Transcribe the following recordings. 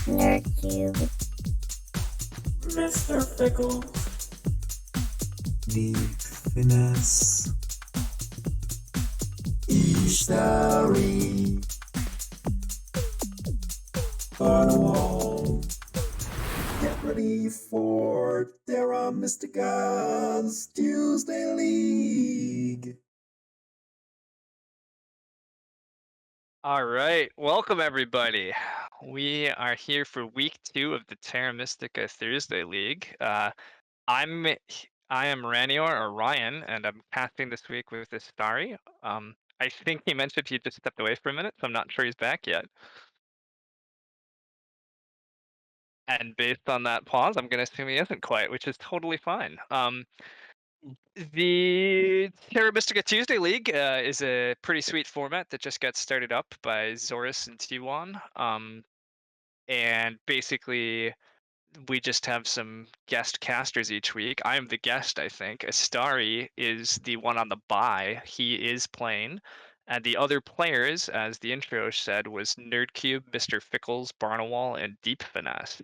Nerd Cube. Mr. Fickle. Deep Finesse. Story. Firewall. Get ready for Terra Mystica Tuesday League. All right, welcome everybody. We are here for week 2 of the Terra Mystica Thursday League. I am Ranior or Ryan, and I'm casting this week with Istari. I think he mentioned he just stepped away for a minute, so I'm not sure he's back yet. And based on that pause, I'm going to assume he isn't quite, which is totally fine. The Terra Mystica Tuesday League is a pretty sweet format that just got started up by Zorus and T1. And basically, we just have some guest casters each week. I am the guest, I think. Astari is the one on the bye. He is playing. And the other players, as the intro said, was Nerdcube, Mr. Fickles, Barnawall, and Deep Finesse,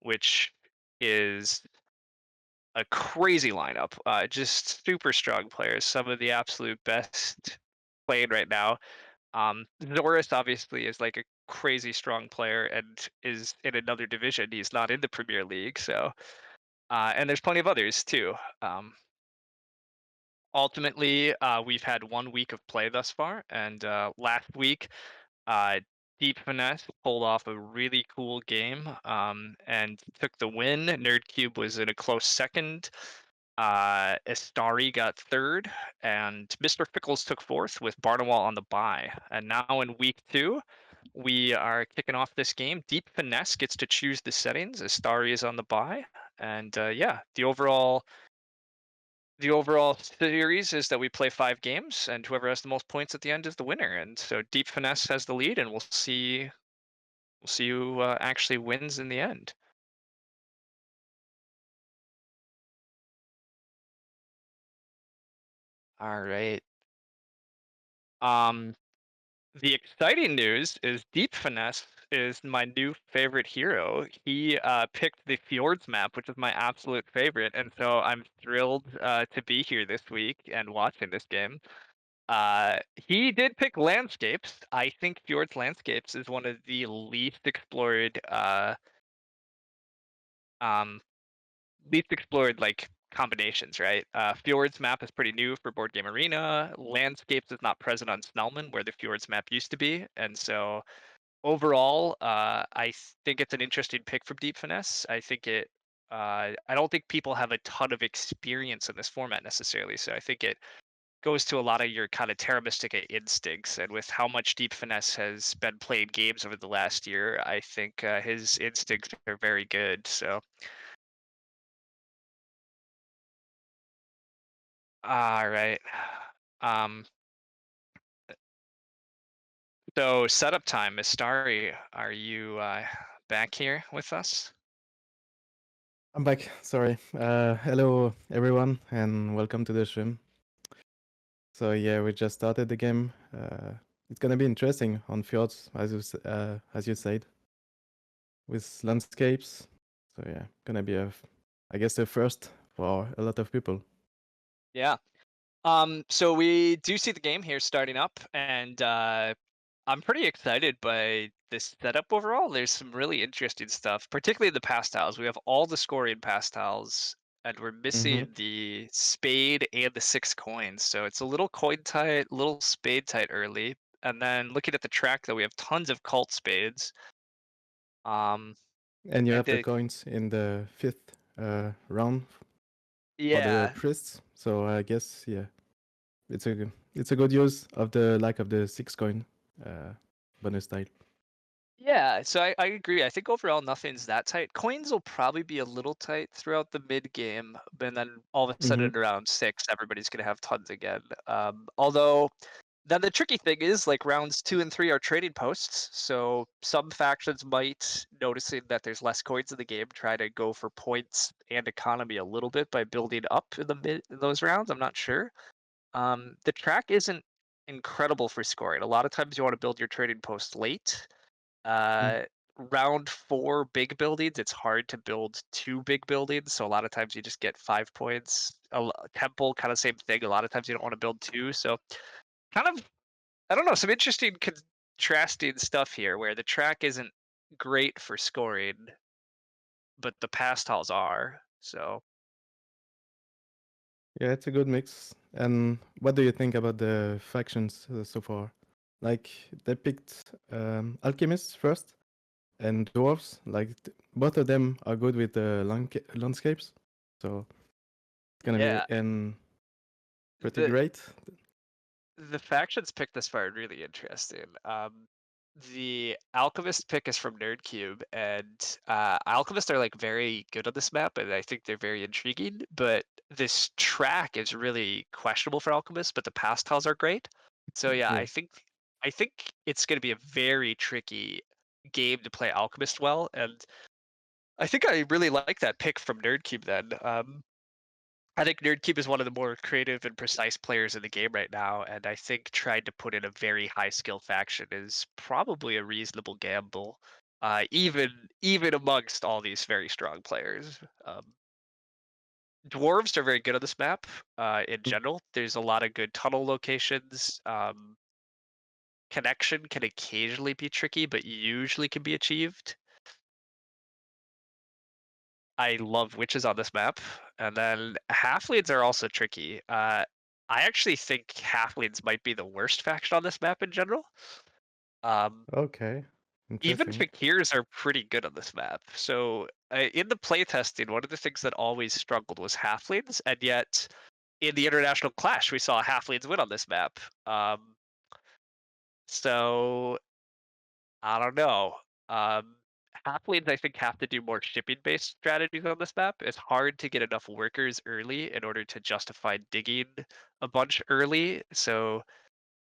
which is a crazy lineup. Just super strong players. Some of the absolute best playing right now. Zorus obviously is like a crazy strong player and is in another division. He's not in the Premier League, so and there's plenty of others too. Ultimately, we've had 1 week of play thus far, and last week, Deep Finesse pulled off a really cool game and took the win. Nerdcube was in a close second. Estari got third, and Mr. Pickles took fourth with Barnawall on the bye. And now in week 2, we are kicking off this game. Deep Finesse gets to choose the settings. Estari is on the bye, and yeah, the overall series is that we play 5 games, and whoever has the most points at the end is the winner. And so Deep Finesse has the lead, and we'll see who actually wins in the end. All right. The exciting news is Deep Finesse is my new favorite hero. He picked the Fjords map, which is my absolute favorite, and so I'm thrilled to be here this week and watching this game. He did pick Landscapes. I think Fjords Landscapes is one of the least explored like combinations, right? Fjords map is pretty new for Board Game Arena. Landscapes is not present on Snellman, where the Fjords map used to be, and so overall, I think it's an interesting pick from Deep Finesse. I think it. I don't think people have a ton of experience in this format necessarily, so I think it goes to a lot of your kind of Terra Mystica instincts. And with how much Deep Finesse has been playing games over the last year, I think his instincts are very good. So, all right. Um, so setup time, Miss Starry, are you back here with us? I'm back. Sorry. Hello, everyone, and welcome to the stream. So yeah, we just started the game. It's gonna be interesting on fjords, as you said, with landscapes. So yeah, gonna be I guess, the first for a lot of people. Yeah. So we do see the game here starting up, and I'm pretty excited by this setup overall. There's some really interesting stuff, particularly the pastiles. We have all the scoring pastiles, and we're missing the spade and the 6 coins. So it's a little coin tight, little spade tight early. And then looking at the track, though, we have tons of cult spades. And you have the coins in the 5th round for the priests. So I guess it's a good use of the lack of the 6 coin bonus tile. Yeah, so I agree. I think overall nothing's that tight. Coins will probably be a little tight throughout the mid game, but then all of a sudden around 6, everybody's gonna have tons again. Although then the tricky thing is like rounds 2 and 3 are trading posts, so some factions might, noticing that there's less coins in the game, try to go for points and economy a little bit by building up in the mid in those rounds. I'm not sure. The track isn't incredible for scoring. A lot of times you want to build your trading post late. round 4 big buildings, it's hard to build 2 big buildings. So a lot of times you just get 5 points. Temple, kind of same thing. A lot of times you don't want to build 2. So kind of, I don't know, some interesting contrasting stuff here where the track isn't great for scoring, but the pass tiles are. So Yeah, it's a good mix. And what do you think about the factions so far? Like they picked alchemists first and dwarves. Like both of them are good with the landscapes, so it's gonna be yeah, pretty the great. the factions picked this far are really interesting. The Alchemist pick is from Nerdcube, and Alchemists are like very good on this map, and I think they're very intriguing. But this track is really questionable for Alchemists, but the pass tiles are great. So yeah, Yeah. I think it's going to be a very tricky game to play Alchemist well, and I think I really like that pick from Nerdcube. Then I think Nerdcube is one of the more creative and precise players in the game right now, and I think trying to put in a very high skill faction is probably a reasonable gamble, even amongst all these very strong players. Dwarves are very good on this map. In Mm. general, there's a lot of good tunnel locations. Connection can occasionally be tricky, but usually can be achieved. I love witches on this map, and then halflings are also tricky. I actually think halflings might be the worst faction on this map in general. Um, Okay. Even Interesting. fakirs are pretty good on this map. So in the playtesting, one of the things that always struggled was halflings, and yet in the international clash, we saw halflings win on this map. So I don't know. Um, Halflings, I think, have to do more shipping-based strategies on this map. It's hard to get enough workers early in order to justify digging a bunch early. So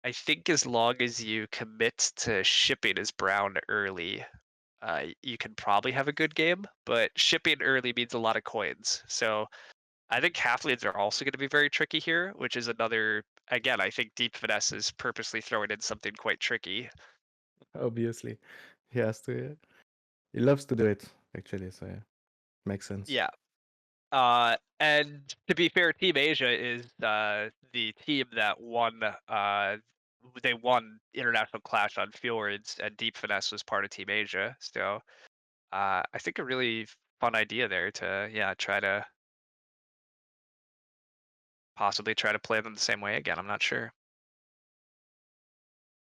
I think as long as you commit to shipping as brown early, you can probably have a good game. But shipping early means a lot of coins. So I think halflings are also going to be very tricky here, which is another. Again, I think Deep Finesse is purposely throwing in something quite tricky. Obviously, he has to. He loves to do it actually, so yeah, makes sense. Yeah. And to be fair, Team Asia is the team that won. They won International Clash on Fjords, and Deep Finesse was part of Team Asia. So I think a really fun idea there to try to possibly try to play them the same way again. I'm not sure.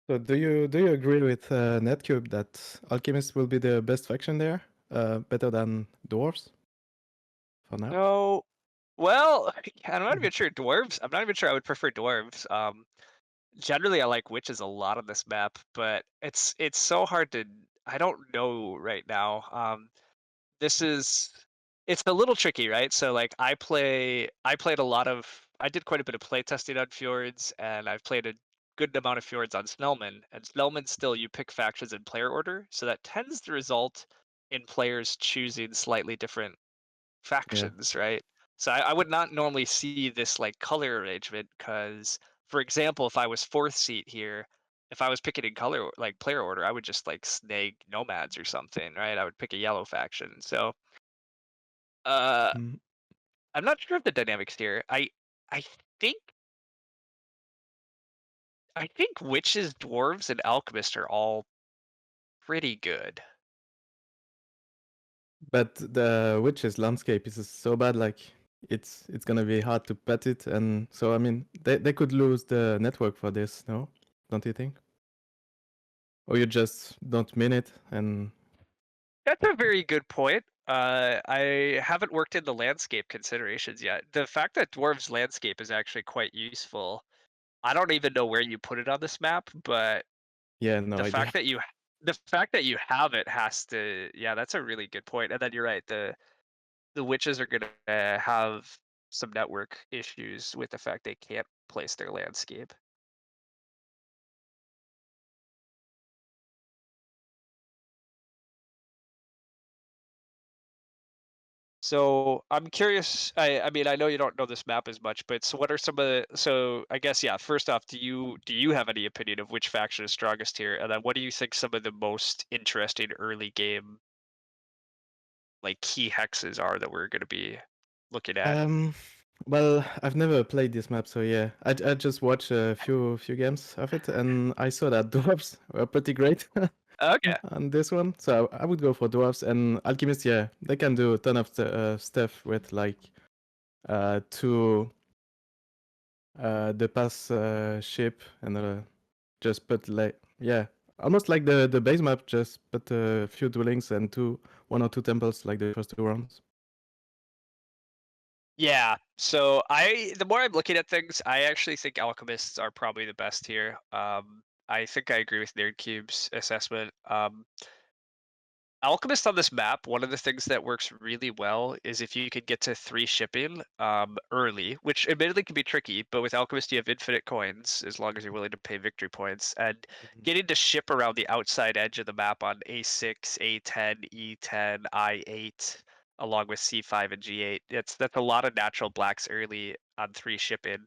So do you agree with Netcube that alchemists will be the best faction there, better than dwarves for now? No. Well, I'm not even sure dwarves. I'm not even sure I would prefer dwarves. Generally, I like witches a lot on this map, but it's so hard to. I don't know right now. This is it's a little tricky, right? So like I played a lot of I did quite a bit of play testing on Fjords, and I've played a good amount of Fjords on Snellman. And Snellman still you pick factions in player order, so that tends to result in players choosing slightly different Yeah. factions, right? So I would not normally see this like color arrangement because, for example, if I was fourth seat here, if I was picking in color like player order, I would just like snag nomads or something, right? I would pick a yellow faction. So uh, Mm. I'm not sure of the dynamics here. I think I think witches, dwarves, and alchemists are all pretty good. But the witches landscape is so bad, like it's gonna be hard to pet it, and so I mean they could lose the network for this, no? Don't you think? Or you just don't mean it, and That's a very good point. I haven't worked in the landscape considerations yet. The fact that dwarves landscape is actually quite useful. I don't even know where you put it on this map, but yeah, no the idea. fact that you have it has to that's a really good point. And then you're right, the witches are gonna have some network issues with the fact they can't place their landscape. So I'm curious. I mean, I know you don't know this map as much, but so what are some of the? So I guess yeah. First off, do you have any opinion of which faction is strongest here? And then what do you think some of the most interesting early game like key hexes are that we're going to be looking at? Well, I've never played this map, so yeah, I just watched a few games of it, and I saw that dwarves were pretty great Okay. on this one. So I would go for dwarves and alchemists. Yeah, they can do a ton of stuff with like two the pass ship and just put like yeah, almost like the base map. Just put a few dwellings and one or two temples like the first two rounds. Yeah. So the more I'm looking at things, I actually think alchemists are probably the best here. I think I agree with Nerd Cube's assessment. Alchemist on this map, one of the things that works really well is if you could get to 3 shipping early, which admittedly can be tricky, but with Alchemist you have infinite coins as long as you're willing to pay victory points. And getting to ship around the outside edge of the map on A6, A10, E10, I8, along with C5 and G8, that's a lot of natural blacks early on 3 shipping.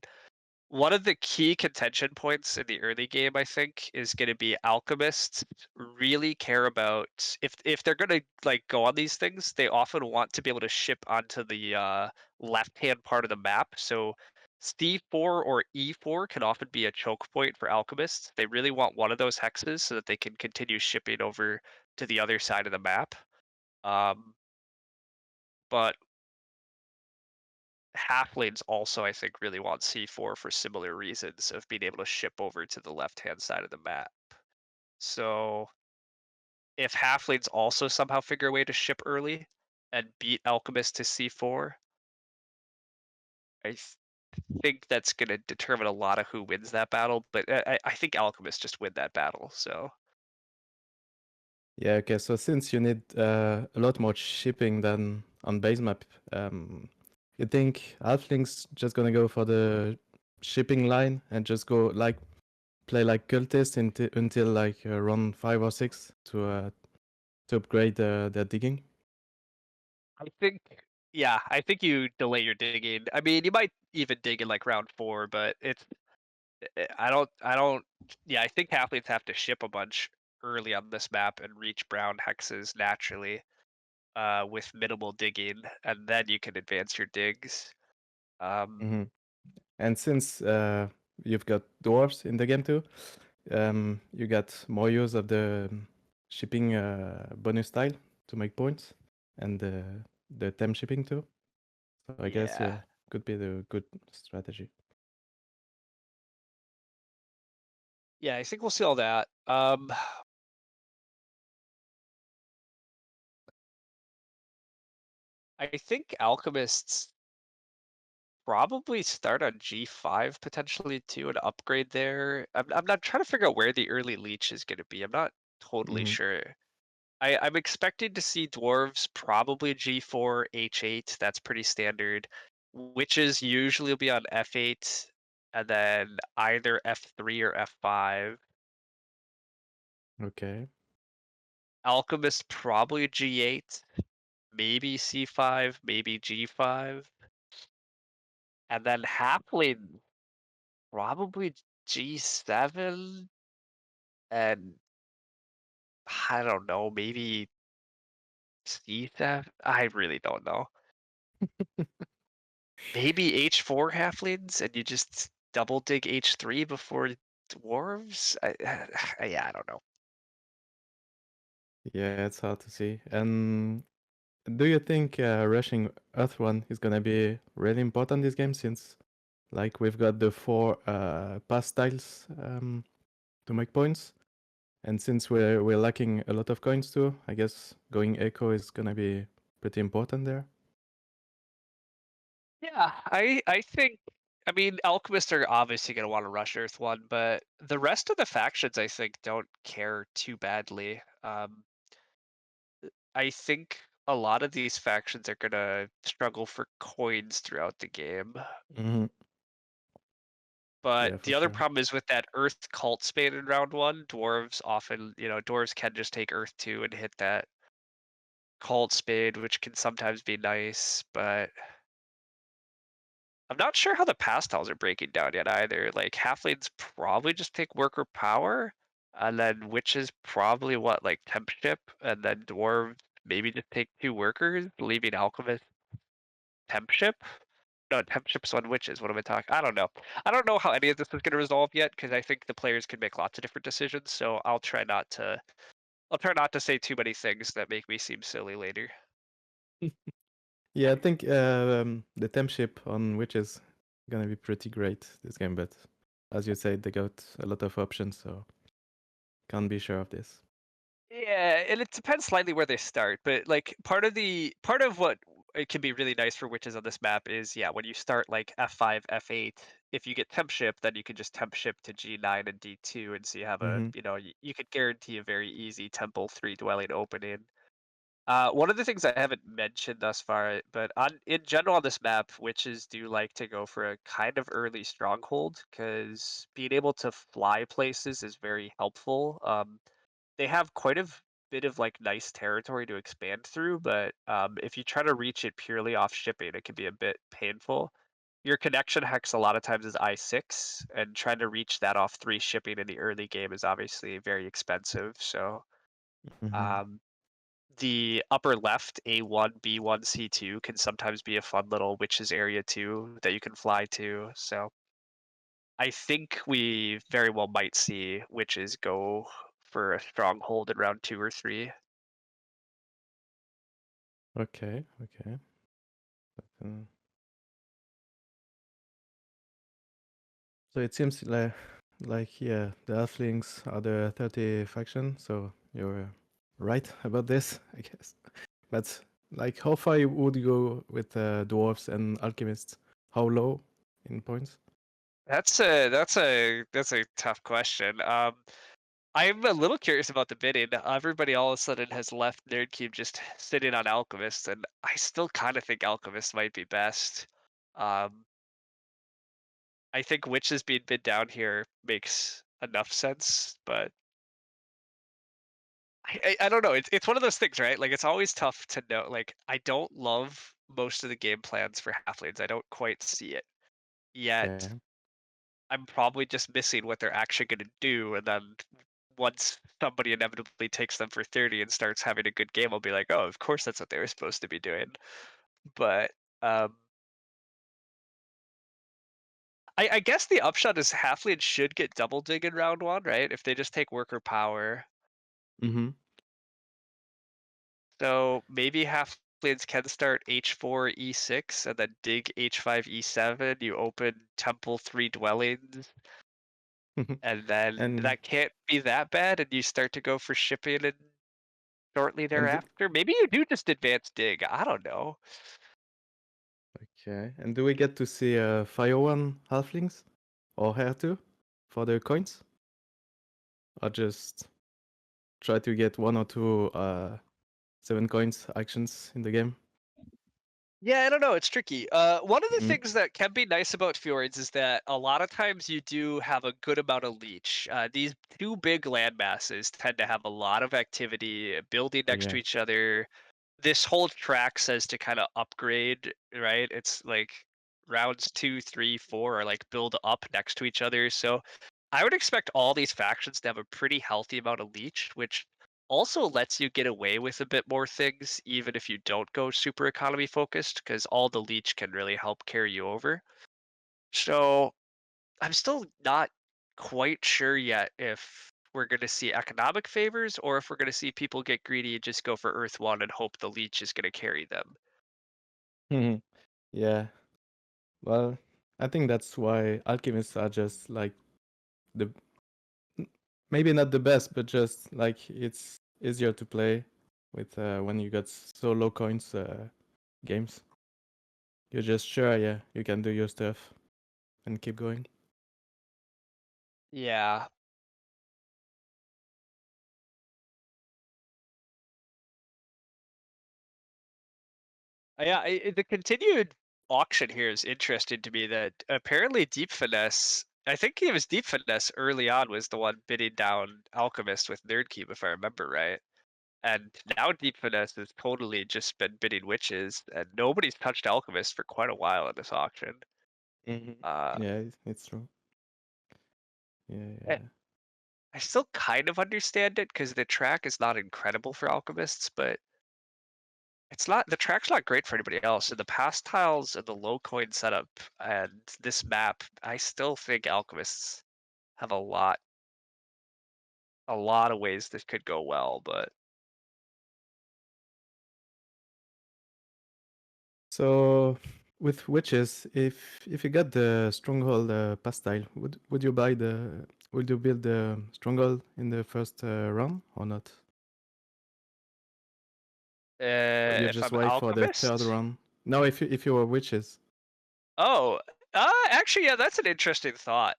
One of the key contention points in the early game, I think, is going to be alchemists really care about if they're going to like go on these things, they often want to be able to ship onto the left-hand part of the map. So C4 or E4 can often be a choke point for alchemists. They really want one of those hexes so that they can continue shipping over to the other side of the map. Um, but halflings also, I think, really want C4 for similar reasons of being able to ship over to the left-hand side of the map. So if halflings also somehow figure a way to ship early and beat Alchemist to C4, think that's going to determine a lot of who wins that battle. But I think Alchemist just win that battle. So Yeah, okay. So since you need a lot more shipping than on base map, you think Halfling's just gonna go for the shipping line and just go like play like cultist until like round 5 or 6 to upgrade their digging? I think, yeah, I think you delay your digging. I mean, you might even dig in like round 4, but I don't. Yeah, I think halflings have to ship a bunch early on this map and reach brown hexes naturally, with minimal digging, and then you can advance your digs. Um, Hmm. And since you've got dwarves in the game too, you got more use of the shipping bonus style to make points, and the temp shipping too. So I guess yeah, yeah, could be the good strategy. yeah, I think we'll see all that. I think alchemists probably start on G5 potentially too, and upgrade there. I'm not trying to figure out where the early leech is going to be. I'm not totally Hmm. sure. I'm expecting to see dwarves probably G4, H8. That's pretty standard. Witches usually will be on F8, and then either F3 or F5. Okay. Alchemist probably G8, maybe C5, maybe G5. And then halfling probably G7, and I don't know, maybe C7. I really don't know. Maybe H4 halflings, and you just double dig H3 before dwarves. Yeah, I don't know. Yeah, it's hard to see. And do you think rushing Earth One is gonna be really important this game since like we've got the four pass styles to make points, and since we're lacking a lot of coins too, I guess going Echo is gonna be pretty important there. Yeah, I think. I mean, alchemists are obviously going to want to rush Earth One, but the rest of the factions, I think, don't care too badly. I think a lot of these factions are going to struggle for coins throughout the game. Hmm. But Yeah, for the other sure. problem is with that Earth cult spade in round 1, dwarves often, dwarves can just take Earth 2 and hit that Cold Spade, which can sometimes be nice, but I'm not sure how the pastels are breaking down yet either. Like halflings probably just take worker power, and then witches probably what like temp ship, and then dwarves maybe just take 2 workers, leaving alchemist temp ship. No, temp ships on witches. What am I talking? I don't know. I don't know how any of this is going to resolve yet because I think the players can make lots of different decisions. So I'll try not to. I'll try not to say too many things that make me seem silly later. Yeah, I think the temp ship on which is gonna be pretty great this game, but as you said, they got a lot of options, so can't be sure of this. Yeah, and it depends slightly where they start, but like part of what it can be really nice for witches on this map is yeah, when you start like F5, F8, if you get temp ship, then you can just temp ship to G9 and D2, and so you have a Mm-hmm. you could guarantee a very easy Temple 3 dwelling opening. One of the things I haven't mentioned thus far, but in general on this map, witches do like to go for a kind of early stronghold because being able to fly places is very helpful. They have quite a bit of like nice territory to expand through, but if you try to reach it purely off shipping, it can be a bit painful. Your connection hex a lot of times is I6, and trying to reach that off 3 shipping in the early game is obviously very expensive. So Mm-hmm. um, the upper left A1, B1, C2 can sometimes be a fun little witches area too that you can fly to. So I think we very well might see witches go for a stronghold in round 2 or 3. Okay, okay. Uh, so it seems like yeah, the Earthlings are the 30 faction, so you're right about this, I guess. But like, how far you would go with dwarves and alchemists? How low in points? That's a tough question. I'm a little curious about the bidding. Everybody all of a sudden has left Nerdcube just sitting on Alchemist, and I still kind of think Alchemist might be best. Um, I think Witches being bid down here makes enough sense, but I don't know. It's one of those things, right? Like it's always tough to know. Like I don't love most of the game plans for halflings. I don't quite see it yet. Okay. I'm probably just missing what they're actually going to do, and then once somebody inevitably takes them for 30 and starts having a good game, I'll be like, oh, of course that's what they were supposed to be doing. But um, I guess the upshot is halflings should get double dig in round 1, right? If they just take worker power. Mm-hmm. So maybe halflings can start H4, E6, and then dig H5, E7. You open Temple 3 dwellings, and then and that can't be that bad, and you start to go for shipping and shortly and thereafter. Maybe you do just advance dig. I don't know. okay. And do we get to see Fire One halflings or Hair 2 for the coins? Or just try to get 1 or 2 7 coins actions in the game? Yeah, I don't know. It's tricky. One of the Mm, things that can be nice about fjords is that a lot of times you do have a good amount of leech. These 2 big land masses tend to have a lot of activity, building next to yeah. each other. This whole track says to kind of upgrade, right? It's like rounds 2, 3, 4 are like build up next to each other. So I would expect all these factions to have a pretty healthy amount of leech, which also lets you get away with a bit more things, even if you don't go super economy focused, because all the leech can really help carry you over. So I'm still not quite sure yet if we're going to see economic favors or if we're going to see people get greedy and just go for Earth 1 and hope the leech is going to carry them. Mhm. Yeah. Well, I think that's why alchemists are just like the maybe not the best, but just like it's easier to play with when you got so low coins games. You're just sure, yeah, you can do your stuff and keep going. Yeah. Yeah, the continued auction here is interesting to me that apparently Deep Finesse, I think it was Deep Finesse early on was the one bidding down Alchemist with Nerdkeep, if I remember right. And now Deep Finesse has totally just been bidding witches, and nobody's touched Alchemist for quite a while in this auction. Yeah, it's true. Yeah, eh, yeah. I still kind of understand it because the track is not incredible for Alchemists, but the track's not great for anybody else. And the pass tiles and the low coin setup and this map, I still think Alchemists have a lot of ways this could go well, but So with witches, if you got the stronghold pastile, would you would you build the stronghold in the first round or not? Or you if just I'm wait for the third Alchemist, round? No, if you were witches. oh, actually, yeah, that's an interesting thought.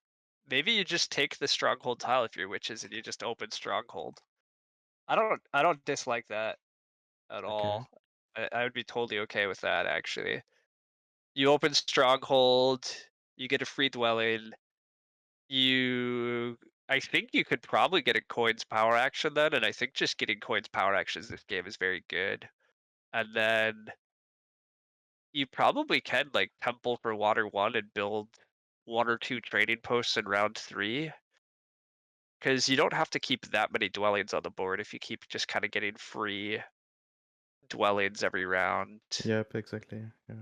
Maybe you just take the stronghold tile if you're witches and you just open stronghold. I don't dislike that at Okay. all. I would be totally okay with that actually. You open stronghold, you get a free dwelling. I think you could probably get a coins power action then, and I think just getting coins power actions this game is very good. And then you probably can like temple for water 1 and build 1 or 2 trading posts in round 3. Because you don't have to keep that many dwellings on the board if you keep just kind of getting free dwellings every round. Yep, exactly. Yeah.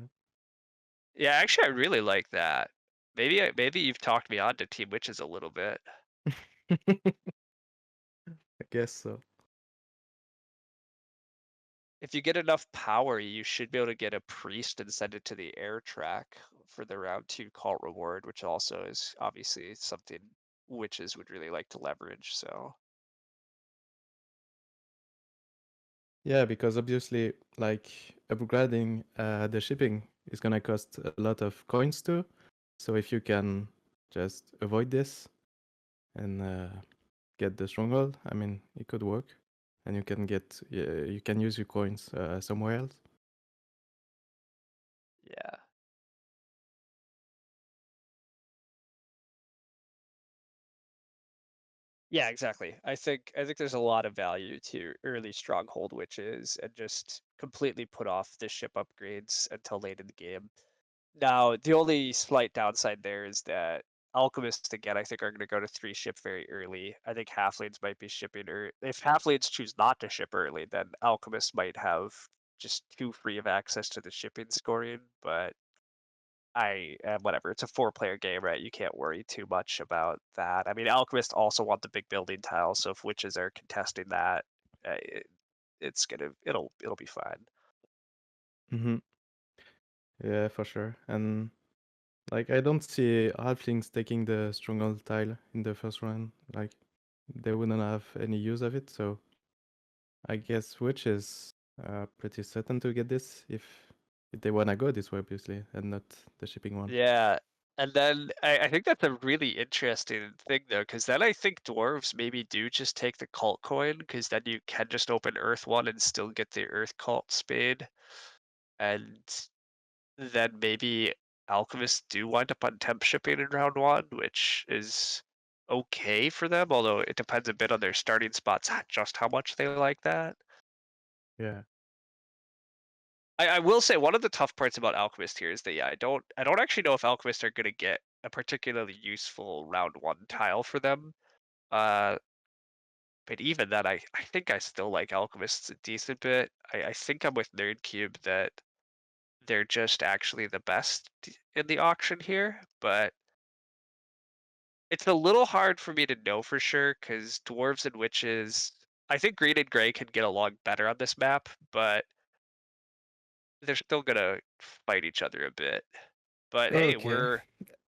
Yeah, actually, I really like that. Maybe you've talked me on to Team Witches a little bit. I guess so. If you get enough power, you should be able to get a priest and send it to the air track for the round 2 cult reward, which also is obviously something witches would really like to leverage. So Yeah, because obviously, like upgrading the shipping is gonna cost a lot of coins too. So if you can just avoid this and get the stronghold, I mean, it could work, and you can you can use your coins somewhere else. yeah. Yeah, exactly. I think there's a lot of value to early stronghold witches and just completely put off the ship upgrades until late in the game. Now, the only slight downside there is that alchemists again I think are going to go to 3 ship very early. I think halflings might be shipping if halflings choose not to ship early, then alchemists might have just too free of access to the shipping scoring, but whatever. It's a 4-player game, right? You can't worry too much about that. I mean, Alchemists also want the big building tile, so if witches are contesting that, it'll be fine. Mm-hmm. Yeah, for sure. And like, I don't see halflings taking the stronghold tile in the first round. Like, they wouldn't have any use of it. So I guess Witch is pretty certain to get this if they wanna go this way, obviously, and not the shipping one. Yeah, and then I think that's a really interesting thing though, because then I think dwarves maybe do just take the cult coin, because then you can just open Earth one and still get the Earth cult spade, and then maybe alchemists do wind up on temp shipping in round 1, which is okay for them, although it depends a bit on their starting spots, just how much they like that. Yeah. I will say one of the tough parts about alchemist here is that yeah, I don't actually know if alchemists are gonna get a particularly useful round 1 tile for them. Uh, but even then, I think I still like alchemists a decent bit. I think I'm with Nerdcube that they're just actually the best in the auction here, but it's a little hard for me to know for sure because dwarves and witches. I think green and gray can get along better on this map, but they're still gonna fight each other a bit. But hey, Okay.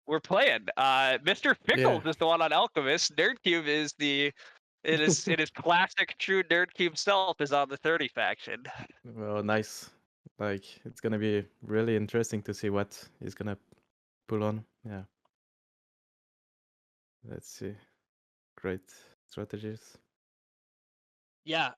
we're playing. Mr. Yeah. Pickles is the one on Alchemist. Nerdcube is it is classic true Nerdcube self is on the 30 faction. Well, nice. Like, it's gonna be really interesting to see what he's gonna pull on. Yeah. Let's see. Great strategies. Yeah,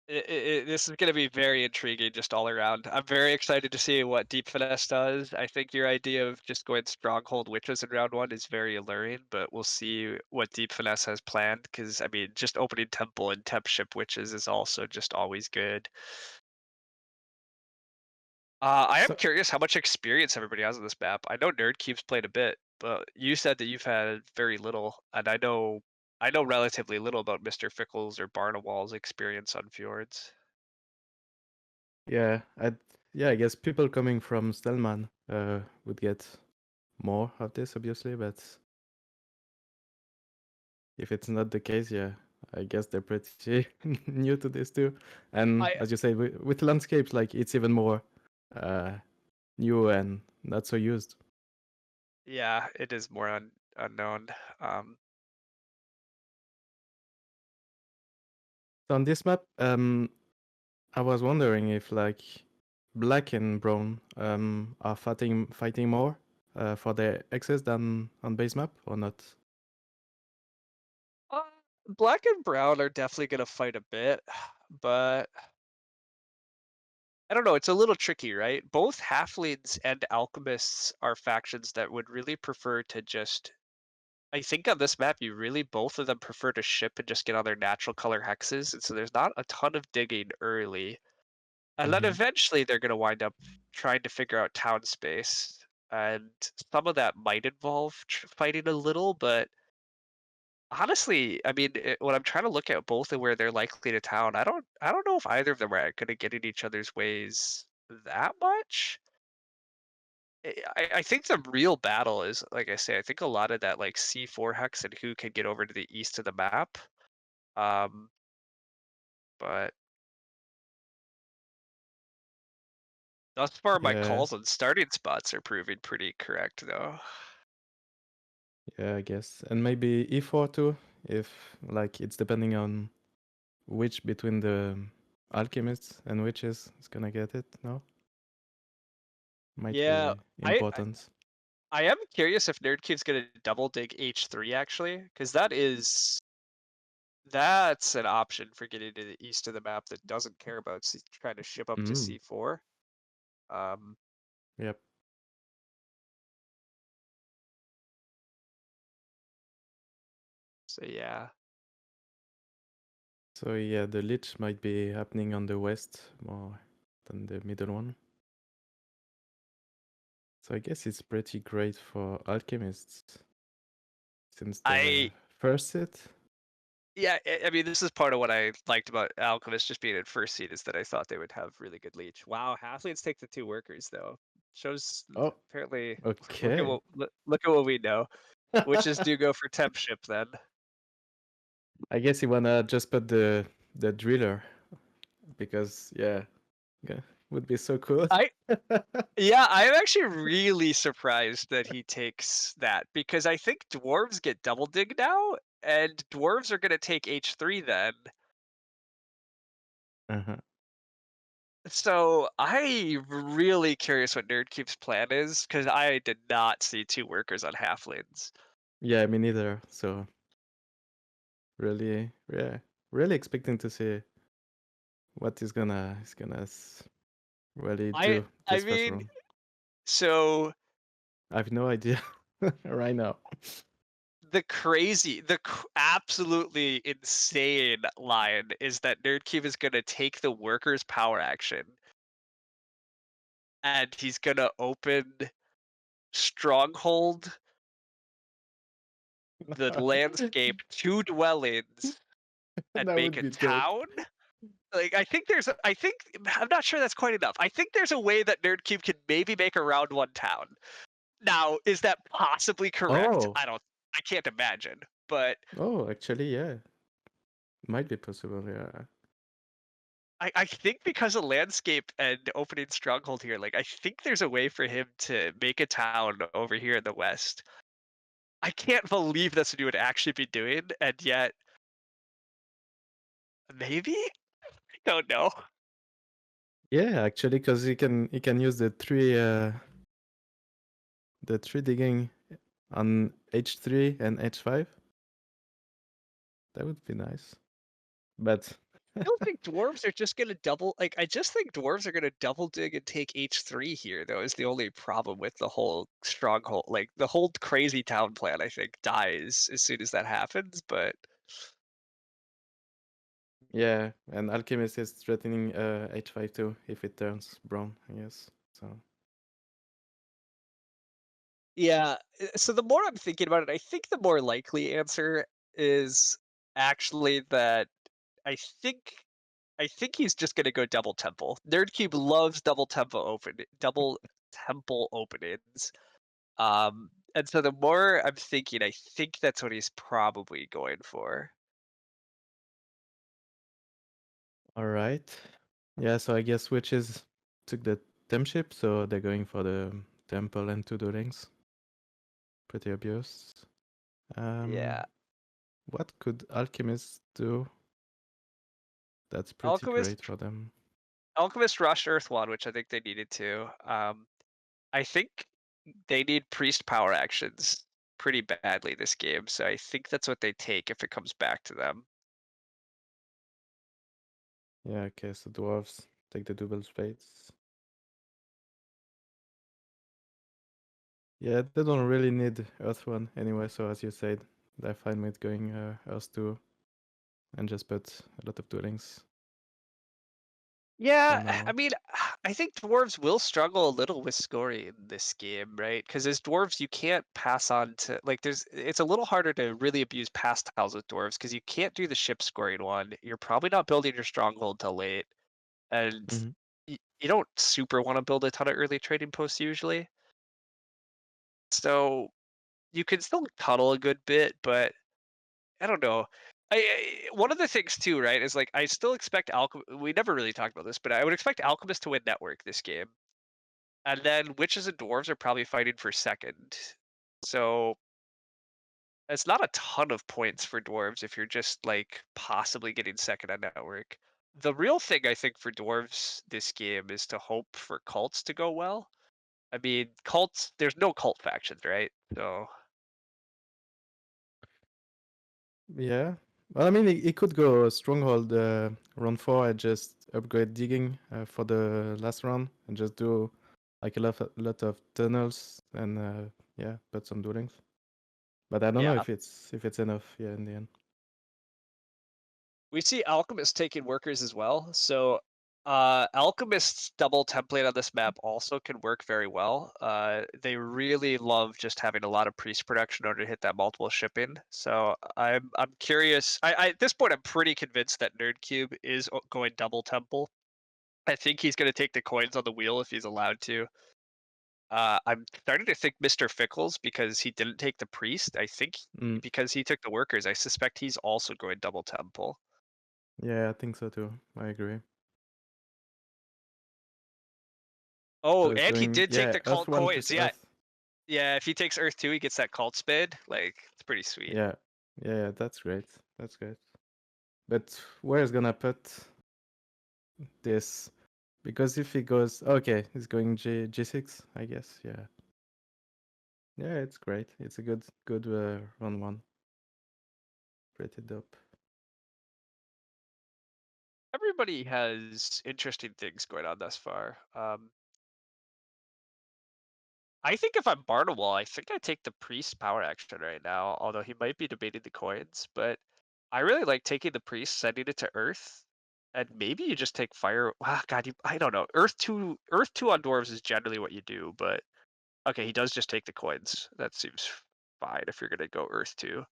This is going to be very intriguing just all around. I'm very excited to see what Deep Finesse does. I think your idea of just going Stronghold Witches in round one is very alluring, but we'll see what Deep Finesse has planned. Because, I mean, just opening Temple and Tempship Witches is also just always good. I am So curious how much experience everybody has on this map. I know Nerdcube's played a bit, but you said that you've had very little, and I know relatively little about Mr. Fickle's or Barnawall's experience on Fjords. yeah, I guess people coming from Stelman would get more of this, obviously, but if it's not the case, yeah, I guess they're pretty new to this too. And I as you say, with landscapes, like it's even more uh, new and not so used. Yeah, it is more unknown. Um, So on this map, I was wondering if like black and brown are fighting more for their access than on base map or not. uh, Black and Brown are definitely gonna fight a bit, but I don't know. It's a little tricky, right? Both Halflings and Alchemists are factions that would really prefer to just. I think on this map, you really both of them prefer to ship and just get on their natural color hexes, and so there's not a ton of digging early. And then Mhm. eventually they're going to wind up trying to figure out town space. And some of that might involve fighting a little, but honestly, I mean, when I'm trying to look at both and where they're likely to town, I don't know if either of them are going to get in each other's ways that much. I think the real battle is, like I say, I think a lot of that like C4 hex and who can get over to the east of the map. Um, but thus far, my Yeah, calls on starting spots are proving pretty correct, though. yeah, I guess, and maybe E4 too, if like it's depending on which between the alchemists and witches is gonna get it. No, might Yeah, be I important. I am curious if Nerdcube's gonna double dig H3 actually, because that's an option for getting to the east of the map that doesn't care about trying to ship up to Mm, C4. Um, yep. so yeah, So yeah, the lich might be happening on the west more than the middle one. So I guess it's pretty great for alchemists since the I first hit. yeah, I mean this is part of what I liked about Alchemist just being in first seed is that I thought they would have really good leech. Wow, Halflings take the two workers though. Shows Oh, apparently okay. look at what we know. Witches do go for temp ship then. I guess you wanna just put the driller because yeah, would be so cool. I Yeah, I'm actually really surprised that he takes that because I think dwarves get double dig now, and dwarves are gonna take H3 then. Uh-huh. So I'm really curious what Nerdcube's plan is because I did not see two workers on halflings. Yeah, me neither. So really, yeah, really expecting to see what he's gonna really I do I this first mean, round. so I have no idea right now. absolutely insane line is that Nerdcube is gonna take the workers power action and he's gonna open stronghold the landscape, two dwellings, and That make would a be dope. town. Like I think I'm not sure that's quite enough. I think there's a way that Nerdcube can maybe make a round one town. Now, is that possibly correct? Oh, I can't imagine. But oh, actually, yeah, might be possible. Yeah. I think because of landscape and opening stronghold here, like I think there's a way for him to make a town over here in the west. I can't believe that's what he would actually be doing, and yet maybe? I don't know. Yeah, actually, because he can use the three digging on H3 and H5. That would be nice. But I don't think dwarves are just gonna double. Like, I just think dwarves are gonna double dig and take H3 here. Though is the only problem with the whole stronghold. Like the whole crazy town plan, I think dies as soon as that happens. But Yeah, and Alchemist is threatening H5 too if it turns brown, I guess. So yeah, so the more I'm thinking about it, I think the more likely answer is actually that I think I think he's just gonna go double temple. Nerdcube loves double temple openings. And so the more I'm thinking, I think that's what he's probably going for. all right. Yeah, so I guess witches took the temp ship, so they're going for the temple and two duelings. Pretty obvious. Yeah. What could Alchemist do? That's pretty great Alchemist for them. Alchemist rushed Earth One, which I think they needed to. I think they need priest power actions pretty badly this game, so I think that's what they take if it comes back to them. Yeah, okay, so dwarves take the double spades. Yeah, they don't really need Earth 1 anyway, so as you said, they're fine with going Earth 2 and just put a lot of duelings for Yeah, I now. mean, I think dwarves will struggle a little with scoring in this game, right? Because as dwarves, you can't pass on to like. It's a little harder to really abuse past tiles with dwarves because you can't do the ship scoring one. You're probably not building your stronghold till late, and Mhm. you don't super want to build a ton of early trading posts usually. So you can still tunnel a good bit, but I don't know. One of the things too, right, is like I still expect We never really talked about this, but I would expect Alchemist to win Network this game, and then Witches and Dwarves are probably fighting for second. So it's not a ton of points for Dwarves if you're just like possibly getting second on Network. The real thing I think for Dwarves this game is to hope for cults to go well. I mean, cults. There's no cult factions, right? So Yeah. Well, I mean, it could go Stronghold round 4 and just upgrade digging for the last round and just do like a lot of tunnels and yeah, put some duelings. But I don't know yeah, if it's enough, yeah, in the end. we see Alchemist taking workers as well. So Alchemist's double template on this map also can work very well. They really love just having a lot of priest production in order to hit that multiple shipping. So I'm curious. At this point I'm pretty convinced that Nerdcube is going double temple. I think he's going to take the coins on the wheel if he's allowed to. I'm starting to think Mr. Fickles because he didn't take the priest. I think Mm. because he took the workers. I suspect he's also going double temple. Yeah, I think so too. I agree. Oh, So it's and he going, did take yeah, the Earth cult 1 coins. plus Yeah, Earth. yeah. If he takes Earth 2, he gets that cult spade. Like, it's pretty sweet. Yeah, yeah, that's great. That's great. But where's gonna put this? Because if he goes, okay, he's going G6, I guess. Yeah, yeah, it's great. It's a good round 1. Pretty dope. Everybody has interesting things going on thus far. I think if I'm Barnawall, I think I take the priest power action right now, although he might be debating the coins. But I really like taking the priest, sending it to Earth, and maybe you just take fire. Ah, God, I don't know. Earth 2 on dwarves is generally what you do, but okay, he does just take the coins. That seems fine if you're gonna go Earth 2.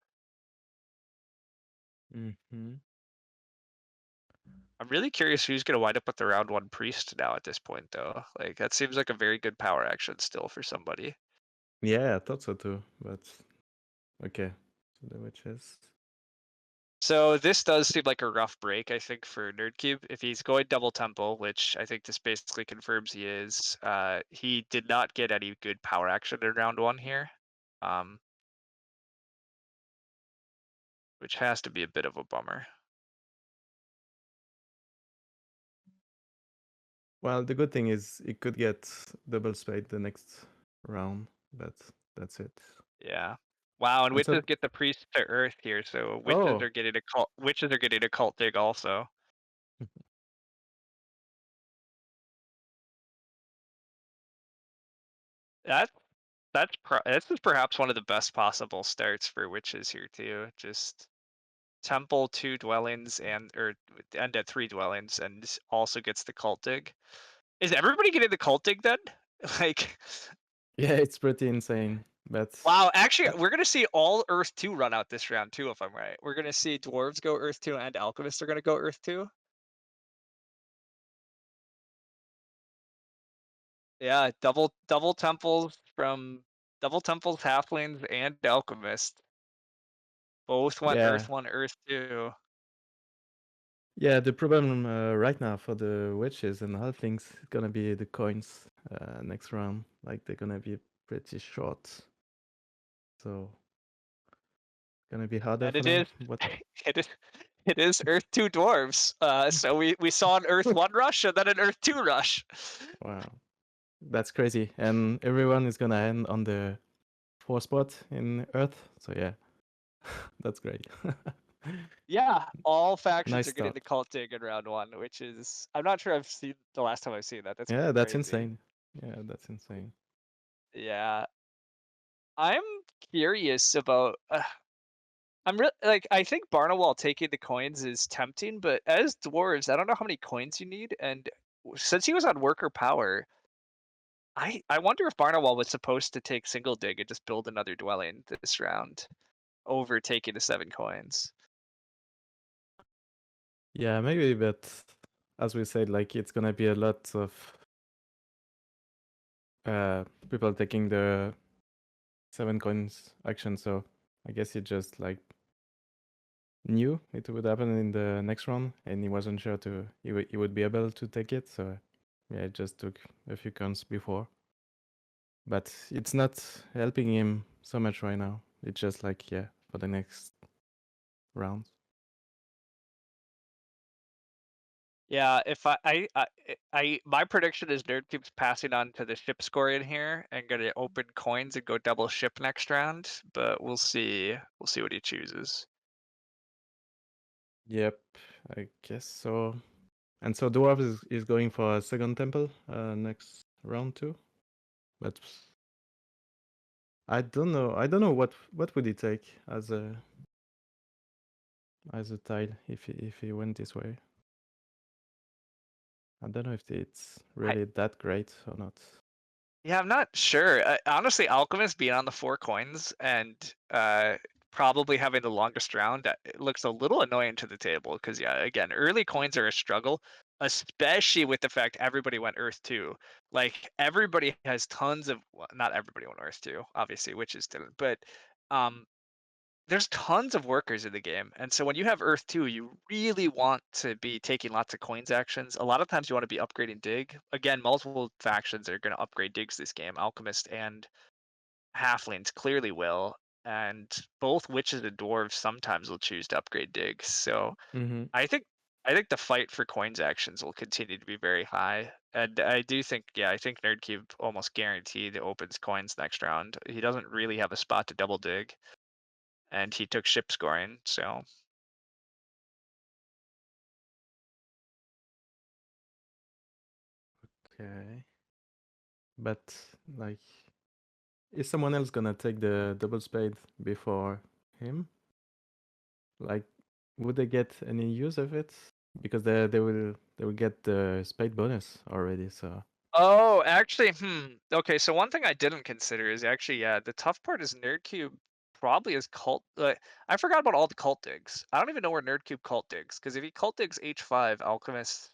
Mm-hmm. I'm really curious who's going to wind up with the round 1 priest now at this point, though. Like, that seems like a very good power action still for somebody. Yeah, I thought so too. But okay, so the witches. So this does seem like a rough break, I think, for Nerdcube. If he's going double temple, which I think this basically confirms he is, he did not get any good power action in round 1 here, um, which has to be a bit of a bummer. Well, the good thing is it could get double spade the next round, but that's it. Yeah. Wow, and And so, witches get the priest to Earth here, so witches oh, are getting a cult. Witches are getting a cult dig also. That this is perhaps one of the best possible starts for witches here too. Just temple 2 dwellings and or end at 3 dwellings and also gets the cult dig. Is everybody getting the cult dig then? Like, Yeah, it's pretty insane. But wow, actually, uh, we're gonna see all Earth 2 run out this round too, if I'm right. We're gonna see dwarves go Earth 2 and alchemists are gonna go Earth 2. Yeah, double temples from double temples, halflings, and alchemists. Both went yeah, Earth 1, Earth 2. yeah. The problem right now for the witches and halflings is gonna be the coins next round. Like they're gonna be pretty short, so gonna be harder And for it them. is What? it is it is Earth 2 dwarves. So we saw an Earth 1 rush and then an Earth 2 rush. Wow, that's crazy. And everyone is gonna end on the 4 spot in Earth. So yeah, that's great. Yeah, all factions Nice are getting start. the cult dig in round 1, which is I'm not sure I've seen the last time I've seen that. That's Yeah, pretty that's crazy. insane. Yeah, that's insane. Yeah, I'm curious about. I'm really like I think Barnawall taking the coins is tempting, but as dwarves, I don't know how many coins you need, and since he was on worker power, I wonder if Barnawall was supposed to take single dig and just build another dwelling this round over taking the 7 coins. Yeah, maybe, but as we said, like it's gonna be a lot of people taking the 7 coins action, so I guess he just like knew it would happen in the next round, and he wasn't sure he would be able to take it. So yeah, it just took a few coins before, but it's not helping him so much right now. It's just like yeah, for the next round. Yeah, if my prediction is Nerd keeps passing on to the ship score in here and gonna open coins and go double ship next round, but we'll see. We'll see what he chooses. Yep, I guess so. And so Dwarf is going for a second temple next round too. But I don't know. I don't know what would he take as a tile if he went this way. I don't know if it's I really that great or not. Yeah, I'm not sure. Honestly, Alchemist being on the 4 coins and probably having the longest round, it looks a little annoying to the table because yeah, again, early coins are a struggle, especially with the fact everybody went Earth 2. Like everybody has tons of well, not everybody went Earth 2, obviously, witches didn't, but um there's tons of workers in the game. And so when you have Earth 2, you really want to be taking lots of coins actions. A lot of times you want to be upgrading dig. Again, multiple factions are going to upgrade digs this game. Alchemist and Halflings clearly will. And both witches and dwarves sometimes will choose to upgrade digs. So Mm-hmm. I think the fight for coins actions will continue to be very high. And I do think, yeah, I think Nerdcube almost guaranteed opens coins next round. He doesn't really have a spot to double dig and he took ship scoring. So Okay. But like, is someone else gonna take the double spade before him? Like, would they get any use of it? Because they will get the spade bonus already. So oh, actually, okay, so one thing I didn't consider is actually, yeah, the tough part is Nerdcube probably is cult. I forgot about all the cult digs. I don't even know where Nerdcube cult digs because if he cult digs H5, Alchemist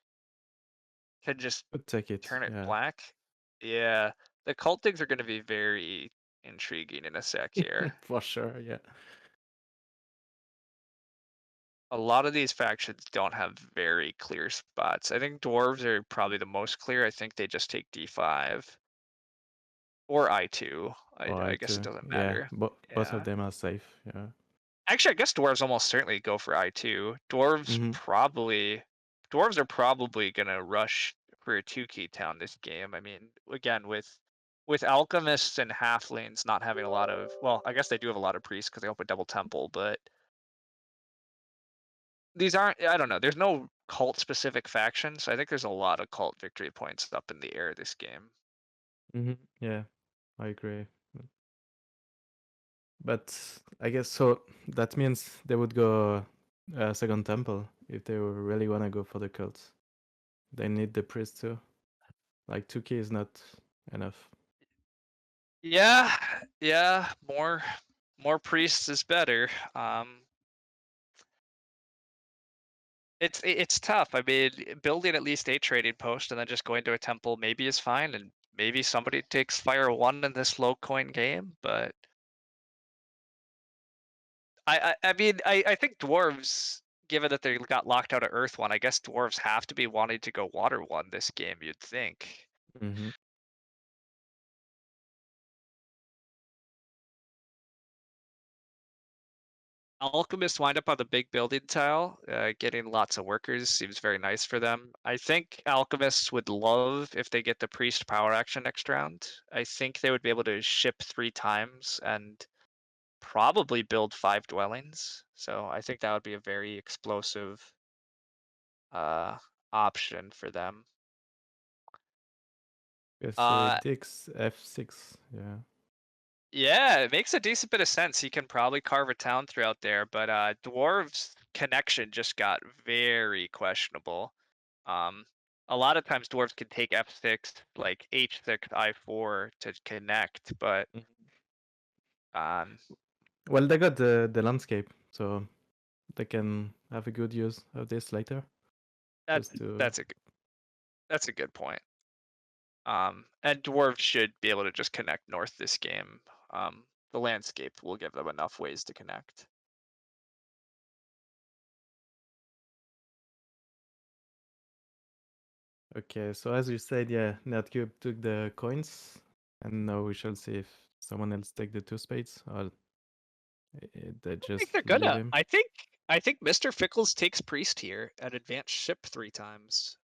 can just would take it. turn it Yeah. black. Yeah, the cult digs are going to be very intriguing in a sec here. For sure. Yeah. A lot of these factions don't have very clear spots. I think dwarves are probably the most clear. I think they just take D5 or I2. Or I I guess it too. doesn't Yeah. matter. Both of Yeah. them are safe. Yeah. Actually, I guess dwarves almost certainly go for I2. Mm-hmm. Dwarves are probably gonna rush for a 2 key town this game. I mean, again, with alchemists and halflings not having a lot of well, I guess they do have a lot of priests because they open double temple, but these aren't I don't know, there's no cult specific faction, so I think there's a lot of cult victory points up in the air this game. Mm-hmm. Yeah. I agree. But I guess so. That means they would go second temple if they really want to go for the cults. They need the priest too. Like 2k is not enough. Yeah, yeah, more priests is better. It's tough. I mean, building at least a trading post and then just going to a temple maybe is fine, and maybe somebody takes Fire 1 in this low coin game, but I mean I think dwarves, given that they got locked out of Earth 1, I guess dwarves have to be wanting to go Water 1 this game, you'd think. Mm-hmm. Alchemists wind up on the big building tile, getting lots of workers seems very nice for them. I think Alchemists would love if they get the Priest power action next round. I think they would be able to ship 3 times and probably build 5 dwellings. So I think that would be a very explosive option for them. Yes, Uh, Dix F6. Yeah. Yeah, it makes a decent bit of sense. He can probably carve a town throughout there, but Dwarves' connection just got very questionable. A lot of times dwarves can take F6, like H6, I4 to connect, but um, Well, they got the landscape, so they can have a good use of this later. that Just to that's a good point. And dwarves should be able to just connect north this game. The landscape will give them enough ways to connect. okay. So as you said, yeah, Netcube took the coins, and now we shall see if someone else take the 2 spades or they I just think they're leave gonna. him. I think Mr. Fickles takes priest here and advanced ship 3 times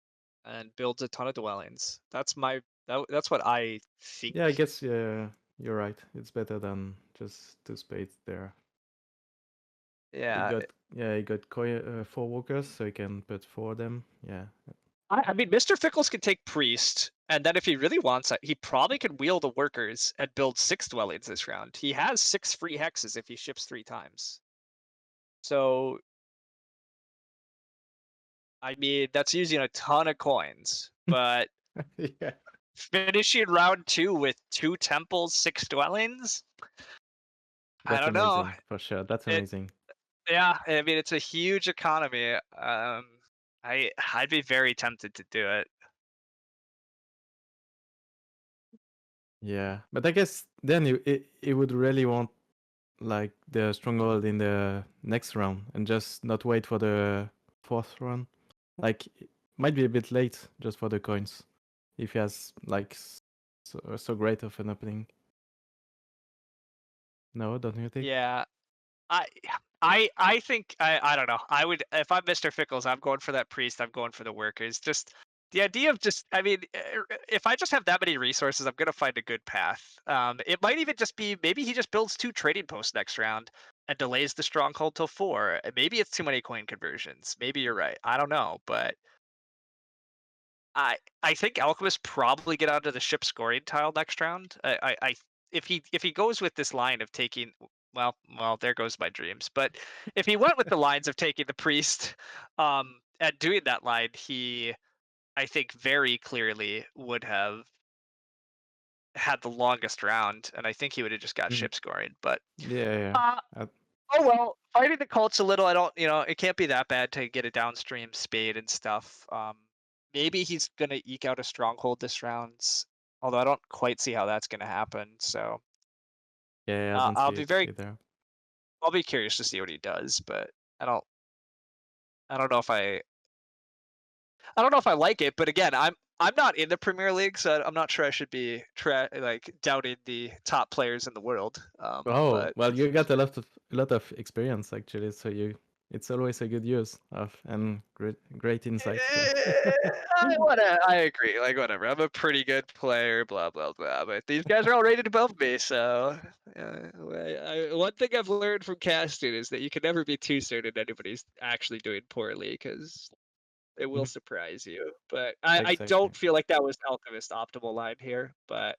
and builds a ton of dwellings. That's what I think. Yeah, I guess you're right. It's better than just 2 spades there. Yeah, He got 4 walkers, so he can put 4 of them. Yeah. I mean, Mr. Fickles can take priest, and then if he really wants it, he probably could wheel the workers and build 6 dwellings this round. He has 6 free hexes if he ships 3 times. So, I mean, that's using a ton of coins, but Yeah. finishing round 2 with 2 temples, 6 dwellings? I That's don't know. amazing for sure. That's It, amazing. yeah, I mean, it's a huge economy. I'd be very tempted to do it. Yeah, but I guess then it would really want like the stronghold in the next round and just not wait for the 4th round. Like it might be a bit late just for the coins if he has like so great of an opening. No, don't you think? Yeah, I I think I don't know. I would, if I'm Mr. Fickles, I'm going for that priest. I'm going for the workers. Just the idea of just, I mean, if I just have that many resources, I'm gonna find a good path. It might even just be maybe he just builds 2 trading posts next round and delays the stronghold till 4. Maybe it's too many coin conversions. Maybe you're right. I don't know, but I think Alchemists probably get onto the ship scoring tile next round. If he goes with this line of taking, well, there goes my dreams. But if he went with the lines of taking the priest, and doing that line, he, I think, very clearly would have had the longest round, and I think he would have just got Mhm. ship scoring. But Yeah. uh, oh well, fighting the cult's a little. I don't, it can't be that bad to get a downstream spade and stuff. Maybe he's gonna eke out a stronghold this round, although I don't quite see how that's gonna happen. So Yeah, I don't I'll see be it very, either. I'll be curious to see what he does, but I don't, I don't know if I don't know if I like it. But again, I'm not in the Premier League, so I'm not sure I should be like doubting the top players in the world. Oh, But well, you got a lot of experience actually, so it's always a good use of and great insight. So I agree. Like, whatever. I'm a pretty good player, blah blah blah. But these guys are all rated above me, so one thing I've learned from casting is that you can never be too certain anybody's actually doing poorly, because it will Mhm. surprise you. But I Exactly. don't feel like that was Alchemist optimal line here. But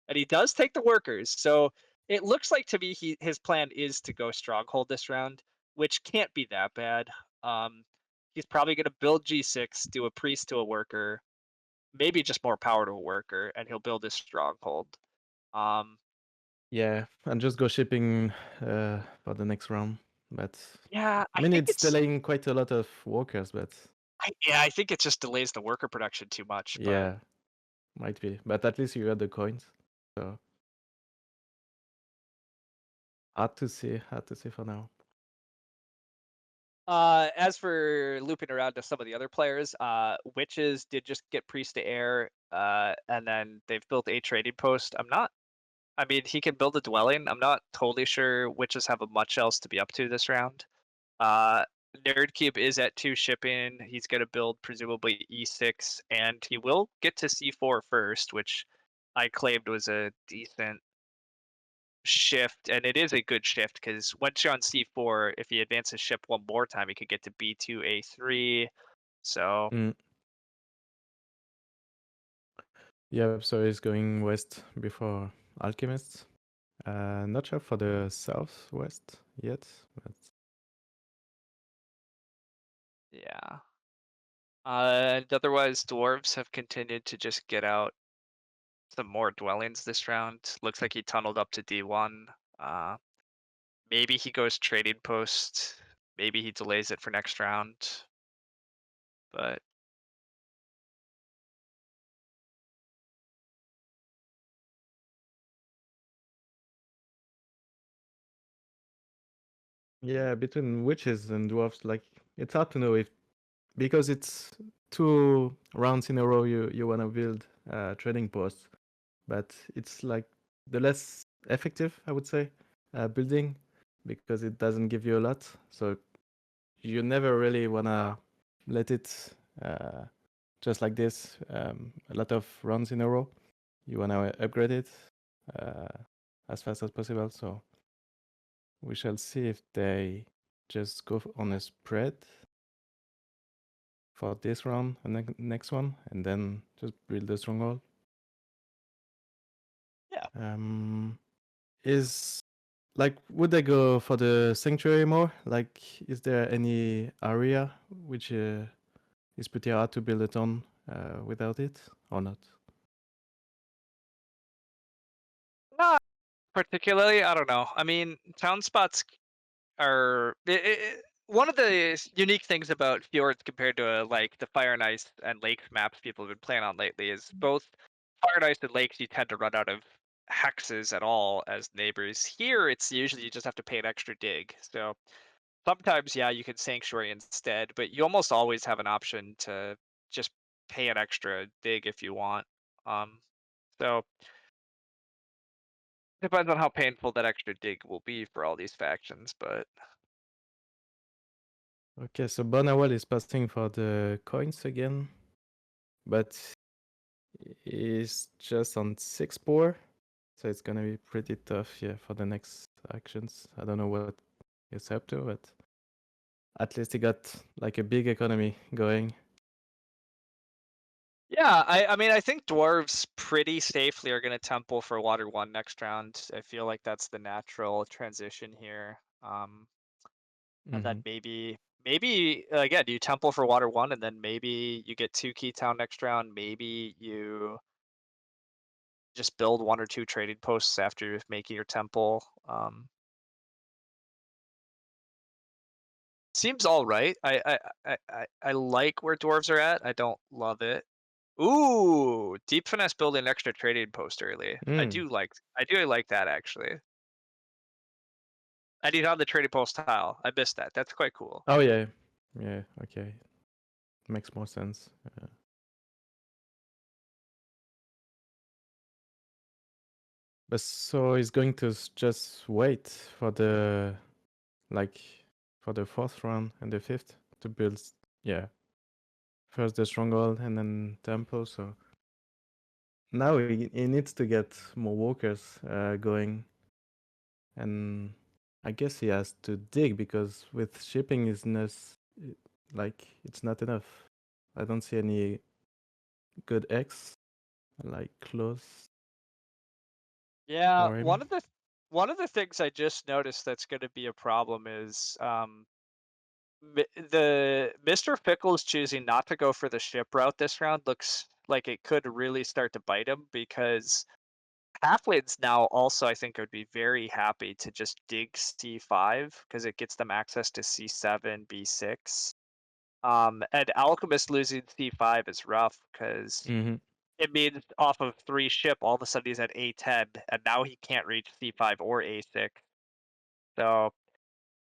and he does take the workers. So it looks like to me his plan is to go stronghold this round, which can't be that bad. Um, he's probably going to build G6, do a priest to a worker, maybe just more power to a worker, and he'll build his stronghold. Um, Yeah, and just go shipping for the next round. But yeah, I I mean, think it's delaying quite a lot of workers, but I think it just delays the worker production too much. But yeah, might be. But at least you got the coins. So hard to see for now. as for looping around to some of the other players, witches did just get priest to air, and then they've built a trading post. I mean, he can build a dwelling. I'm not totally sure witches have much else to be up to this round. Uh, Nerdcube is at 2 shipping. He's going to build presumably E6, and he will get to C4 first, which I claimed was a decent shift, and it is a good shift because once you're on C4, if he advances ship one more time, he could get to B2, A3. So Mm. Yeah, so he's going west before Alchemists. Not sure for the southwest yet, but yeah. And otherwise, dwarves have continued to just get out some more dwellings this round. Looks like he tunneled up to D1. Uh, maybe he goes trading post. Maybe he delays it for next round. But yeah, between witches and dwarves, like it's hard to know if because it's 2 rounds in a row you want to build trading posts, but it's like the less effective, I would say, building because it doesn't give you a lot. So you never really wanna let it just like this a lot of runs in a row. You wanna upgrade it uh, as fast as possible. So we shall see if they just go on a spread for this round and next one, and then just build the stronghold. yeah. Is like, would they go for the sanctuary more? Like, is there any area which is pretty hard to build it on without it, or not? Not particularly. I don't know. I mean, town spots are one of the unique things about fjords compared to like the fire and ice and lake maps people have been playing on lately is both fire and ice and lakes you tend to run out of hexes at all as neighbors. Here it's usually you just have to pay an extra dig. So sometimes yeah you can sanctuary instead, but you almost always have an option to just pay an extra dig if you want. Um, so depends on how painful that extra dig will be for all these factions, but Okay, so Bonawal is passing for the coins again, but he's just on 6 poor, so it's gonna be pretty tough, yeah, for the next actions. I don't know what he's up to, but at least he got like a big economy going. yeah, I mean, I think dwarves pretty safely are going to temple for water one next round. I feel like that's the natural transition here. And then Mm-hmm. maybe again, you temple for water one, and then maybe you get 2 key town next round. Maybe you just build 1 or 2 trading posts after making your temple. Seems all right. I like where dwarves are at. I don't love it. Ooh, deep finesse building an extra trading post early. Mm. I do like that actually. And he's on the trading post tile. I missed that. That's quite cool. Oh yeah, yeah. Okay, makes more sense. But so he's going to just wait for the like for the 4th round and the 5th to build. Yeah, first the stronghold and then temple. So now he needs to get more walkers going, and I guess he has to dig because with shipping is like it's not enough. I don't see any good X like close. Yeah, for him. one of the things I just noticed that's going to be a problem is the Mr. Fickle's choosing not to go for the ship route this round looks like it could really start to bite him because halflings now also I think would be very happy to just dig C5 because it gets them access to C7, B6. And Alchemist losing C5 is rough because Hmm. it means off of 3 ship, all of a sudden he's at A10, and now he can't reach C5 or A6. So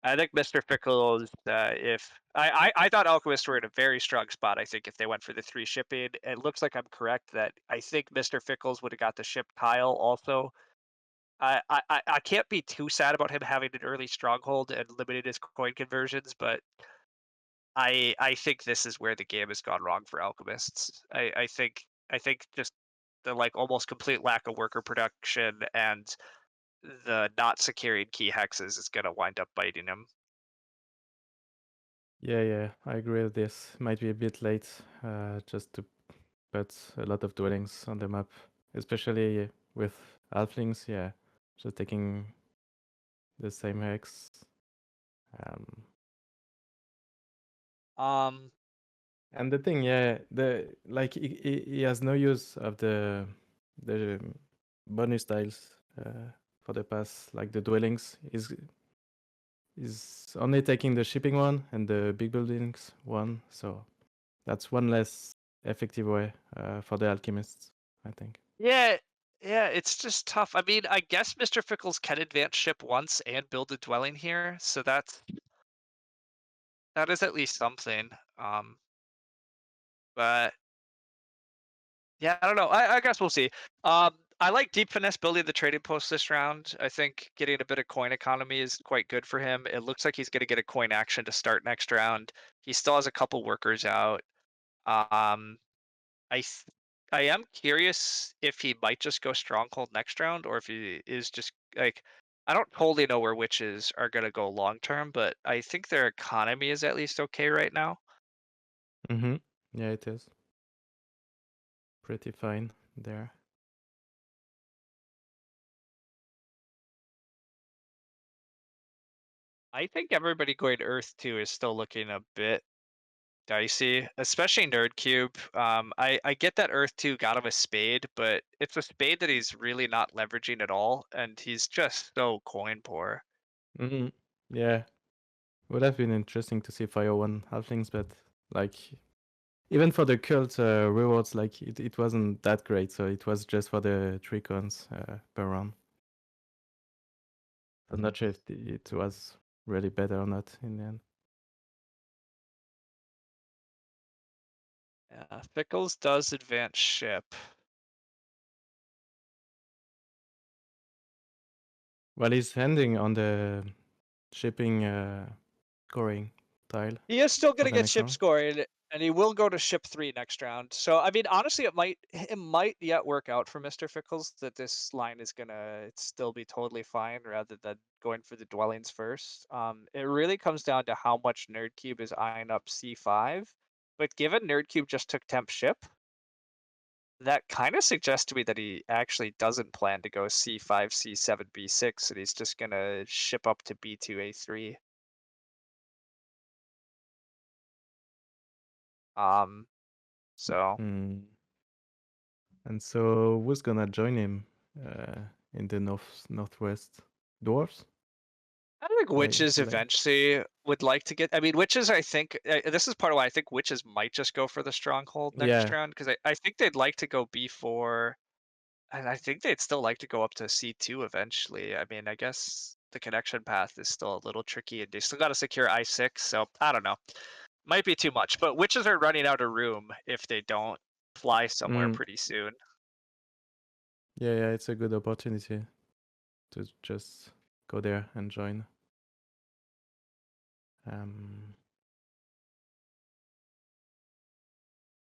I think Mr. Fickle's, if I thought Alchemist were in a very strong spot. I think if they went for the 3 shipping, it looks like I'm correct that I think Mr. Fickles would have got the ship tile also. I can't be too sad about him having an early stronghold and limited his coin conversions, but I think this is where the game has gone wrong for alchemists. I think just the like almost complete lack of worker production and the not securing key hexes is gonna wind up biting him. Yeah, I agree with this. Might be a bit late, just to put a lot of dwellings on the map, especially with halflings. Yeah, just taking the same hex. Um, Um, and the thing, yeah, the like he has no use of the bonus tiles for the pass, like the dwellings. Is only taking the shipping one and the big buildings one, so that's one less effective way for the alchemists, I think. yeah, yeah, it's just tough. I mean, I guess Mr. Fickles can advance ship once and build a dwelling here, so that is at least something. But yeah, I don't know. I guess we'll see. I like Deep Finesse building the trading post this round. I think getting a bit of coin economy is quite good for him. It looks like he's going to get a coin action to start next round. He still has a couple workers out. Um, I th- I am curious if he might just go stronghold next round, or if he is just like I don't totally know where witches are going to go long term, but I think their economy is at least okay right now. Mm-hmm. Yeah, it is pretty fine there. I think everybody going Earth 2 is still looking a bit dicey, especially Nerd Cube. I get that Earth 2 got him a spade, but it's a spade that he's really not leveraging at all, and he's just so coin poor. Mm-hmm. Yeah, would have been interesting to see Fire One halflings, but like even for the cult rewards, like it wasn't that great. So it was just for the 3 coins per round. I'm not sure if it was really better or not in the end. Yeah, Fickles does advance ship. Well, he's handing on the shipping scoring tile He is still for going to the get next ship round. scoring, and he will go to ship 3 next round. So I mean, honestly, it might yet work out for Mr. Fickles that this line is gonna still be totally fine rather than going for the dwellings first. It really comes down to how much Nerdcube is eyeing up C5. But given Nerdcube just took temp ship, that kind of suggests to me that he actually doesn't plan to go C5, C7, B6, and he's just gonna ship up to B2, A3. Um, so. Mm. And so who's gonna join him in the northwest? Dwarves? I think witches Like eventually would like to get. I mean, witches. I think this is part of why I think witches might just go for the stronghold next yeah. round because I think they'd like to go B4, and I think they'd still like to go up to C2 eventually. I mean, I guess the connection path is still a little tricky, and they still got to secure I6. So I don't know. Might be too much, but witches are running out of room if they don't fly somewhere Mm. pretty soon. Yeah, it's a good opportunity to just go there and join. Um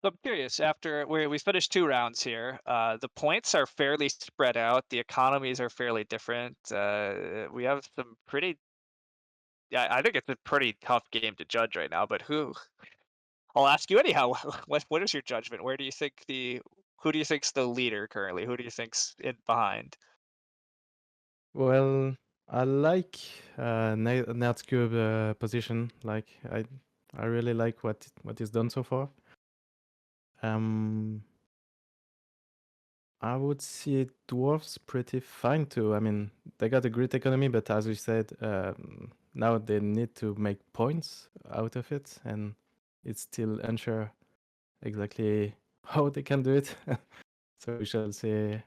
So I'm curious, after we finished 2 rounds here, the points are fairly spread out. The economies are fairly different. We have some pretty. Yeah, I think it's a pretty tough game to judge right now. But who? I'll ask you anyhow. What is your judgment? Where do you think the? Who do you think's the leader currently? Who do you think's in behind? Well, I like Nerd's Cube position. Like I really like what he's done so far. I would see dwarves pretty fine too. I mean, they got a great economy, but as we said, now they need to make points out of it, and it's still unsure exactly how they can do it. So we shall see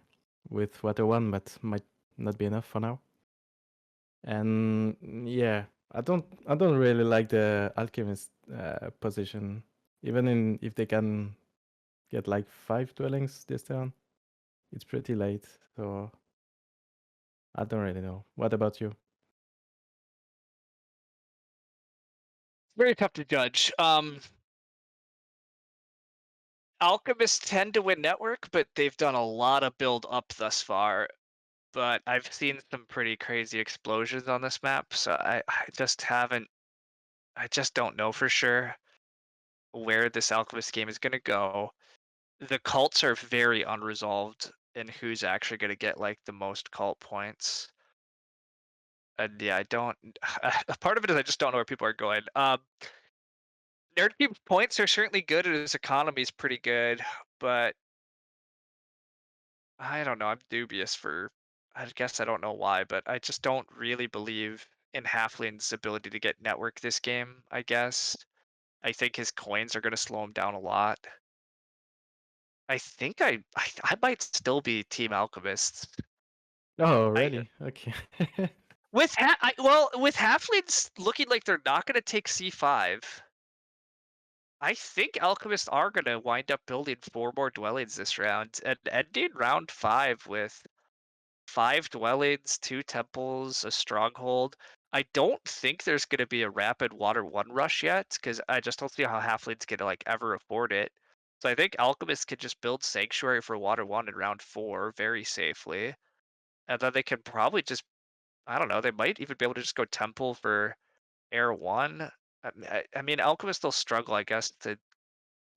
with Water One, but might not be enough for now. And yeah, I don't really like the alchemist position, even if they can get like 5 dwellings this turn. It's pretty late, so I don't really know. What about you? Very tough to judge. Alchemists tend to win network, but they've done a lot of build up thus far. But I've seen some pretty crazy explosions on this map, so I just haven't. I just don't know for sure where this alchemist game is going to go. The cults are very unresolved in who's actually going to get like the most cult points. And yeah, I don't. Part of it is I just don't know where people are going. Nerd Cube's points are certainly good, and his economy is pretty good, but I don't know. I'm dubious for. I guess I don't know why, but I just don't really believe in Halfling's ability to get network this game. I guess I think his coins are going to slow him down a lot. I think I might still be Team Alchemist. Oh, I really? Okay. with Halflings looking like they're not going to take C5. I think Alchemists are going to wind up building 4 more dwellings this round and ending round 5 with 5 dwellings, 2 temples, a stronghold. I don't think there's going to be a rapid Water 1 rush yet because I just don't see how Halflings can like ever afford it. So I think Alchemists could just build Sanctuary for Water 1 in round 4 very safely. And then they can probably just, I don't know, they might even be able to just go Temple for Air 1. I mean, Alchemists will struggle, I guess, to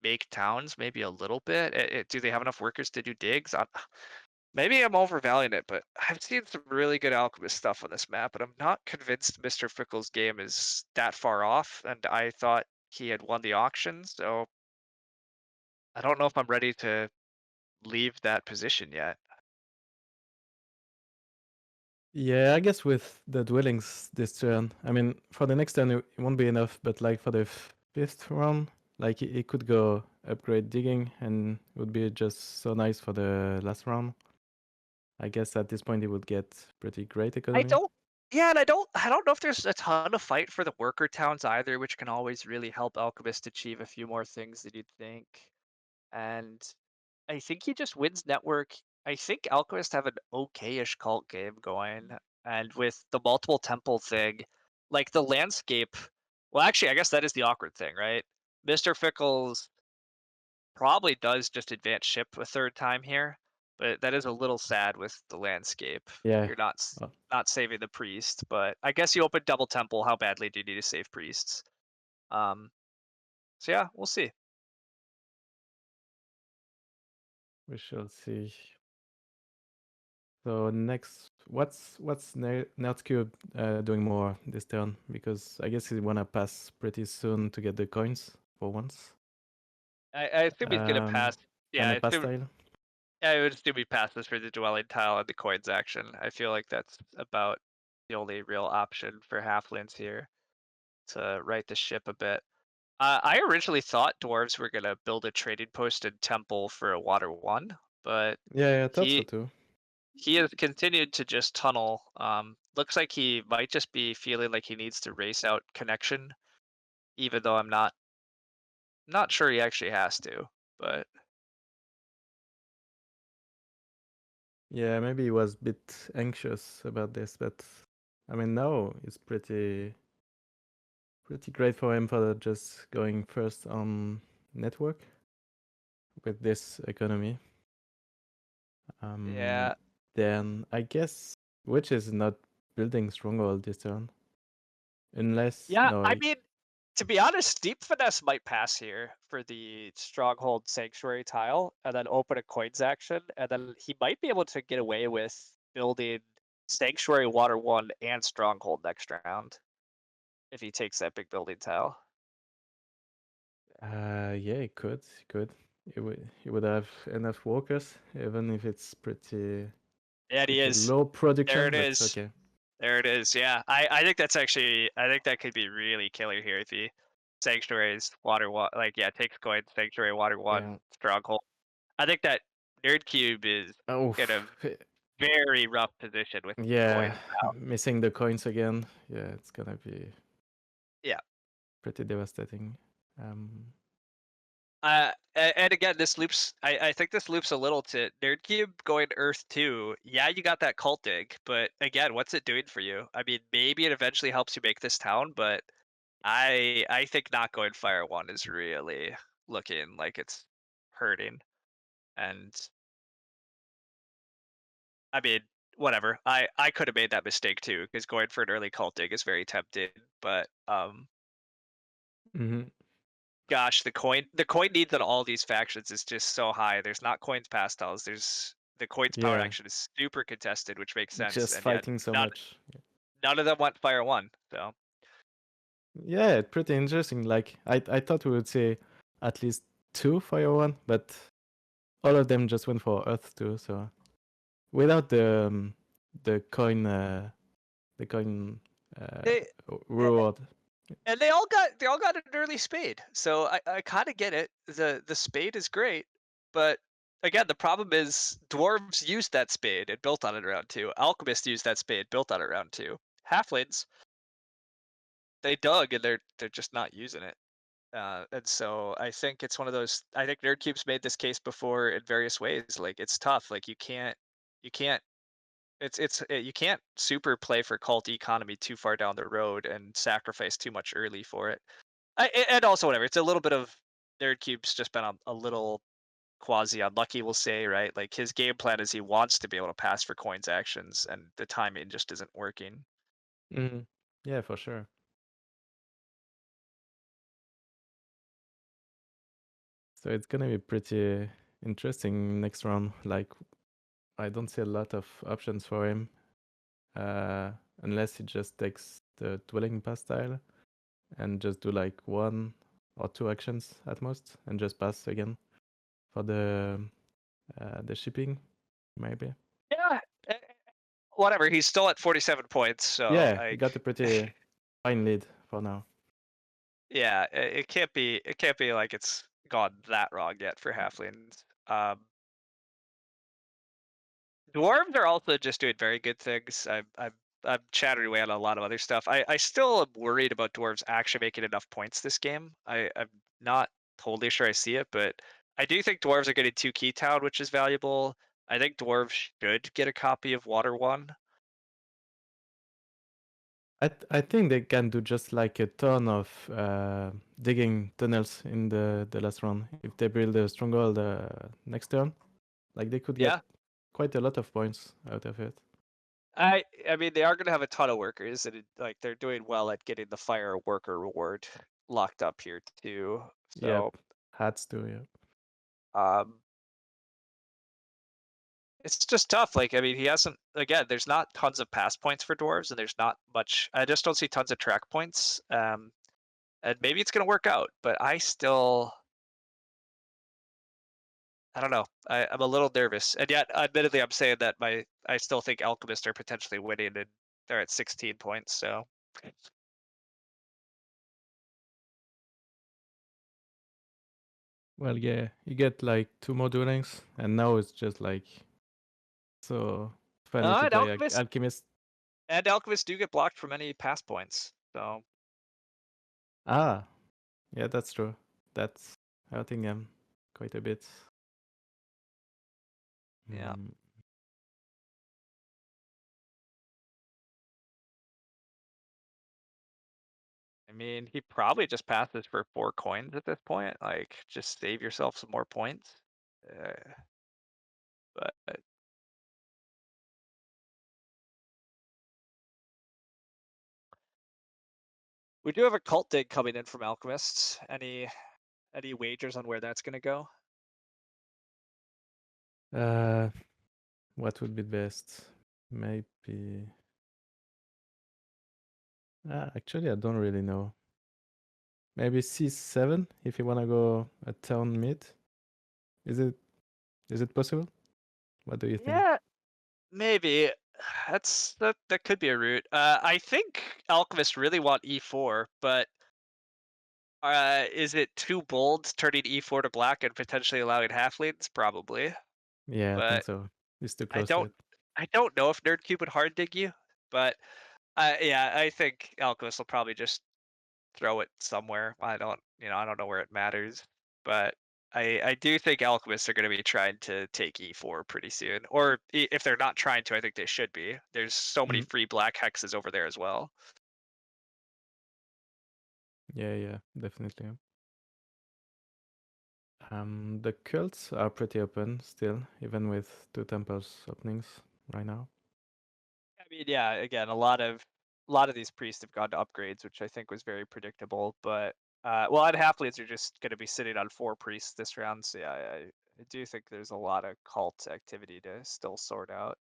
make towns maybe a little bit. Do they have enough workers to do digs? Maybe I'm overvaluing it, but I've seen some really good alchemist stuff on this map, and I'm not convinced Mr. Fickle's game is that far off. And I thought he had won the auction, so I don't know if I'm ready to leave that position yet. Yeah, I guess with the dwellings this turn, I mean, for the next turn it won't be enough, but like for the fifth round, like it could go upgrade digging, and it would be just so nice for the last round. I guess at this point it would get pretty great I economy. don't. Yeah, and I don't know if there's a ton of fight for the worker towns either, which can always really help Alchemist achieve a few more things than you'd think. And I think he just wins network. I think Alchemist have an okay-ish cult game going, and with the multiple temple thing, like the landscape. Well, actually, I guess that is the awkward thing, right? Mr. Fickles probably does just advance ship a third time here, but that is a little sad with the landscape. Yeah. You're not saving the priest, but I guess you open double temple. How badly do you need to save priests? Um, so yeah, we'll see. We shall see. So next, what's Nerdcube doing more this turn? Because I guess he wanna pass pretty soon to get the coins for once. I assume he's gonna pass. Yeah, And I a pass assume. tile. I would assume he passes for the dwelling tile and the coins action. I feel like that's about the only real option for halflings here to right the ship a bit. I originally thought dwarves were gonna build a trading post and temple for a water 1, but Yeah, I thought so he too. he has continued to just tunnel. Looks like he might just be feeling like he needs to race out connection, even though I'm not sure he actually has to. But Yeah, maybe he was a bit anxious about this, but I mean now it's pretty great for him for just going first on network with this economy. yeah, Then I guess which is not building stronghold this turn. Unless yeah. no, I mean, to be honest, Deep Finesse might pass here for the Stronghold Sanctuary tile, and then open a coins action, and then he might be able to get away with building Sanctuary, Water 1, and Stronghold next round. If he takes that big building tile. Yeah, he could. He could. He would have enough workers, even if it's pretty Yeah, he is. low There production. it But is. okay. There it is. Yeah, I think that's actually, I think that could be really killer here if he Sanctuaries, Water 1, like, yeah, takes coin, Sanctuary, Water 1, Yeah. Stronghold. I think that Nerd Cube is Oh. in a very rough position with Yeah, coins now. missing the coins again. Yeah, it's gonna be. Yeah. Pretty devastating. And again, this loops. I think this loops a little to Nerd Cube going Earth 2. Yeah, you got that cult dig, but again, what's it doing for you? I mean, maybe it eventually helps you make this town, but I think not going Fire 1 is really looking like it's hurting. And I mean, whatever. I could have made that mistake too, because going for an early cult dig is very tempting. But Mm-hmm. gosh, the coin needs on all these factions is just so high. There's not coins pastels. There's the coins power Yeah, action is super contested, which makes sense. just And yet fighting so none much. none of them want Fire 1. So Yeah, pretty interesting. Like I thought we would say at least 2 Fire 1, but all of them just went for Earth 2. So without the coin they reward. and they all got an early spade. So I kind of get it. The spade is great, but again, the problem is dwarves used that spade and built on it around 2. Alchemists used that spade, built on it around 2. Halflings, they dug and they're just not using it. And so I think it's one of those. I think Nerdcube's made this case before in various ways. Like it's tough. Like you can't. You can't super play for cult economy too far down the road and sacrifice too much early for it. And also whatever. It's a little bit of Nerdcube's just been a little quasi unlucky, we'll say, right? Like his game plan is he wants to be able to pass for coins actions, and the timing just isn't working. Mm-hmm. Yeah, for sure. So it's gonna be pretty interesting next round. Like I don't see a lot of options for him, unless he just takes the dwelling pass style and just do like 1 or 2 actions at most, and just pass again for the shipping, maybe. Yeah. Whatever. He's still at 47 points, so Yeah, he got a like pretty fine lead for now. yeah, it can't be like it's gone that wrong yet for halflings. Dwarves are also just doing very good things. I'm chattering away on a lot of other stuff. I still am worried about dwarves actually making enough points this game. I'm not totally sure I see it, but I do think dwarves are getting 2 key town, which is valuable. I think dwarves should get a copy of Water 1. I think they can do just like a ton of digging tunnels in the last round if they build a stronghold next turn. Like they could Yeah. get quite a lot of points out of it. I mean, they are going to have a ton of workers, and like they're doing well at getting the fire worker reward locked up here too. So Yep, hats too. Yeah. um, it's just tough. Like I mean, he hasn't. Again, there's not tons of pass points for dwarves, and there's not much. I just don't see tons of track points. And maybe it's going to work out, but I don't know. I'm a little nervous, and yet, admittedly, I'm saying that I still think alchemists are potentially winning, and they're at 16 points. So. Well, yeah, you get like 2 more dwellings, and now it's just like so funny to And play alchemists alchemist. do get blocked from any pass points. So. Ah, yeah, that's true. That's hurting him quite a bit. Yeah. Mm. I mean, he probably just passes for 4 coins at this point. Like, just save yourself some more points. But we do have a cult dig coming in from alchemists. Any wagers on where that's going to go? Uh, what would be best? Maybe. Actually, I don't really know. Maybe C7 if you wanna go a town mid. Is it possible? What do you think? Yeah, maybe. That could be a route. I think Alchemists really want E4, but is it too bold turning E4 to black and potentially allowing half lanes? Probably. Yeah, I think But so. It's too I close to don't it. I don't know if Nerdcube would hard dig you, but yeah, I think Alchemist will probably just throw it somewhere. I don't know where it matters, but I do think Alchemists are going to be trying to take E4 pretty soon. Or if they're not trying to, I think they should be. There's so many Mhm. free black hexes over there as well. Yeah, definitely. The cults are pretty open still, even with 2 temples openings right now. I mean, yeah, again, a lot of these priests have gone to upgrades, which I think was very predictable. But well, and halfleads are just going to be sitting on 4 priests this round. So yeah, I do think there's a lot of cult activity to still sort out.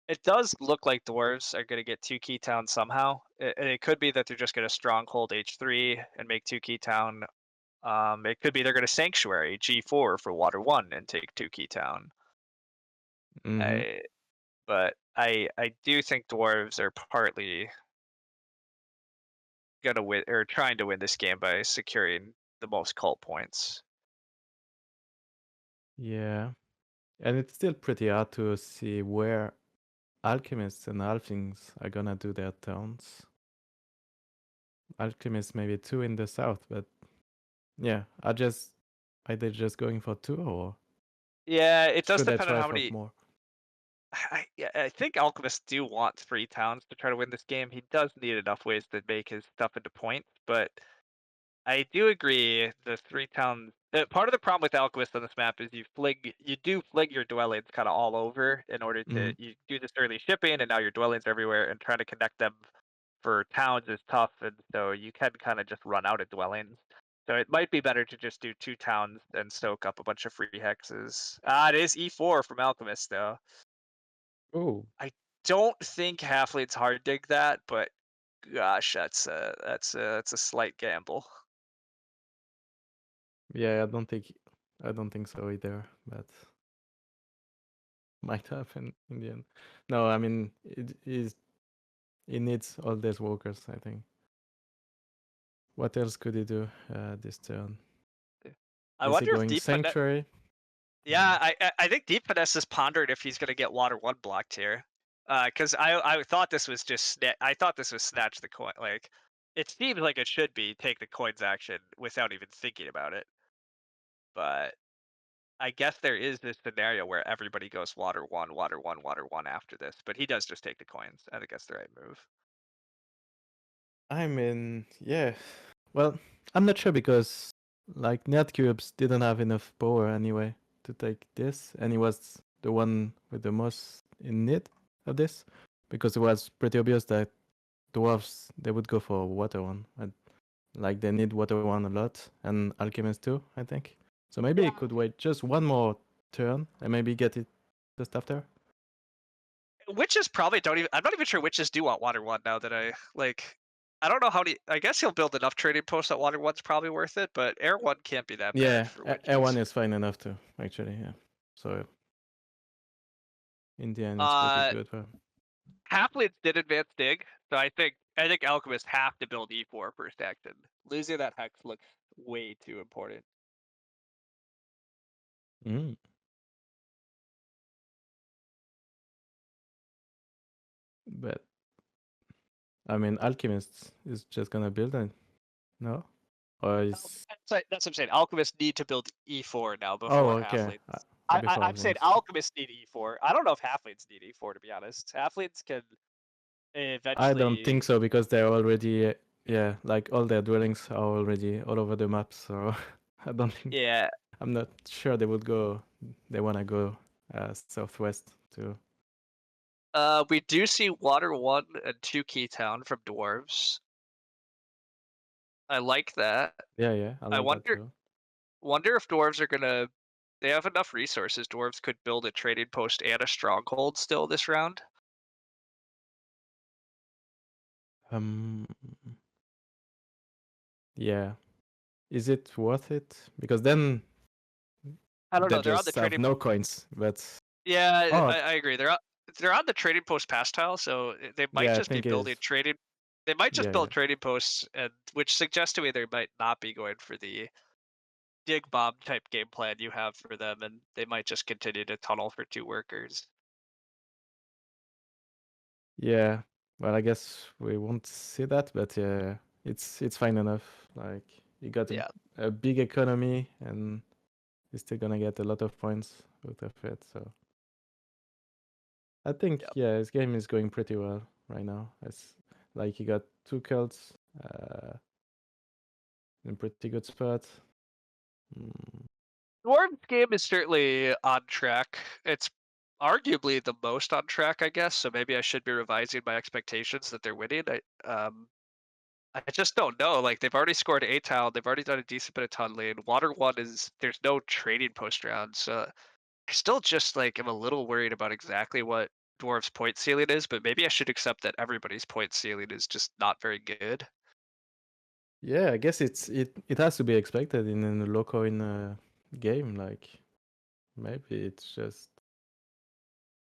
It does look like dwarves are going to get 2 key towns somehow. It could be that they're just going to stronghold H3 and make 2 key town. It could be they're going to sanctuary G4 for water 1 and take 2 key town. Mm-hmm. But I do think dwarves are partly gonna win or trying to win this game by securing the most cult points. Yeah. And it's still pretty hard to see where alchemists and halflings are gonna do their towns. Alchemists maybe 2 in the south, but yeah, are they just going for 2 or Yeah, it does should I depend on try how for many. more? I think alchemists do want 3 towns to try to win this game. He does need enough ways to make his stuff into points, but I do agree the 3 towns. Part of the problem with alchemists on this map is you do fling your dwellings kind of all over in order to Mhm. you do this early shipping, and now your dwellings are everywhere, and trying to connect them for towns is tough, and so you can kind of just run out of dwellings. So it might be better to just do 2 towns and soak up a bunch of free hexes. It is E4 from Alchemist though. Oh, I don't think halflanes hard dig that, but gosh, that's a slight gamble. yeah, I don't think so either, but might happen in the end. No, I mean it needs all these walkers, I think. What else could he do this turn? I Is he wonder if going Sanctuary? Yeah, I think Deep Finesse is pondering if he's gonna get Water 1 blocked here. Because I thought this was just I thought this was snatch the coin. Like, it seems like it should be take the coins action without even thinking about it. But I guess there is this scenario where everybody goes Water 1, Water 1, Water 1 after this. But he does just take the coins. I think that's the right move. I mean, yeah. Well, I'm not sure because like Netcubes didn't have enough power anyway to take this, and he was the one with the most in need of this because it was pretty obvious that dwarves they would go for water one, and like they need water one a lot, and alchemist too, I think. So maybe he Yeah. could wait just one more turn and maybe get it just after. Witches probably don't even. I'm not even sure witches do want Water 1 now that I like. I don't know how to. I guess he'll build enough trading posts that Water 1's probably worth it, but Air 1 can't be that bad Yeah, for Air1 witches. is fine enough too, actually. Yeah. So in the end, it's pretty Uh, good for him. Halflings did advance dig, so I think alchemists have to build E4 first action. Losing that hex looks way too important. Mm. But I mean, Alchemist is just gonna build it, no? Or is That's what I'm saying. Alchemists need to build E4 now oh before okay halflings. I, before I'm saying Halflings. alchemists need E4. I don't know if halflings need E4 to be honest. Halflings can I don't eventually. think so because they're already yeah, like all their dwellings are already all over the map. So I don't think Yeah, I'm not sure they would go. They wanna go southwest too. we do see Water 1 and 2 Keytown from dwarves. I like that. Yeah, I I like that wonder too. wonder if dwarves are gonna They have enough resources. Dwarves could build a trading post and a stronghold still this round. Um, yeah. Is it worth it? Because then I don't they know. They're on the just have trading. no coins. But Yeah, oh, I agree. They're on the trading post pass tile, so they might yeah, I just be think it building is. trading. They might just Yeah, build yeah. trading posts, and which suggests to me they might not be going for the dig bomb type game plan you have for them, and they might just continue to tunnel for 2 workers. Yeah. Well, I guess we won't see that, but yeah, it's fine enough. Like you got Yeah. a big economy, and you're still gonna get a lot of points out of it. So I think Yep. yeah, his game is going pretty well right now. It's like he got 2 cults, in a pretty good spot. Mm, Dwarves game is certainly on track. It's arguably the most on track, I guess. So maybe I should be revising my expectations that they're winning. I just don't know. Like they've already scored a tile. They've already done a decent bit of tunneling. Water one is there's no trading post round, so I still just like am a little worried about exactly what Dwarves' point ceiling is. But maybe I should accept that everybody's point ceiling is just not very good. yeah, I guess it has to be expected in a low coin game. Like maybe it's just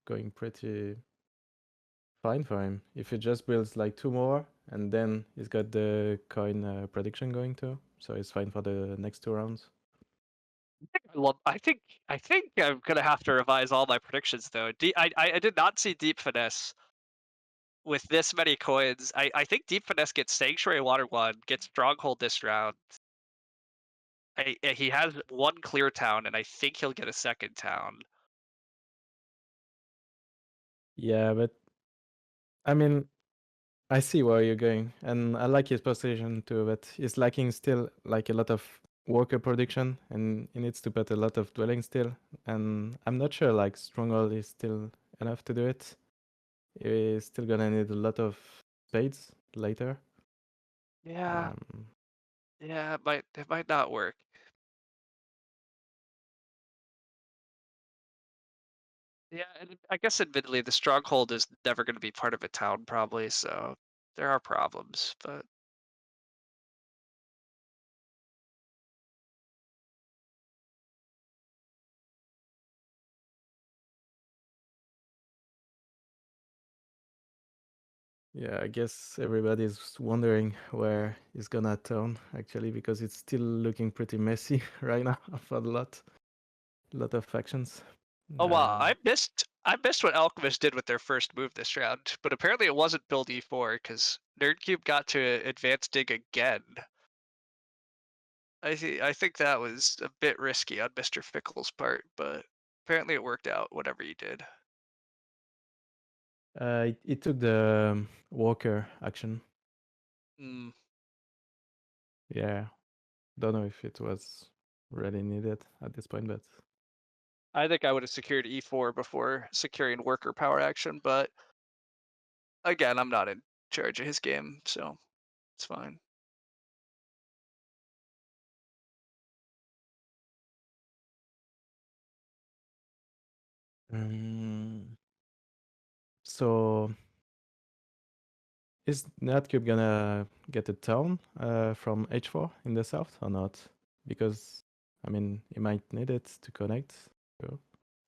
going pretty fine for him. If he just builds like 2 more, and then he's got the coin prediction going too, so it's fine for the next 2 rounds. I think I'm gonna have to revise all my predictions though. I did not see deep finesse with this many coins. I think deep finesse gets sanctuary water one, gets stronghold this round. He has 1 clear town, and I think he'll get a second town. Yeah, but I mean, I see where you're going, and I like his position too, but he's lacking still like a lot of worker production, and he needs to put a lot of dwelling still. And I'm not sure like stronghold is still enough to do it. He's still gonna need a lot of spades later. Yeah, Um, yeah, it might not work. Yeah, and I guess admittedly the stronghold is never going to be part of a town probably, so there are problems, but yeah, I guess everybody's wondering where it's gonna turn actually, because it's still looking pretty messy right now for a lot of factions. oh well, Uh, I missed what Alchemist did with their first move this round, but apparently it wasn't build E4 because Nerdcube got to advance dig again. I think that was a bit risky on Mr. Fickle's part, but apparently it worked out, whatever he did. it took the Walker action. Mm. Yeah, don't know if it was really needed at this point, but I think I would have secured E4 before securing worker power action, but again, I'm not in charge of his game, so it's fine. um, so is Nerdcube gonna get a town from H4 in the south or not? Because I mean, he might need it to connect. So.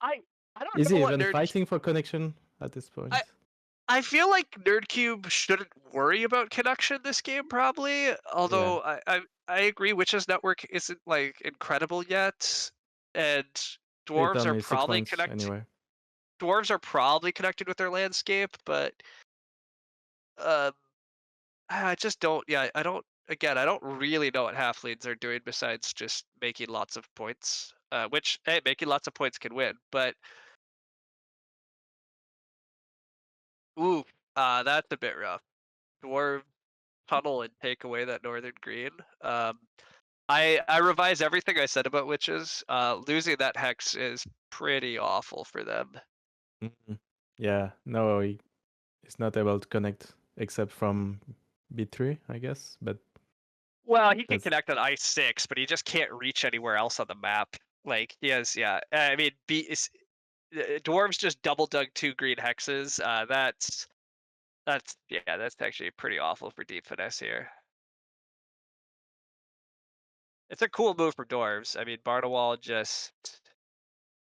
I I don't Is know he what even fighting for connection at this I point? I feel like Nerdcube shouldn't worry about connection this game probably. Yeah, Although I agree Witch's network isn't like incredible yet, and it's dwarves are only 6 probably points anyway. connected with their landscape, but uh, I just don't. Yeah, I don't. Again, I don't really know what halflings are doing besides just making lots of points. Which hey, making lots of points can win, but ooh, that's a bit rough. Dwarf tunnel and take away that northern green. I revise everything I said about witches. Losing that hex is pretty awful for them. Mhm. Yeah, no, he's not able to connect except from B3, I guess. But Well, he can that's connect on I6, but he just can't reach anywhere else on the map. Like he has, yeah. I mean, dwarves just double dug 2 green hexes. That's yeah, that's actually pretty awful for deep finesse here. It's a cool move for dwarves. I mean, Barnawall just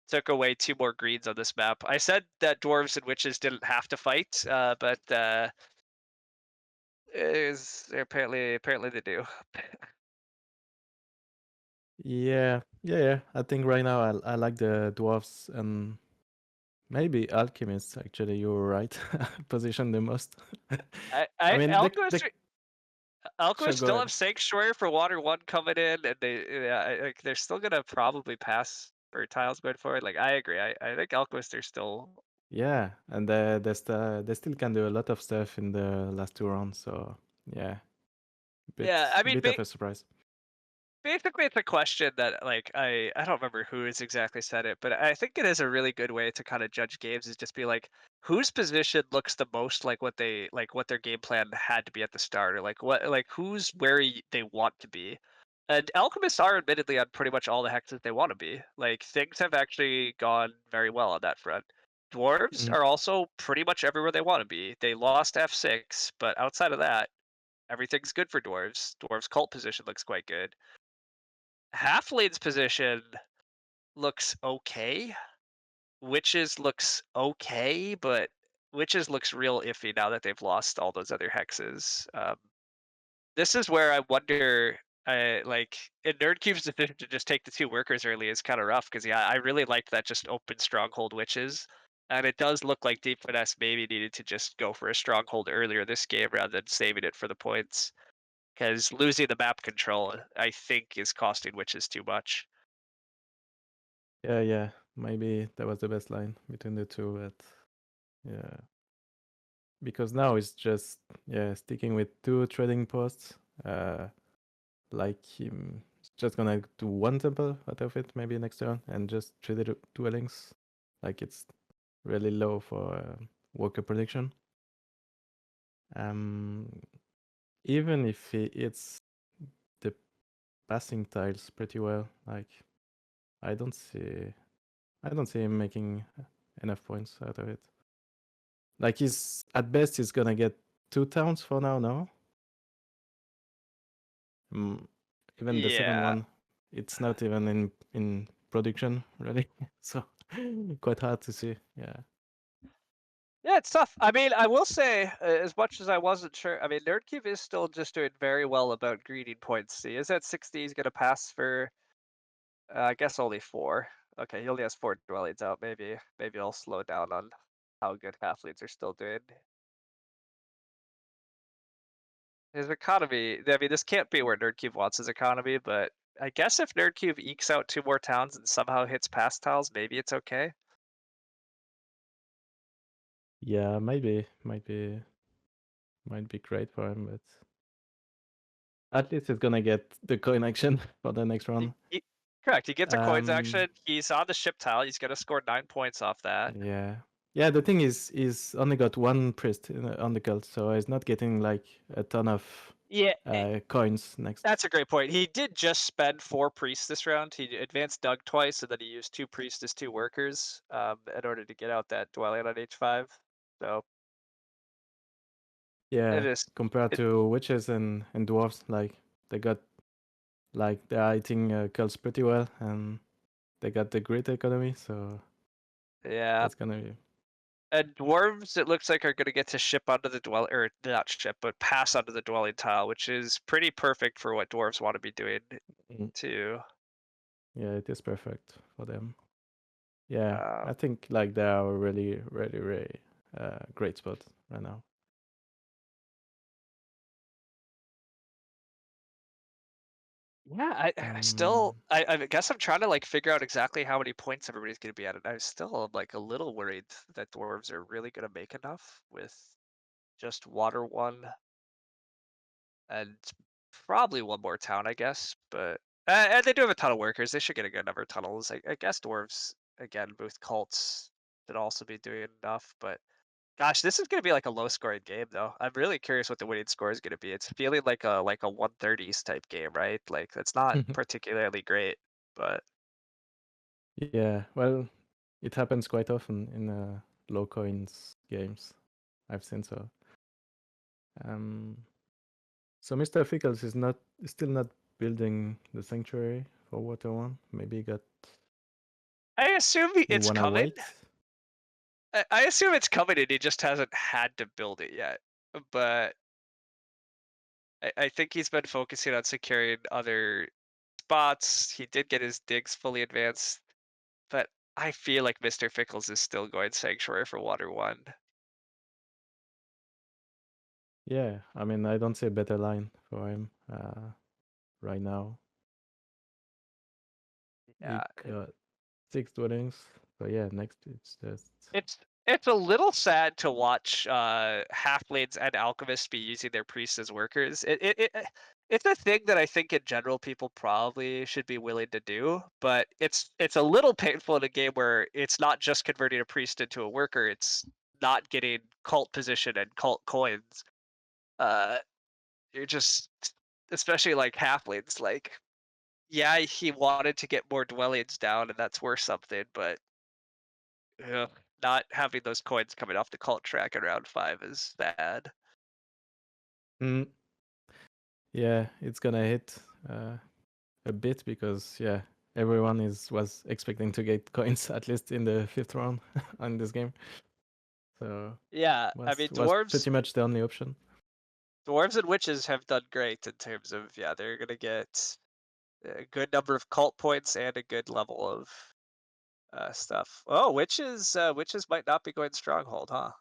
took away 2 more greens on this map. I said that dwarves and witches didn't have to fight, but is apparently they do. Yeah. I think right now I like the dwarves and maybe alchemists. Actually, you were right. Position the most. I mean, sure, Alchemists go still ahead. have Sanctuary for Water 1 coming in, and like they're still gonna probably pass for tiles going forward. Like I agree. I think Alchemists are still. Yeah, and they still can do a lot of stuff in the last 2 rounds. So yeah, Yeah, I mean, bit of a surprise. basically it's a question that like I don't remember who has exactly said it, but I think it is a really good way to kind of judge games is just be like whose position looks the most like what their game plan had to be at the start, or like who's where they want to be. And alchemists are admittedly on pretty much all the hexes they want to be. Like things have actually gone very well on that front. Dwarves Mhm. are also pretty much everywhere they want to be. They lost F6, but outside of that, everything's good for dwarves. Dwarves cult position looks quite good. Halfling's position looks okay. Witches looks okay, but Witches looks real iffy now that they've lost all those other hexes. This is where I wonder, like, in Nerdcube's decision to just take the 2 workers early is kind of rough because yeah, I really liked that just open stronghold witches, and it does look like Deep Finesse maybe needed to just go for a stronghold earlier this game rather than saving it for the points because losing the map control I think is costing witches too much. Yeah. Maybe that was the best line between the two, but yeah, because now it's just sticking with 2 trading posts. Like just gonna do 1 temple out of it maybe next turn and just trade it dwellings. Like it's really low for worker prediction. Um, even if it's the passing tiles pretty well, like I don't see him making enough points out of it. Like he's at best he's gonna get 2 towns for now. No, even the second Yeah. one, it's not even in production really. So quite hard to see. Yeah. Yeah, it's tough. I mean, I will say, as much as I wasn't sure, I mean, Nerdcube is still just doing very well about greeting points. He is at 60. He's going to pass for, I guess, only 4. Okay, he only has 4 dwellings out. Maybe I'll slow down on how good halflings are still doing. His economy, I mean, this can't be where Nerdcube wants his economy, but I guess if Nerdcube ekes out 2 more towns and somehow hits pass tiles, maybe it's okay. Yeah, might be great for him, but at least he's gonna get the coin action for the next round. Correct. He gets a coins Um, action. He's on the ship tile. He's going to score 9 points off that. yeah. The thing is, he's only got 1 priest on the cult, so he's not getting like a ton of Yeah, coins next. that's a great point. He did just spend 4 priests this round. He advanced Doug twice, and then he used 2 priests as 2 workers in order to get out that dwelling on H5. So it Yeah, is. compared It, to witches and dwarves, like they got like they're eating cults pretty well, and they got the great economy, so yeah. that's gonna be. And dwarves, it looks like, are going to get to ship onto the dwell, or not ship, but pass onto the dwelling tile, which is pretty perfect for what dwarves want to be doing Mm, too. yeah, it is perfect for them. Yeah, Um, I think like they are really great spot right now. Yeah, I still, Um, I guess I'm trying to like figure out exactly how many points everybody's going to be at, and I still am like a little worried that dwarves are really going to make enough with just water 1 and probably 1 more town, I guess. But and they do have a ton of workers. They should get a good number of tunnels. I guess dwarves again, both cults should also be doing enough. But gosh, this is going to be like a low scoring game, though. I'm really curious what the winning score is going to be. It's feeling like a 130s type game, right? Like that's not particularly great, but Yeah, well, it happens quite often in low coins games. I've seen so. Um, so Mr. Fickles is still not building the sanctuary for Water One. Maybe I assume he it's wanna coming. wait. I assume it's coming, and he just hasn't had to build it yet. But I think he's been focusing on securing other spots. He did get his digs fully advanced, but I feel like Mr. Fickles is still going Sanctuary for Water 1. Yeah, I mean, I don't see a better line for him right now. He Yeah, got 6 dwellings. So yeah, next it's just it's a little sad to watch halflings and alchemists be using their priests as workers. It's a thing that I think in general people probably should be willing to do, but it's a little painful in a game where it's not just converting a priest into a worker, it's not getting cult position and cult coins. Uh you're just, especially like halflings, like, yeah, he wanted to get more dwellings down and that's worth something, but ugh, not having those coins coming off the cult track in round 5 is bad. mm, yeah, it's gonna hit a bit because yeah, everyone was expecting to get coins at least in the 5th round on this game. So Yeah, I mean was pretty much the only option. dwarves and witches have done great in terms of, yeah, they're gonna get a good number of cult points and a good level of stuff. Oh, witches might not be going stronghold, huh?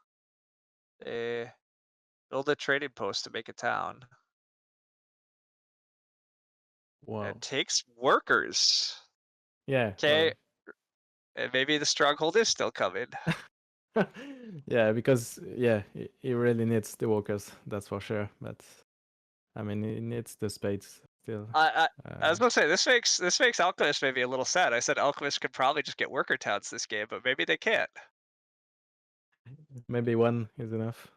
They build a trading post to make a town. It Wow. takes workers. Yeah, Okay, well, and maybe the stronghold is still coming. yeah, because yeah, he really needs the walkers, that's for sure. But I mean, he needs the spades still. I was gonna say this makes Alchemist maybe a little sad. I said Alchemist could probably just get worker towns this game, but maybe they can't. Maybe one is enough.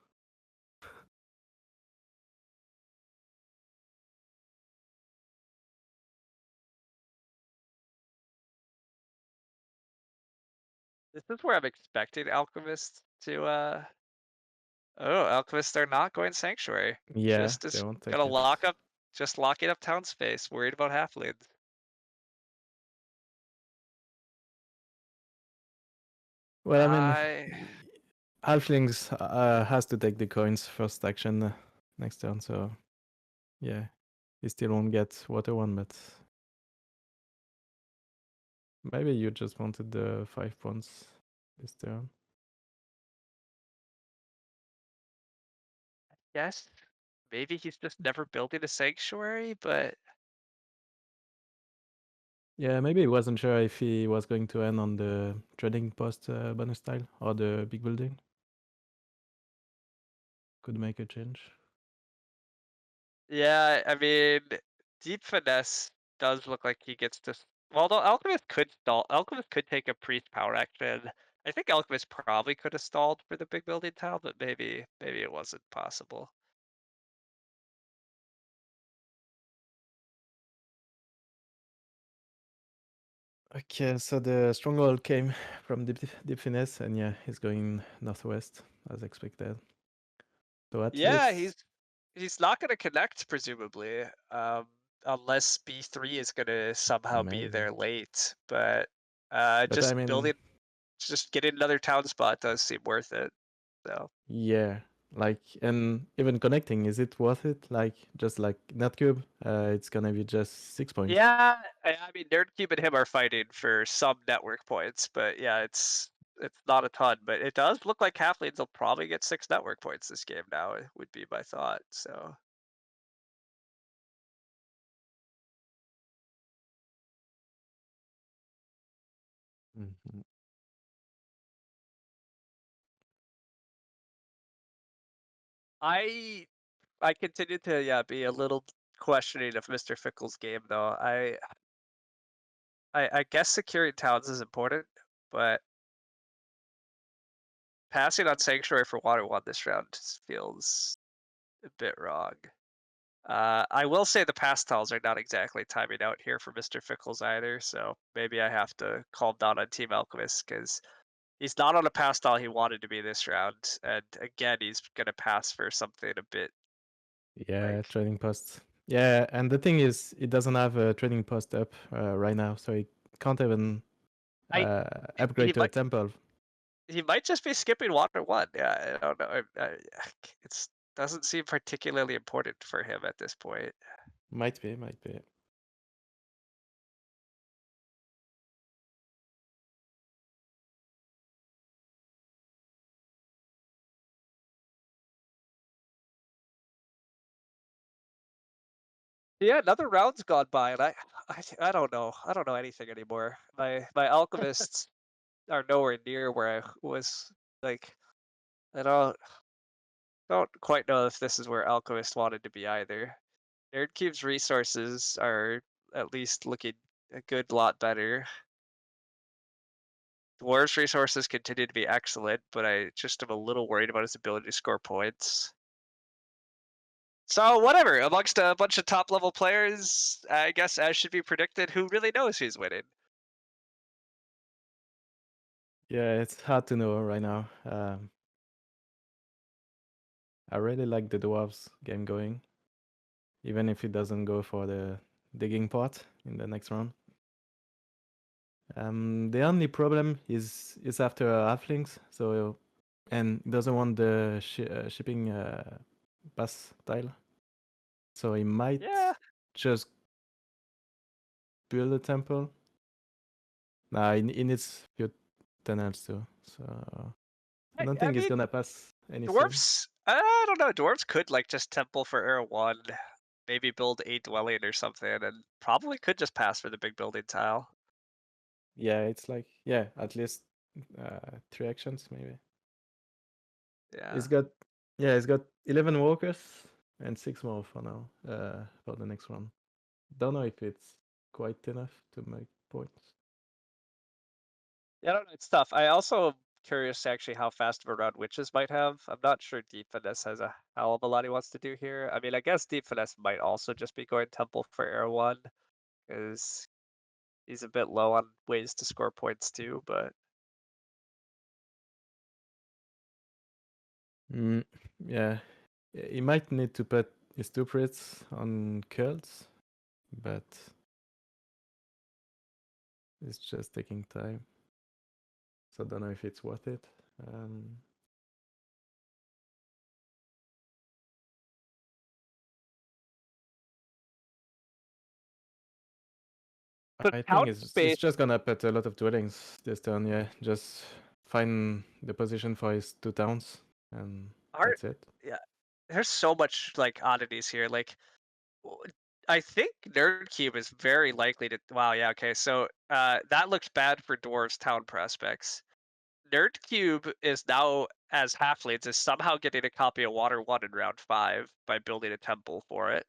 This is where I'm expecting Alchemists to oh, Alchemists are not going Sanctuary. Yeah, Just they as won't take gonna it. just locking up town space, worried about halflings. Well, I mean, I Halflings has to take the coins first action next turn, so yeah, he still won't get Water One, but maybe you just wanted the 5 points this turn. guess maybe he's just never building a Sanctuary, but Yeah, maybe he wasn't sure if he was going to end on the trading post bonus tile or the big building. Could make a change. yeah, I mean, Deep Finesse does look like he gets to. Well, though Alchemist could stall. Alchemist could take a priest power action. I think Alchemist probably could have stalled for the big building tile, but maybe it wasn't possible. Okay, so the stronghold came from Deep Finesse, and yeah, he's going northwest as expected. So at Yeah, least he's not going to connect presumably, unless B3 is going to somehow be maybe. there late. But But I mean, just getting another town spot does seem worth it. So. yeah, like, and even connecting, is it worth it? Like, just like Netcube, it's gonna be just 6 points. Yeah, I mean, Nerdcube and him are fighting for some network points, but yeah, it's not a ton. But it does look like halflings will probably get 6 network points this game now. It would be my thought. So Mhm. I I continue to, yeah, be a little questioning of Mr. Fickle's game though. I guess securing towns is important, but passing on Sanctuary for Water One this round just feels a bit wrong. I will say the pastels are not exactly timing out here for Mr. Fickles either, so maybe I have to calm down on Team Alchemist because he's not on a pastel he wanted to be this round, and again he's gonna pass for something a bit Yeah, like trading post. Yeah, and the thing is, it doesn't have a trading post up right now, so it can't even I he upgrade to a might temple. he might just be skipping water one. Yeah, I don't know. It's doesn't seem particularly important for him at this point. Might be, might be. Yeah, another round's gone by, and I don't know. I don't know anything anymore. My alchemists are nowhere near where I was. Like I don't quite know if this is where alchemist wanted to be either. Nerdcube's resources are at least looking a good lot better. Dwarves' resources continue to be excellent, but I just am a little worried about his ability to score points. So whatever, amongst a bunch of top level players, I guess as should be predicted, who really knows who's winning? Yeah, it's hard to know right now. I really like the dwarves game going, even if it doesn't go for the digging part in the next round. The only problem is after halflings, so and doesn't want the shipping pass tile, so he might Yeah, just build a temple. Nah, he needs few tunnels too, so I don't I think he's mean, gonna pass any soon. dwarves. I don't know. Dwarves could like just temple for era one, maybe build a dwelling or something, and probably could just pass for the big building tile. Yeah, it's like at least 3 actions maybe. Yeah. He's got he's got 11 walkers and 6 more for now for the next one. Don't know if it's quite enough to make points. Yeah, I don't know. It's tough. I also am curious actually how fast of a round witches might have. I'm not sure Deep Finesse has a hell of a lot he wants to do here. I mean, I guess Deep Finesse might also just be going temple for era one because he's a bit low on ways to score points too. But Yeah, he might need to put his 2 crits on curls, but it's just taking time. So I don't know if it's worth it. the I town think it's space just gonna put a lot of dwellings this turn. Yeah, just find the position for his 2 towns, and art. that's it. Yeah, there's so much like oddities here. Like I think Nerdcube is very likely to. Wow. Yeah. Okay. So that looks bad for dwarves town prospects. Nerdcube is now, as halflings, is somehow getting a copy of Water 1 in round 5 by building a temple for it.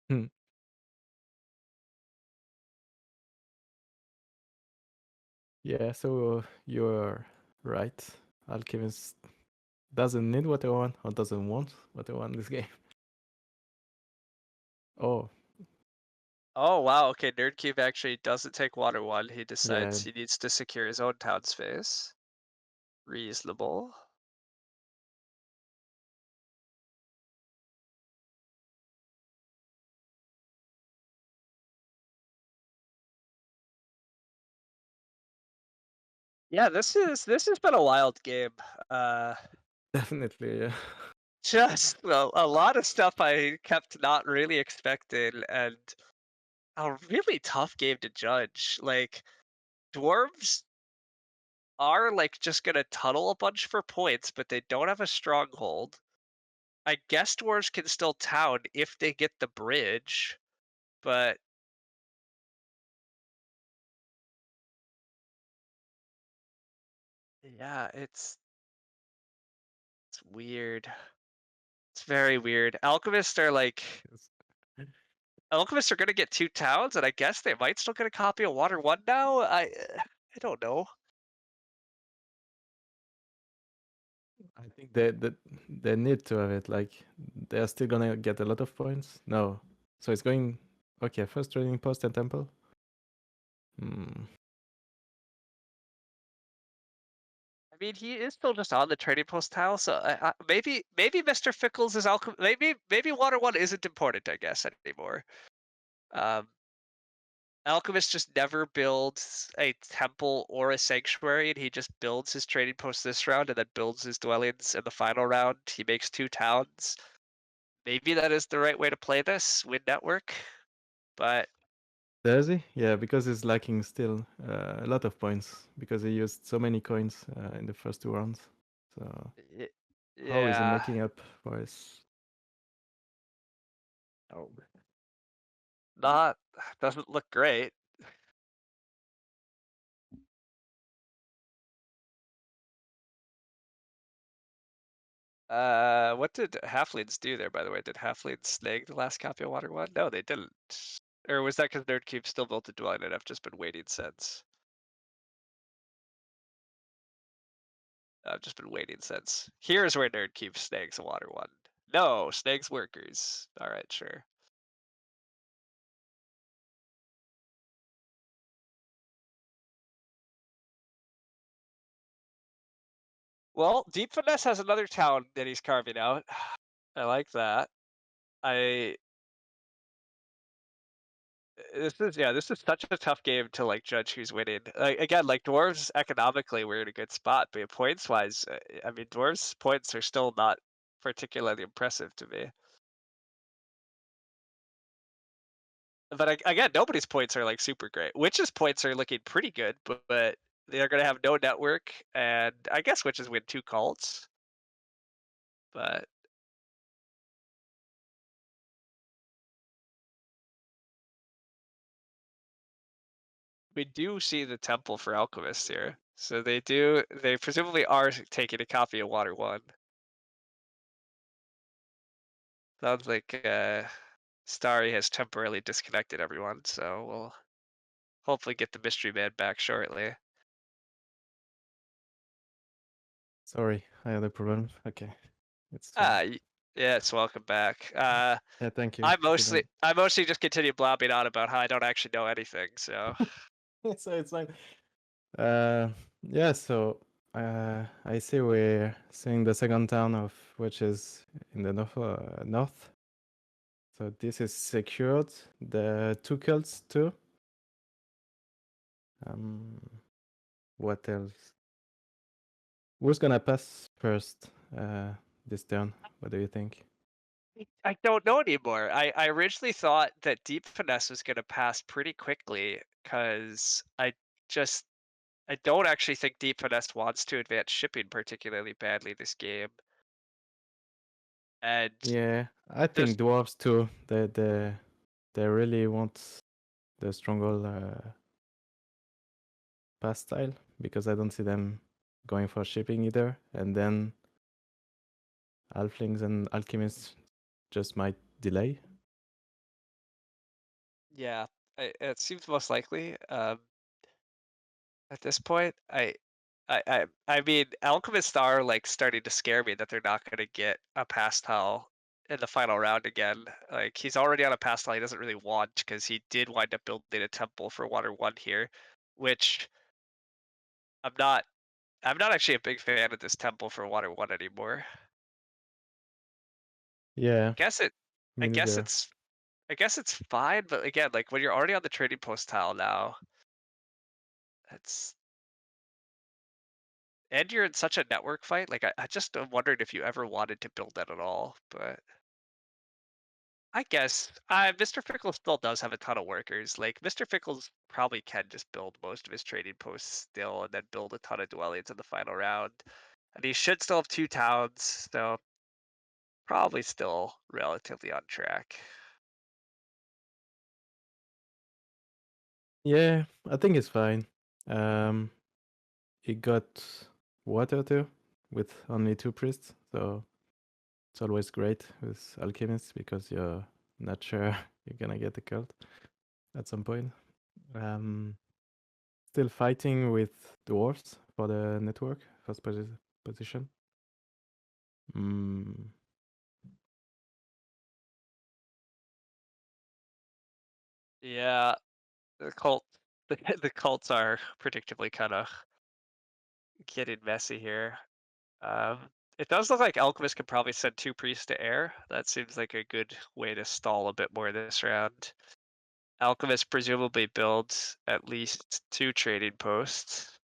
Hmm. Yeah, so you're right. Alchemist doesn't need Water 1 or doesn't want Water 1 this game. Oh, Oh, wow. Okay, Nerdcube actually doesn't take Water 1. He yeah, decides he needs to secure his own town space. Reasonable. Yeah, this has been a wild game. Uh, definitely, yeah. just a lot of stuff I kept not really expecting, and a really tough game to judge. Like, dwarves are like just gonna tunnel a bunch for points, but they don't have a stronghold. I guess dwarves can still town if they get the bridge, but yeah, it's weird. It's very weird. Alchemists are gonna get 2 towns, and I guess they might still get a copy of Water 1 now. I don't know. I think they need to have it. Like they are still gonna get a lot of points. No, so it's going. Okay, first trading post and temple. Hmm. I mean, he is still just on the trading post tile, so maybe Mr. Fickles is maybe Water One isn't important, I guess, anymore. Alchemist just never builds a temple or a sanctuary, and he just builds his trading post this round and then builds his dwellings in the final round. He makes 2 towns. Maybe that is the right way to play this, win network, but Does he? Yeah, because he's lacking still a lot of points because he used so many coins in the first 2 rounds. So how is he yeah. making up for his? Oh. Not doesn't look great. What did halflings do there, by the way? Did halflings snag the last copy of Water One? No, they didn't. Or was that because Nerdcube still built a dwelling and I've just been waiting since? I've just been waiting since. Here's where Nerdcube snags a Water One. No, snags workers. Alright, sure. Well, Deep Finesse has another town that he's carving out. I like that. This is such a tough game to like judge who's winning. Like again, like dwarves economically we're in a good spot, but points wise, I mean dwarves points are still not particularly impressive to me. But again, nobody's points are like super great. Witch's points are looking pretty good, but they're gonna have no network, and I guess Witches win 2 cults. But we do see the temple for alchemists here. So they presumably are taking a copy of Water One. Sounds like Starry has temporarily disconnected everyone, so we'll hopefully get the mystery man back shortly. Sorry, I had a problem. Okay, it's Ah, fine. yes, welcome back. Yeah, thank you. I Didn't. mostly just continue blabbing on about how I don't actually know anything. So So it's fine. Yeah. So I see we're seeing the second town of which is in the north. So this is secured. The 2 cults too. What else? Who's gonna pass first this turn? What do you think? I don't know anymore. I originally thought that Deep Finesse was going to pass pretty quickly because just I don't actually think Deep Finesse wants to advance shipping particularly badly this game. And Yeah, I there's think dwarves too. They really want the stronghold pass style because I don't see them going for shipping either. And then halflings and alchemists just might delay. yeah, it seems most likely. At this point, I mean, alchemists are like starting to scare me that they're not going to get a pastel in the final round again. Like he's already on a pastel he doesn't really want because he did wind up building a temple for Water One here, which I'm not. I'm not actually a big fan of this temple for Water One anymore. Yeah, Guess it. I me guess neither. it's. I guess it's fine, but again, like when you're already on the trading post tile now, it's and you're in such a network fight. Like I just wondered if you ever wanted to build that at all, but I guess Mr. Fickle still does have a ton of workers. Like Mr. Fickles probably can just build most of his trading posts still, and then build a ton of dwellings in the final round. And he should still have 2 towns, so probably still relatively on track. Yeah, I think it's fine. He got water too with only 2 priests, so it's always great with alchemists because you're not sure you're gonna get a cult at some point. Still fighting with dwarves for the network, first position. Mm, Yeah, the cult, the cults are predictably kind of getting messy here. Um, it does look like Alchemist could probably send 2 priests to air. That seems like a good way to stall a bit more this round. Alchemist presumably builds at least 2 trading posts.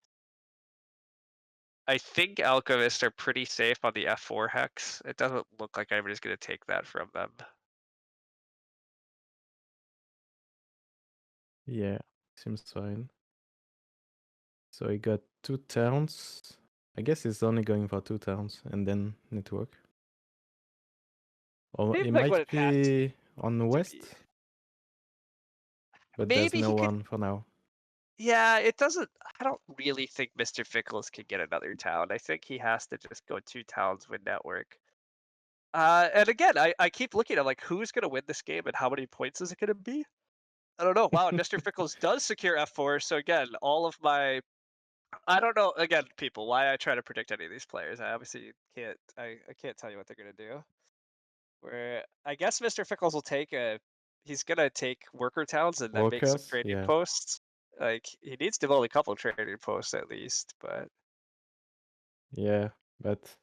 I think Alchemists are pretty safe on the F4 hex. It doesn't look like anybody's going to take that from them. yeah, seems fine. So he got 2 towns. I guess he's only going for 2 towns and then network. Or Seems it like what might it has be on the to be. west, but there's Maybe no he could. one for now. Yeah, it doesn't. I don't really think Mr. Fickles can get another town. I think he has to just go 2 towns with network. And again, I keep looking at like who's gonna win this game and how many points is it gonna be? I don't know. Wow, and Mr. Fickles does secure F4. So again, all of my I don't know. Again, people, why I try to predict any of these players. I obviously can't. I can't tell you what they're gonna do. Where I guess Mr. Fickles will take a. He's gonna take worker towns and then make some Workers, trading yeah. posts. Like he needs to build a couple trading posts at least, but Yeah, but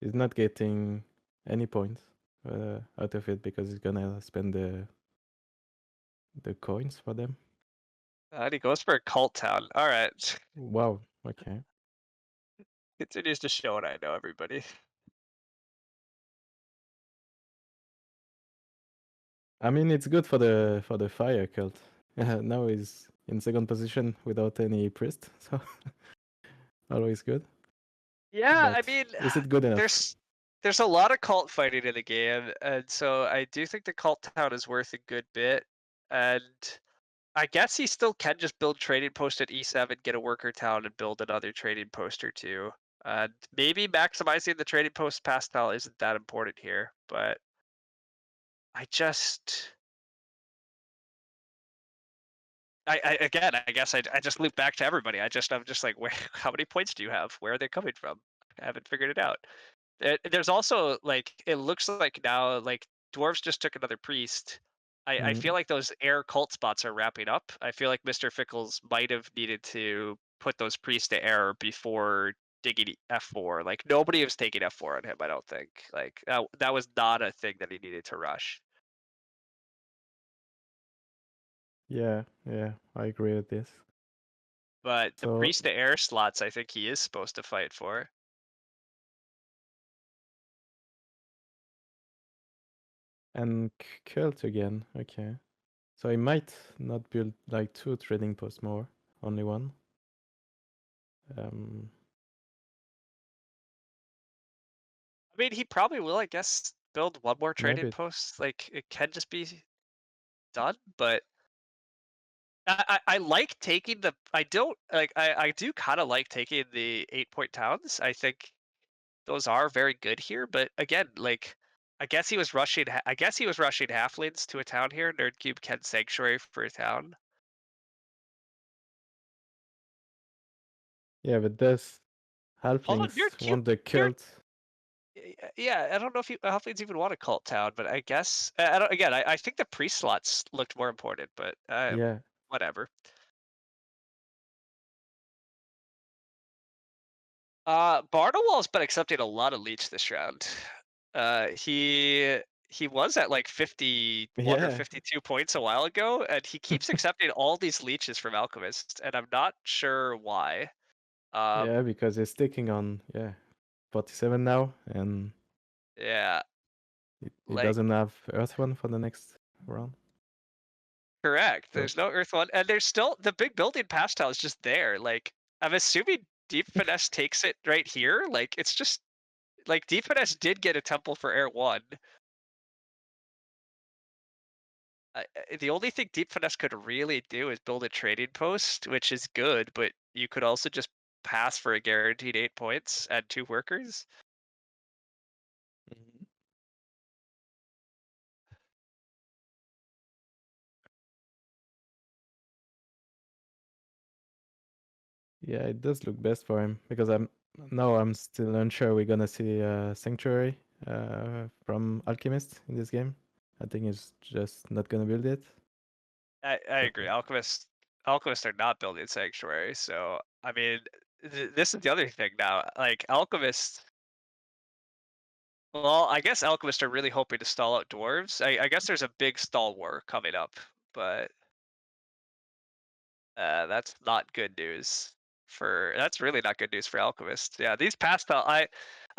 he's not getting any points out of it because he's gonna spend the coins for them. and he goes for a cult town. All right, Wow, okay. continues to show what I know, everybody. I mean, it's good for the fire cult. Now he's in second position without any priest, so always good. Yeah, I But mean, is it good enough? there's a lot of cult fighting in the game, and so I do think the cult town is worth a good bit. And I guess he still can just build trading post at E7, get a worker town, and build another trading post or two. And maybe maximizing the trading post pastile isn't that important here, but I just. Again, I guess I just loop back to everybody. I'm just like, where? How many points do you have? Where are they coming from? I haven't figured it out. There's also like it looks like now like dwarves just took another priest. I feel like those air cult spots are wrapping up. I feel like Mr. Fickles might have needed to put those priests to air before digging F4. Like nobody was taking F4 on him. I don't think like that was not a thing that he needed to rush. Yeah, I agree with this. But the So, priest to air slots, I think he is supposed to fight for. and cult again, okay. So he might not build like 2 trading posts more, only 1. Um, I mean, he probably will, I guess, build one more trading maybe, post. Like it can just be done, but I like taking the. I don't like. I do kind of like taking the 8-point towns. I think those are very good here. But again, like I guess he was rushing. I guess he was rushing halflings to a town here. Nerdcube can sanctuary for a town. yeah, but does Although halflings Nerdcube, want the Nerd, cult? yeah, I don't know if halflings even want a cult town, but I guess I don't. Again, I think the priest slots looked more important, but Yeah, whatever. Barnawall's been accepting a lot of leech this round. He was at like 51 or yeah, 52 points a while ago, and he keeps accepting all these leeches from Alchemist, and I'm not sure why. yeah, because he's sticking on 47 now, and Yeah, he like doesn't have Earth one for the next round. correct. So There's no Earth One, and there's still the big building pastile is just there. Like I'm assuming Deep Finesse takes it right here. Like it's just like Deep Finesse did get a temple for Air One. The only thing Deep Finesse could really do is build a trading post, which is good, but you could also just pass for a guaranteed 8 points and 2 workers. Mhm. Yeah, it does look best for him because No, I'm still unsure we're gonna see Sanctuary from Alchemist in this game. I think it's just not gonna build it. I So, agree. Alchemists are not building Sanctuary, so I mean, this is the other thing now. Like Alchemists, well, I guess Alchemists are really hoping to stall out dwarves. I guess there's a big stall war coming up, but that's not good news that's really not good news for Alchemists. Yeah, these past I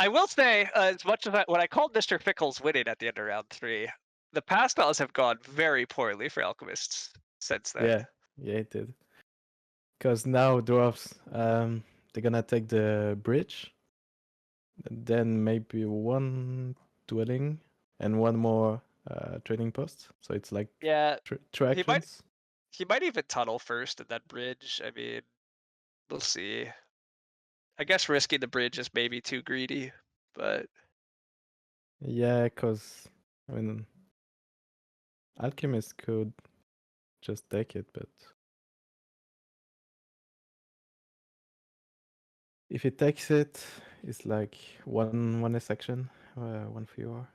will say, as much as when I called Mr. Fickles winning at the end of round 3, the past battles have gone very poorly for Alchemists since then. yeah, it did. Because now dwarves, they're gonna take the bridge, and then maybe one dwelling and one more trading post. So it's like Yeah, two he might actions. even tunnel first and then bridge. I mean, we'll see. I guess risking the bridge is maybe too greedy, but Yeah, because I mean, Alchemist could just take it, but if it takes it, it's like one less action, one fewer.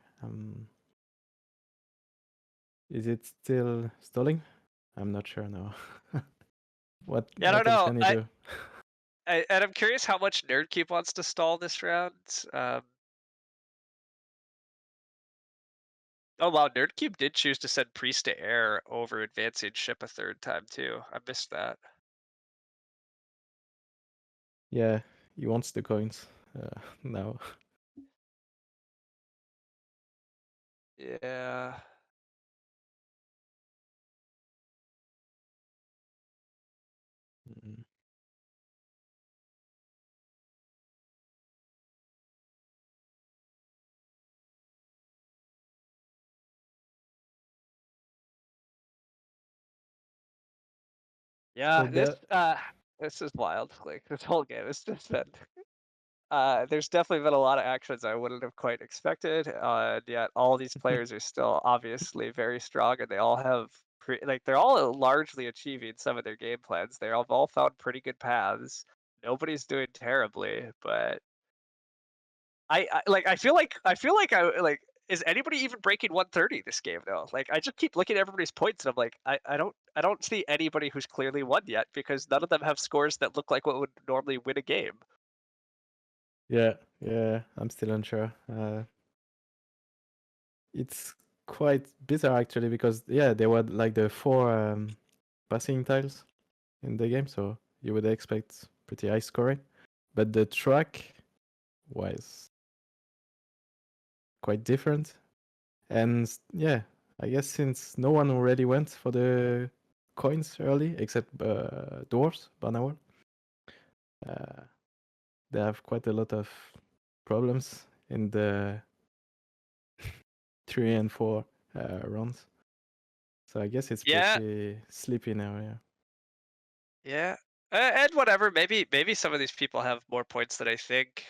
Is it still stalling? I'm not sure now. What yeah, I don't else know. can you do? And I'm curious how much Nerdkeep wants to stall this round. Oh wow, Nerdkeep did choose to send Priest to air over advancing ship a third time too. I missed that. Yeah, he wants the coins now. Yeah. Mm. Yeah, So there, this is wild. Like this whole game has just been there's definitely been a lot of actions I wouldn't have quite expected. And yet all these players are still obviously very strong and they all have like they're all largely achieving some of their game plans. They've all found pretty good paths. Nobody's doing terribly, but I feel like I like is anybody even breaking 130 this game though? Like I just keep looking at everybody's points and I'm like I don't see anybody who's clearly won yet because none of them have scores that look like what would normally win a game. yeah, I'm still unsure. It's quite bizarre actually because yeah, there were like the 4 passing tiles in the game, so you would expect pretty high scoring. But the track was quite different. And yeah, I guess since no one already went for the coins early except dwarves, Banawal, uh, they have quite a lot of problems in the 3 and 4 rounds. So I guess it's Yeah, pretty sleepy now, yeah. yeah. And whatever, maybe some of these people have more points than I think.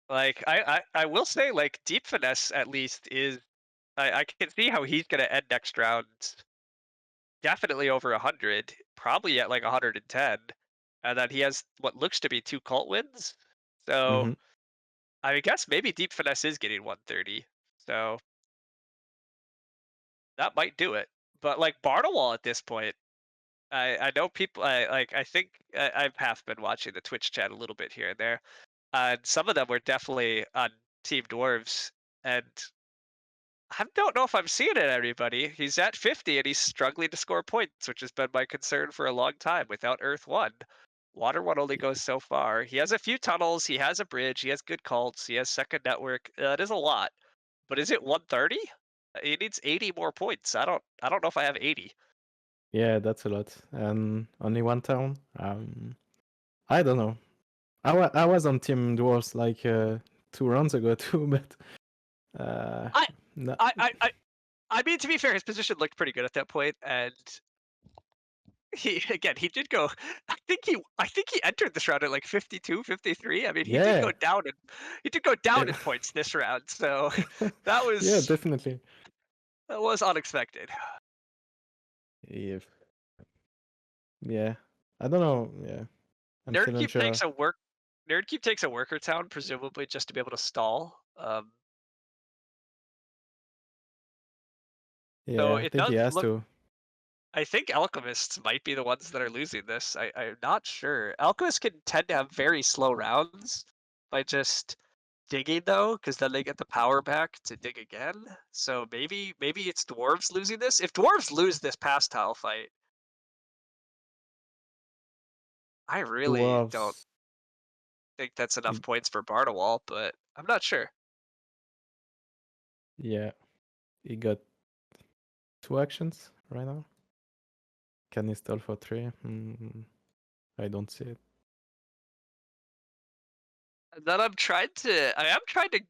Like I will say like Deep Finesse at least is I can see how he's gonna end next round definitely over 100, probably at like 110, and then he has what looks to be 2 cult wins. So Mm-hmm. I guess maybe Deep Finesse is getting 130. So that might do it. But like Barnawall at this point, I know people. I think I've half been watching the Twitch chat a little bit here and there, and some of them were definitely on Team Dwarves, and I don't know if I'm seeing it, everybody. He's at 50 and he's struggling to score points, which has been my concern for a long time. Without Earth 1, Water 1 only goes so far. He has a few tunnels, he has a bridge, he has good cults, he has second network. That is a lot. But is it 130? He needs 80 more points. I don't know if I have 80. Yeah, that's a lot. And only one town. I don't know. I was on Team Dwarves like 2 rounds ago too, but I no, I mean, to be fair, his position looked pretty good at that point, and he did go. I think he entered this round at like 52, 53. I mean, yeah, he did go down yeah, in points this round. So that yeah, was definitely. unexpected. If yeah, I don't know. Yeah, I'm still Nerdkeep unsure. Nerdkeep takes a worker town, presumably just to be able to stall. Yeah, So I it think he does has look. to. I think alchemists might be the ones that are losing this. I'm not sure. Alchemists can tend to have very slow rounds by just digging though, because then they get the power back to dig again. So maybe it's dwarves losing this. If dwarves lose this pass tile fight, I really don't Dwarves. think that's enough he- points for Barnawall, but I'm not sure. Yeah, he got 2 actions right now. Can he stall for 3? I don't see it. And then I am trying to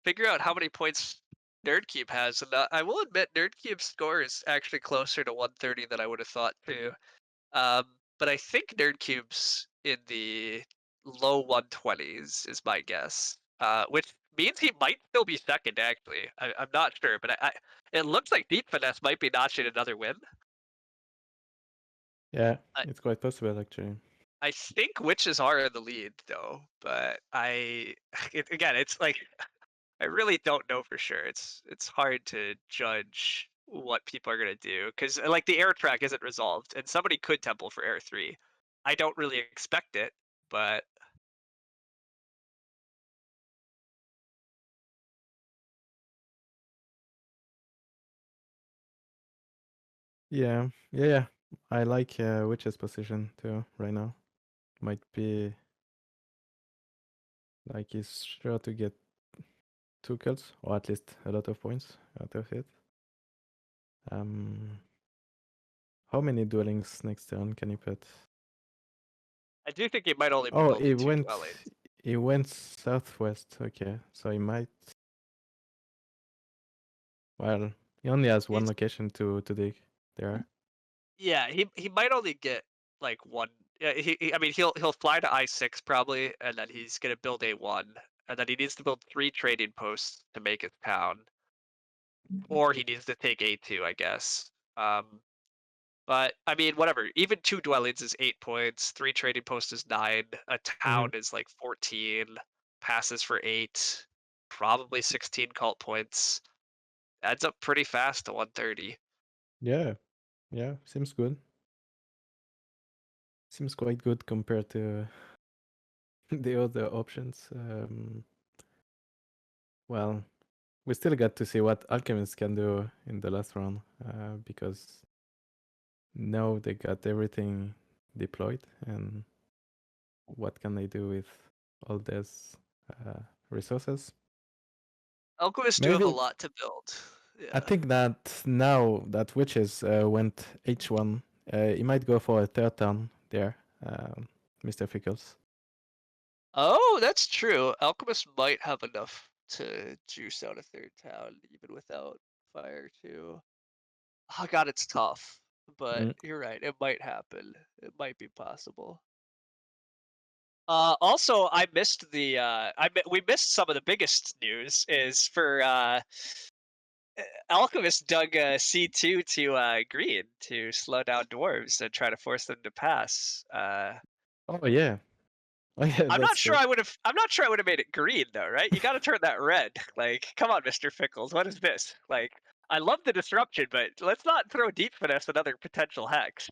figure out how many points Nerdkeep has, and I will admit Nerdkeep's score is actually closer to 130 than I would have thought too. But I think Nerdcube's in the low 120s is my guess. Which means he might still be second. Actually, I'm not sure, but it looks like Deep Finesse might be notching another win. Yeah, I, it's quite possible actually. I think witches are in the lead though, but again, it's like I really don't know for sure. It's hard to judge what people are gonna do because like the air track isn't resolved, and somebody could temple for air 3. I don't really expect it, but Yeah. I like Witch's position too right now. Might be like he's sure to get 2 kills or at least a lot of points out of it. How many dwellings next turn can he put? I do think he might only be Oh, building 2 dwellings. he went southwest. Okay, so he might. Well, he only has 1 He's location to dig there. Yeah, he might only get like one. Yeah, I mean he'll fly to I6 probably, and then he's gonna build A1, and then he needs to build 3 trading posts to make his town, or he needs to take A2, I guess. But I mean, whatever. Even 2 dwellings is 8 points. 3 trading posts is 9. A Mhm. town is like 14. Passes for 8. Probably 16 cult points. Adds up pretty fast to 130. Yeah, seems good. Seems quite good compared to the other options. Well, we still got to see what alchemists can do in the last round because now they got everything deployed, and what can they do with all these resources? Alchemists do have a Maybe lot to build. I Yeah. think that now that Witches went H1, he might go for a 3rd turn there, Mr. Fickles. Oh, that's true. Alchemist might have enough to juice out a 3rd town, even without fire too. Oh god, it's tough. But Mm. you're right, it might happen. It might be possible. Also, I missed the we missed some of the biggest news is for Alchemist dug C2 to green to slow down dwarves and try to force them to pass. Oh yeah, oh yeah, I'm not that's sure true. I would have. I'm not sure I would have made it green though, right? You got to turn that red. Like, come on, Mr. Fickles, what is this? Like, I love the disruption, but let's not throw deep finesse another potential hex.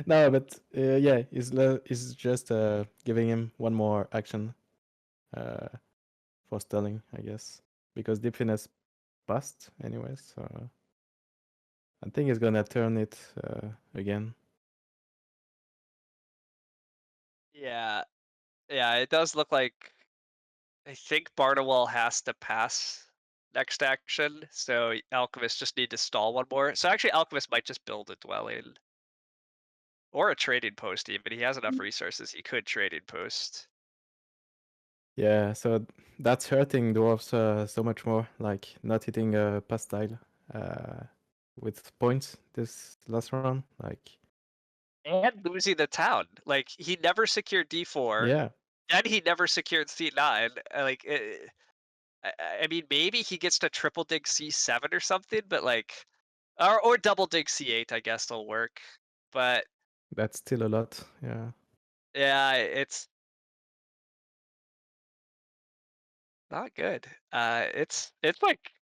No, but yeah, he's just giving him 1 more action uh, for stalling, I guess, because Deep Finesse passed anyways. So I think he's gonna turn it again. Yeah, yeah, it does look like. I think Barnawall has to pass next action, so Alchemist just need to stall 1 more. So actually, Alchemist might just build a dwelling or a trading post. Even he has enough resources, he could trading post. Yeah, so that's hurting dwarves so much more, like not hitting a pass tile uh, with points this last round. Like, And losing the town. Like he never secured D4, yeah, and he never secured C9. Like, I mean, maybe he gets to triple dig C7 or something, but like, or double dig C8, I guess will work. But that's still a lot. Yeah. yeah, it's Not good. It's like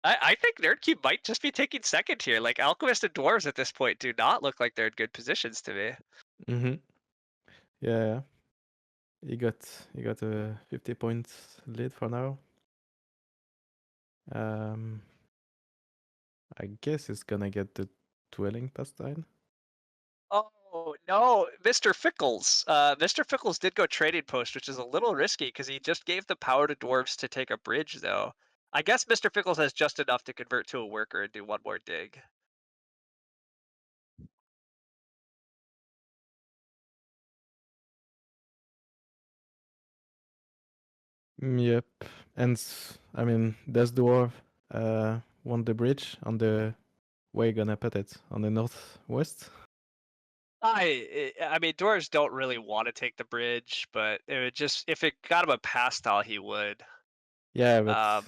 I think Nerdcube might just be taking second here. Like Alchemist and Dwarves at this point do not look like they're in good positions to me. Mm-hmm. Yeah, he got a 50 points lead for now. I guess he's gonna get the dwelling pastime. Oh no, Mr. Fickles. Mr. Fickles did go trading post, which is a little risky because he just gave the power to dwarves to take a bridge, though. I guess Mr. Fickles has just enough to convert to a worker and do one more dig. Yep, and I mean, does dwarf want the bridge on the where you gonna put it on the northwest? I mean, dwarves don't really want to take the bridge, but it would just if it got him a pastile, he would. Yeah, but Um,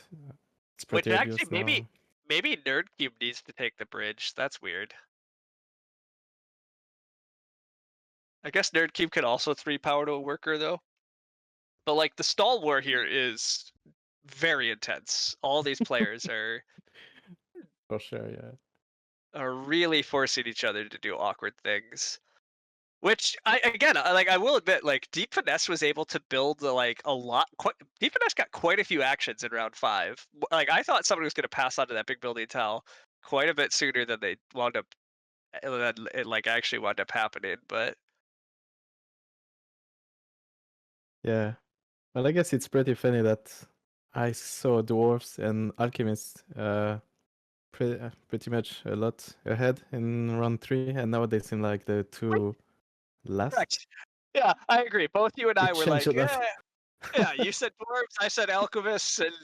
it's which pretty actually obvious now. maybe Nerdcube needs to take the bridge. That's weird. I guess Nerdcube could also 3 power to a worker though. But like the stall war here is very intense. All these players For sure, yeah. are really forcing each other to do awkward things. Which I will admit, like Deep Finesse was able to build like a lot. Deep Finesse got quite a few actions in round 5. Like I thought somebody was going to pass onto that big building tile quite a bit sooner than they wound up. Than it like actually wound up happening, but Yeah. Well, I guess it's pretty funny that I saw dwarves and alchemists pretty much a lot ahead in round 3, and now they seem like the two last. correct. Yeah, I agree. Both you and I It were changed like, a lot. yeah. You said dwarves, I said alchemists, and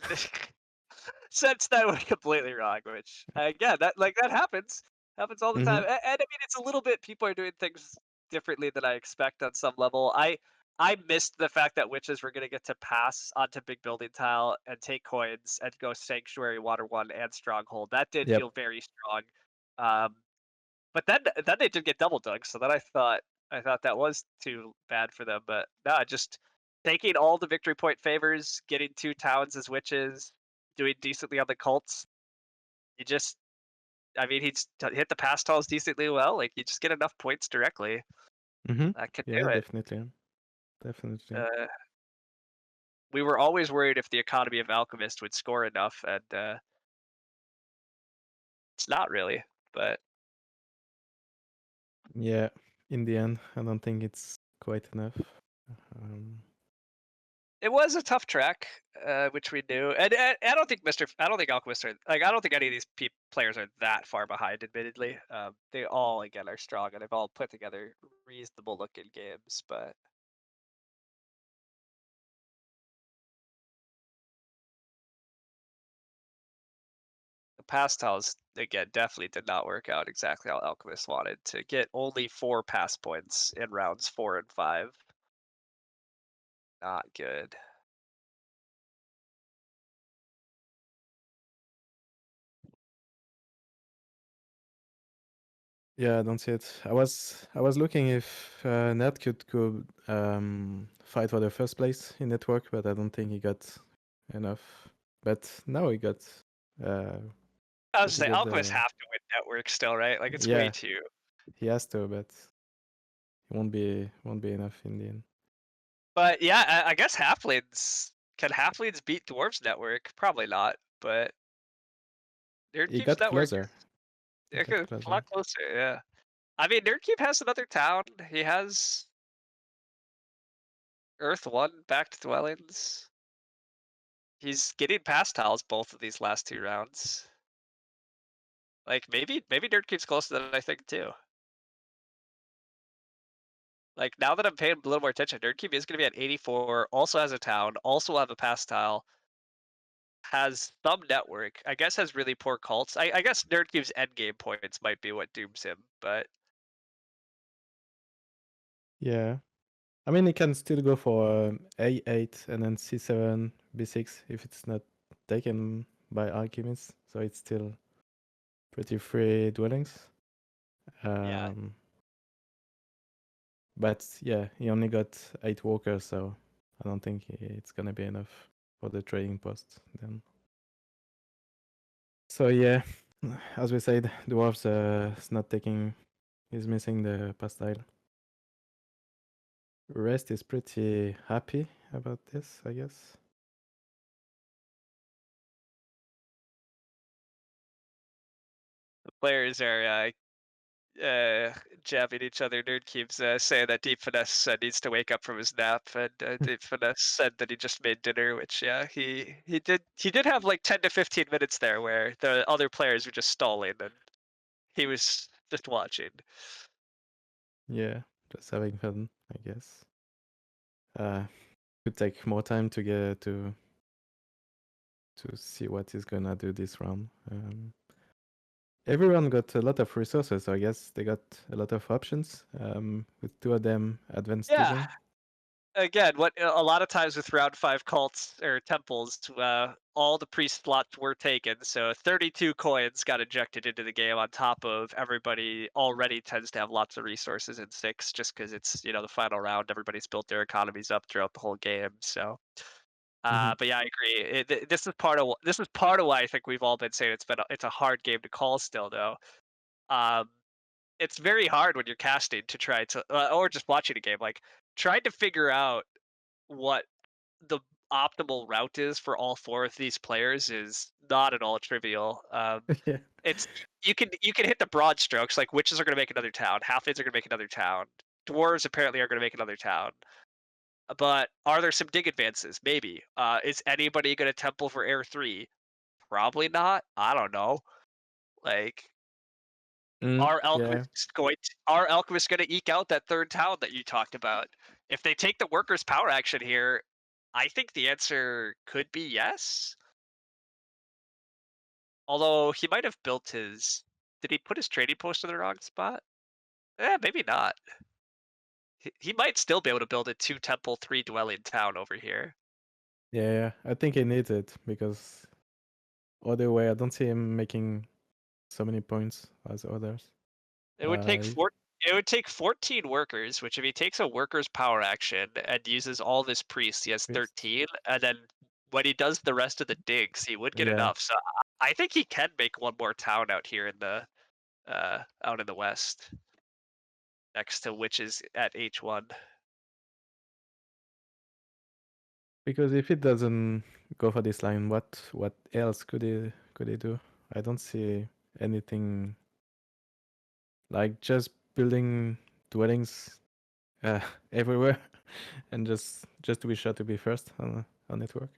since then we're completely wrong. Which again, that happens all the time. Mm-hmm. And I mean, it's a little bit people are doing things differently than I expect on some level. I missed the fact that witches were gonna get to pass onto big building tile and take coins and go sanctuary, water one, and stronghold. That did Yep. feel very strong. Um, but then they did get double dug, so then I thought that was too bad for them. But no, just taking all the victory point favors, getting 2 towns as witches, doing decently on the cults. You just, I mean, hit the pass tiles decently well. Like you just get enough points directly. Mm-hmm. That could Yeah, do it. definitely. Definitely. Uh, we were always worried if the economy of Alchemist would score enough, and it's not really. But Yeah, in the end, I don't think it's quite enough. it was a tough track, which we knew, and I don't think I don't think Alchemists are like I don't think any of these players are that far behind. Admittedly, they all again are strong and they've all put together reasonable looking games. But the pass tiles again definitely did not work out exactly how Alchemists wanted to get only 4 pass points in rounds 4 and 5. Not good. Yeah, I don't see it. I was looking if Ned could fight for the first place in network, but I don't think he got enough. But now he got uh, I was pretty gonna say good. Alchemists have to win network still, right? Like it's way Yeah, too. he has to, but it won't be enough in the end. But yeah, I guess halflings can halflings beat dwarves network? Probably not, but He Nerdkeep's got network closer. is He got a lot closer. closer. Yeah, I mean Nerdkeep has another town. He has Earth One backed dwellings. He's getting past tiles both of these last 2 rounds. Like maybe Nerdkeep's closer than I think too. Like now that I'm paying a little more attention, Nerdkeep is going to be at 84. Also has a town. Also will have a pass tile. Has some network. I guess has really poor cults. I guess Nerdcube's endgame points might be what dooms him, but Yeah, I mean he can still go for A8 and then C7, B6 if it's not taken by alchemists. So it's still pretty free dwellings. yeah. But yeah, he only got 8 walkers, so I don't think it's gonna be enough for the trading post then. So yeah, as we said, dwarves is not taking, is missing the pastile. Rest is pretty happy about this, I guess. The players are jabbing each other. Nerd keeps saying that Deep Finesse needs to wake up from his nap, and Deep Finesse said that he just made dinner, which yeah, he did have like 10 to 15 minutes there where the other players were just stalling and he was just watching. Yeah, just having fun, I guess. Could take more time to get to see what he's gonna do this round. Everyone got a lot of resources, so I guess they got a lot of options. With two of them advanced Yeah. digging. Again, what a lot of times with round 5 cults or temples, all the priest slots were taken, so 32 coins got injected into the game on top of everybody already tends to have lots of resources in 6, just because it's the final round. Everybody's built their economies up throughout the whole game. So, but yeah, I agree. This is part of why I think we've all been saying it's a hard game to call still, though. Um, it's very hard when you're casting to try to, or just watching a game, like trying to figure out what the optimal route is for all 4 of these players is not at all trivial. Yeah. It's you can hit the broad strokes, like witches are going to make another town, halflings are going to make another town, dwarves apparently are going to make another town. But are there some dig advances? Maybe. Is anybody going to temple for air 3? Probably not. I don't know. Like, are Yeah. alchemists going to eke out that third town that you talked about? If they take the workers' power action here, I think the answer could be yes. Although he might have built his. Did he put his trading post in the wrong spot? Maybe not. He might still be able to build a 2 temple, 3 dwelling town over here. Yeah, I think he needs it because other way I don't see him making so many points as others. It would take He- it would take 14 workers, which if he takes a workers power action and uses all of his priests, he has Priest. 13, and then when he does the rest of the digs, he would get Yeah, enough. So I think he can make one more town out here in the out in the west, next to witches at H1. because if it doesn't go for this line, what else could he do? I don't see anything like just building dwellings everywhere and just to be sure to be first on network.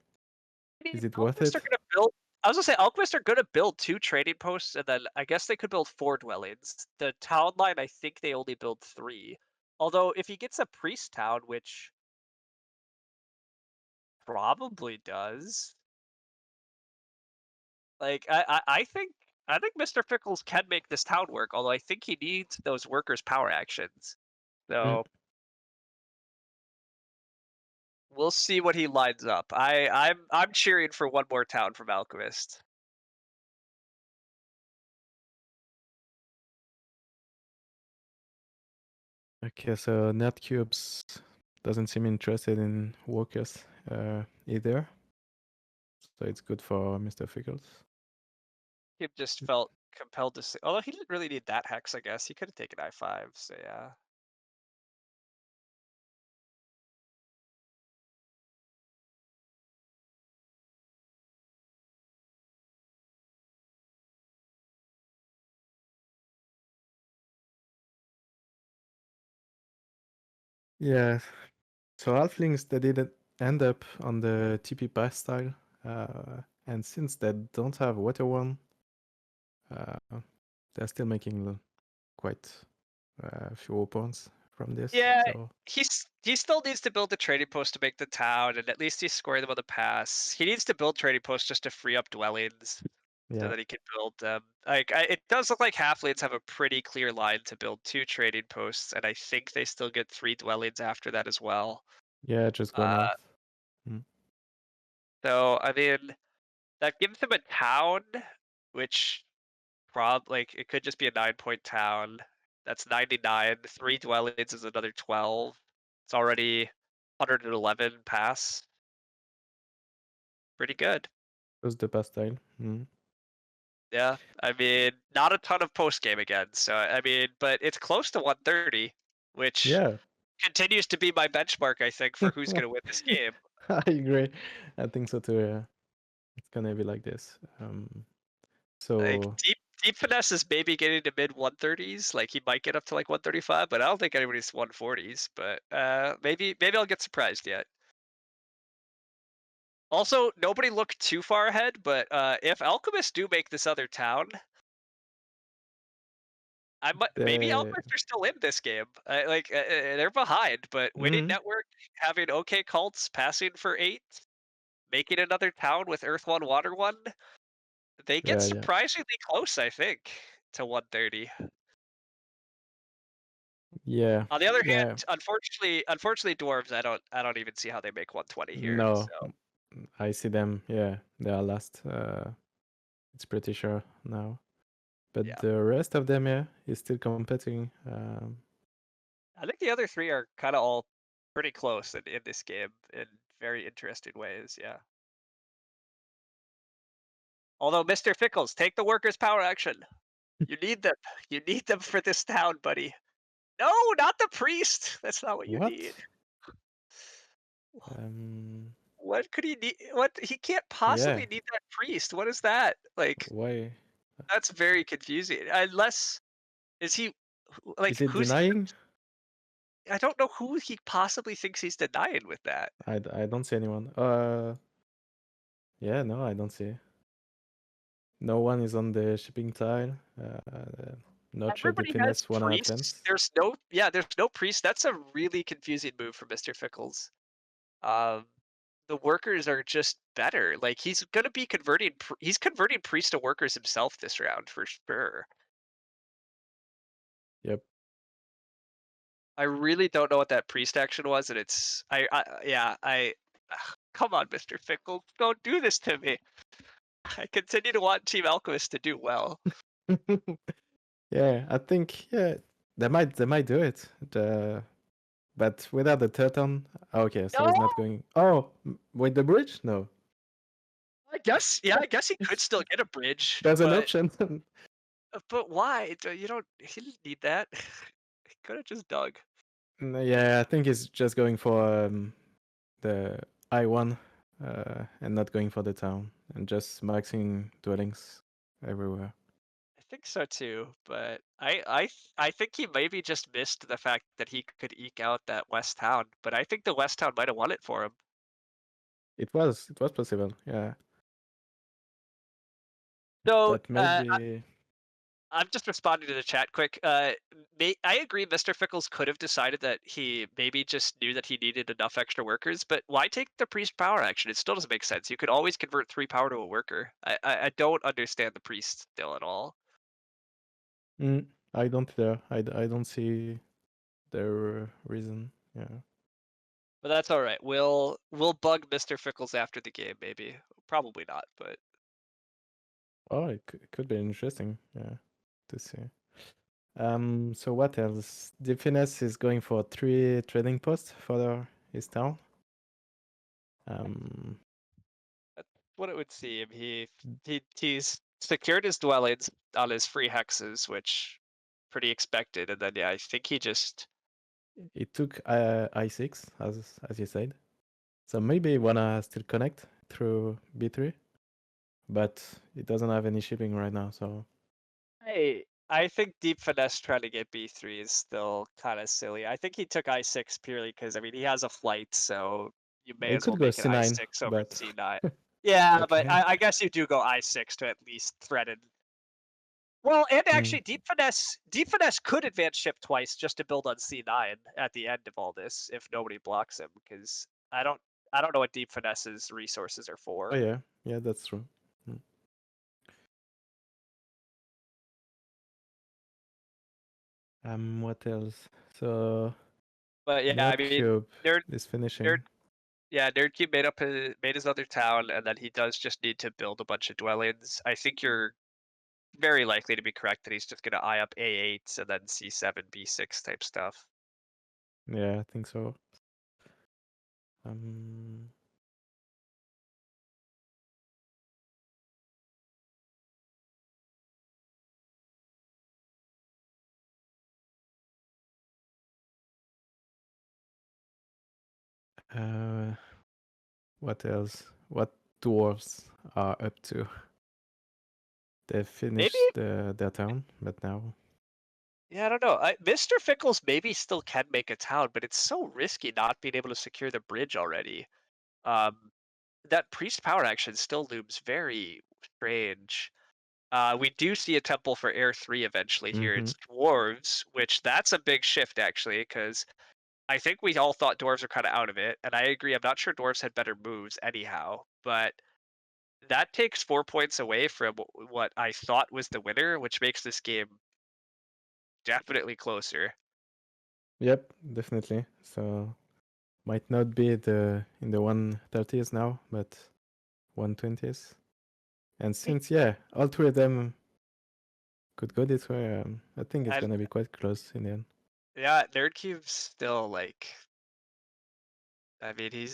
I Is mean, it worth alchemists it? are gonna build. I was gonna say alchemists are gonna build 2 trading posts, and then I guess they could build 4 dwellings. The town line, I think they only build 3. Although if he gets a priest town, which probably does, like I think Mr. Fickles can make this town work. Although I think he needs those workers' power actions. Mm. So we'll see what he lines up. I'm cheering for one more town from Alchemist. Okay, so Netcubes doesn't seem interested in workers either. So it's good for Mr. Fickles. He just felt compelled to say, although he didn't really need that hex, I guess. He could have taken I5, so yeah. Yeah, so Halflings, they didn't end up on the TP pass style. And since they don't have Water One, they're still making quite a few points from this. Yeah, So he still needs to build the trading post to make the town, and at least he's scoring them on the pass. He needs to build trading posts just to free up dwellings so yeah, that he can build them. Like it does look like halflings have a pretty clear line to build 2 trading posts, and I think they still get 3 dwellings after that as well. yeah, just go Uh, north. Mm. so I mean that gives him a town, which like it could just be a 9-point town. That's 99. 3 dwellings is another 12. It's already 111 pass. Pretty good. Who's the past tile? Yeah, I mean, not a ton of post game again. So I mean, but it's close to 130, which Yeah. continues to be my benchmark, I think, for who's going to win this game. I agree. I think so too. Yeah. It's gonna be like this. Like So deep finesse is maybe getting to mid 130s. Like he might get up to like 135, but I don't think anybody's 140s. But maybe I'll get surprised yet. Also, nobody looked too far ahead, but if Alchemists do make this other town, I might maybe the Alchemists are still in this game. They're behind, but winning Mhm. network, having okay cults, passing for 8, making another town with Earth 1, Water 1, they get Yeah, surprisingly close, I think, to 130. yeah, On the other yeah. hand, unfortunately, dwarves, I don't even see how they make 120 here. No, So I see them. Yeah, they are last. It's pretty sure now. But yeah, the rest of them, yeah, is still competing. I think the other three are kind of all pretty close in this game in very interesting ways. Yeah. Although Mr. Fickles, take the workers' power action. You need them. You need them for this town, buddy. No, not the priest. That's not what you need. What? Um, What could he need? What he can't yeah. possibly need that priest. What is that? Like Why? that's very confusing. Unless is he Is like it who's he? denying? I don't know who he possibly thinks he's denying with that. I don't see anyone. Yeah, no, I don't see. No one is on the shipping tile. Not sure the Everybody has finesse wanna priests. advance. There's no priest. That's a really confusing move for Mr. Fickles. Um, the workers are just better. Like he's gonna be converting. He's converting priest to workers himself this round for sure. Yep. I really don't know what that priest action was, and it's come on, Mr. Fickle, don't do this to me. I continue to want Team Alchemist to do well. Yeah, I think they might do it. But without the turtle, okay, so No, he's not going. Oh, with the bridge? No, I guess he could still get a bridge, there's an but option. why? You don't. He didn't need that. He could have just dug. No, yeah, I think he's just going for the I1 and not going for the town and just maxing dwellings everywhere. I think so too, but I think he maybe just missed the fact that he could eke out that west town. But I think the west town might have won it for him. It was possible, yeah. So But maybe I'm just responding to the chat quick. I agree. Mr. Fickles could have decided that he maybe just knew that he needed enough extra workers, but why take the priest power action? It still doesn't make sense. You could always convert 3 power to a worker. I don't understand the priest still at all. I don't there. I don't see their reason. Yeah. But that's all right. We'll bug Mr. Fickles after the game, maybe. Probably not, but Oh, it could be interesting. Yeah, to see. So what else? Definess is going for 3 trading posts for his town. Um, that's what it would seem. He's secured his dwellings on his free hexes, which pretty expected, and then yeah, I think he just it took I6 as you said. So maybe wanna still connect through B3, but it doesn't have any shipping right now. So I think Deep Finesse trying to get B3 is still kind of silly. I think he took I6 purely because I mean he has a flight, so you may it as well could go make it C9, I6 over but C9. Yeah, but okay. I guess you do go I6 to at least threaten. Well, and Mm. actually, Deep Finesse could advance ship twice just to build on C9 at the end of all this if nobody blocks him, because I don't know what Deep Finesse's resources are Oh for. yeah, yeah, that's true. Mm. What else? So But yeah, I Nerd mean, Cube Nerd is Nerd finishing. Yeah, Nerdcube made his other town, and then he does just need to build a bunch of dwellings. I think you're very likely to be correct that he's just going to eye up A8 and then C7, B6 type stuff. Yeah, I think so. Um, what else? What dwarves are up to? They Maybe. finished their town, but now. Yeah, I don't know. Mr. Fickles maybe still can make a town, but it's so risky not being able to secure the bridge already. That priest power action still looms very strange. We do see a temple for Air 3 eventually here. Mm-hmm. It's dwarves, which that's a big shift actually, because I think we all thought dwarves are kind of out of it, and I agree. I'm not sure dwarves had better moves anyhow, but that takes 4 points away from what I thought was the winner, which makes this game definitely closer. Yep, definitely. So might not be in the 130s now, but 120s. And since all three of them could go this way, I think it's And gonna be quite close in the end. yeah, Nerdcube's still like, I mean, he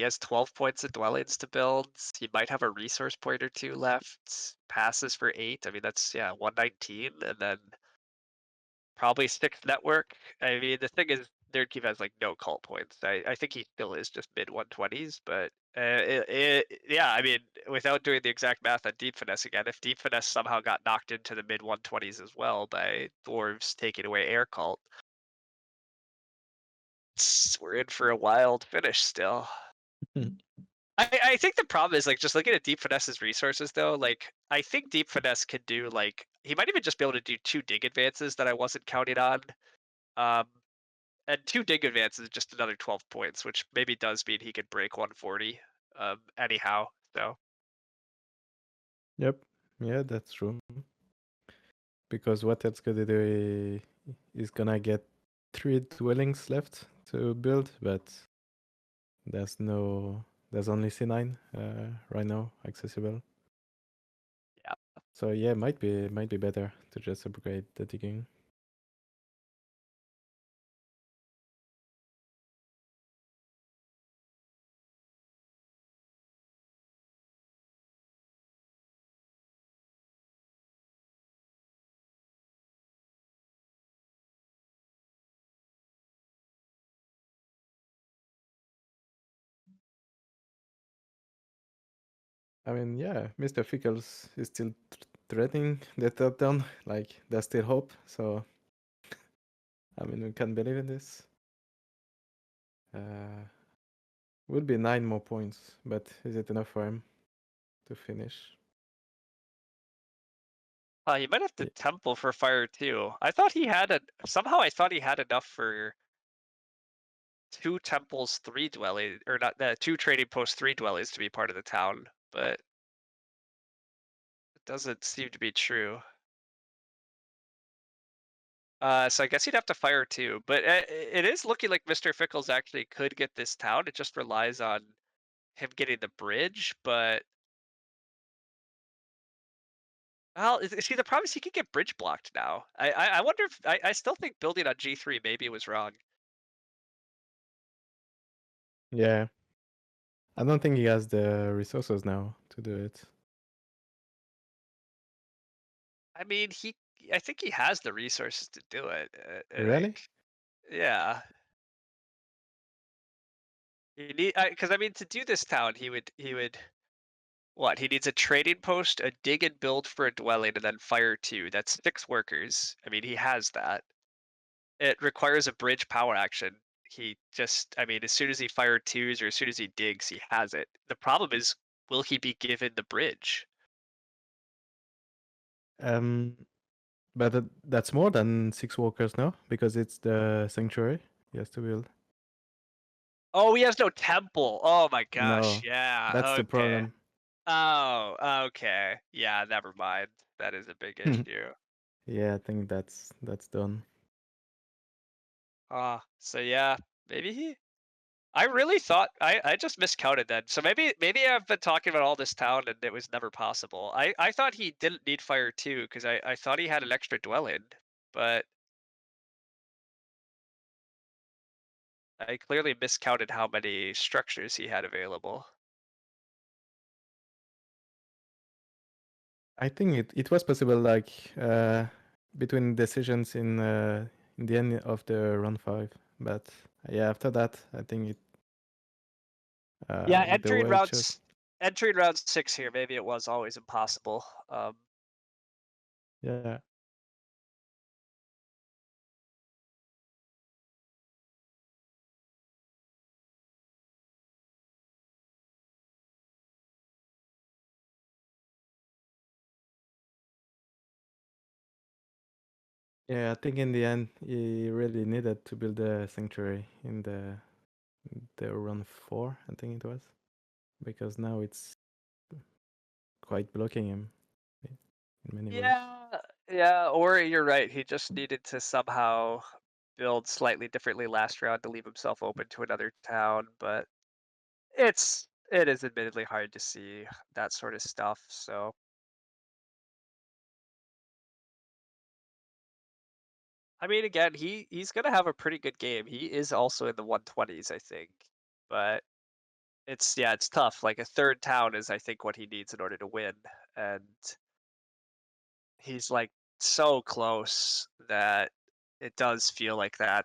has 12 points of dwellings to build. He might have a resource point or two left. Passes for 8. I mean, that's 119, and then probably 6 network. I mean, the thing is, Nerdcube has like no cult points. I think he still is just mid 120s, but yeah, I mean, without doing the exact math on Deep Finesse again, if Deep Finesse somehow got knocked into the mid 120s as well by dwarves taking away air cult, we're in for a wild finish still. I think the problem is like just looking at Deep Finesse's resources though. Like I think Deep Finesse could do like he might even just be able to do 2 dig advances that I wasn't counting on. Um, and 2 dig advances is just another 12 points, which maybe does mean he could break 140. Anyhow, so Yep. Yeah, that's true. Because what it's gonna do is gonna get 3 dwellings left to build, but there's only C9 right now accessible. yeah. So yeah, might be better to just upgrade the digging. I mean, yeah, Mr. Fickles is still threatening the third down. Like, there's still hope. So, I mean, we can believe in this. Would be 9 more points, but is it enough for him to finish? He might have to Yeah. temple for fire too. I thought he had somehow I thought he had enough for 2 temples, 3 dwellings, or not, 2 trading posts, 3 dwellings to be part of the town, but it doesn't seem to be true. So I guess he'd have to fire too, but it is looking like Mr. Fickles actually could get this town. It just relies on him getting the bridge, but well, see, the problem is he could get bridge blocked now. I wonder if I still think building on G3 maybe was wrong. Yeah. I don't think he has the resources now to do it. I mean, I think he has the resources to do it. Really? Like, yeah, you need because I mean to do this town, he would what? He needs a trading post, a dig and build for a dwelling, and then fire 2. That's 6 workers. I mean, he has that. It requires a bridge power action. I mean, as soon as he fired 2s or as soon as he digs, he has it. The problem is, will he be given the bridge? Um, but that's more than 6 walkers now because it's the sanctuary he has to build. Oh, he has no temple. Oh my gosh. No, that's Yeah. the Okay. problem. Oh, okay. Yeah, never mind. That is a big issue. Yeah, I think that's done. So yeah, maybe I really thought I just miscounted then. So maybe I've been talking about all this town and it was never possible. I thought he didn't need fire too because I thought he had an extra dwelling, but I clearly miscounted how many structures he had available. I think it was possible, like between decisions in the end of the round 5, but yeah, after that, I think it Yeah, with the way it chose. entering round 6 here, maybe it was always impossible. Yeah, yeah, I think in the end he really needed to build a sanctuary in the round 4, I think it was, because now it's quite blocking him in many ways. Yeah, or you're right. He just needed to somehow build slightly differently last round to leave himself open to another town, but it is admittedly hard to see that sort of stuff. So I mean, again, he's gonna have a pretty good game. He is also in the 120s, I think, but it's tough. Like a third town is, I think, what he needs in order to win, and he's like so close that it does feel like that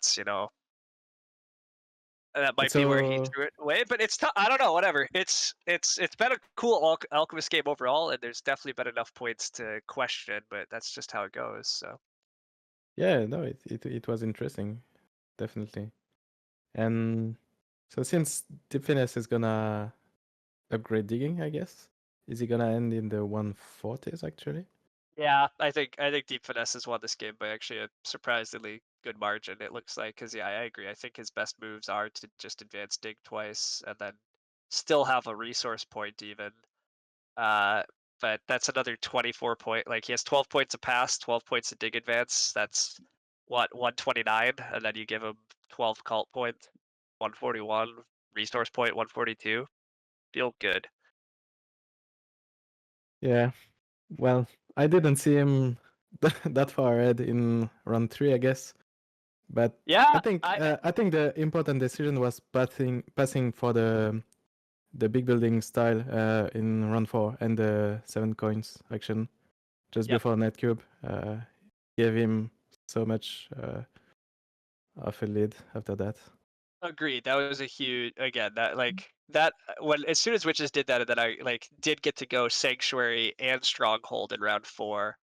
might be where he So threw it away. But it's tough. I don't know. Whatever. It's been a cool Alchemist game overall, and there's definitely been enough points to question. But that's just how it goes. So yeah, no, it was interesting, definitely. And so since Deep Finesse is gonna upgrade digging, I guess, is he gonna end in the 140s actually? yeah, I think Deep Finesse has won this game by actually a surprisingly good margin. It looks like because yeah, I agree. I think his best moves are to just advance dig twice and then still have a resource point even. Uh, but that's another 24 point. Like he has 12 points of pass, 12 points of dig advance. That's what 129, and then you give him 12 cult points, 141 resource point, 142. Feel good. Yeah. Well, I didn't see him that far ahead in round 3, I guess. But Yeah, I think the important decision was passing for the big building style in round 4 and the 7 coins action just yep. before netcube gave him so much of a lead after that. Agreed. That was a huge again. That when as soon as Witches did that, and then I did get to go Sanctuary and Stronghold in round 4,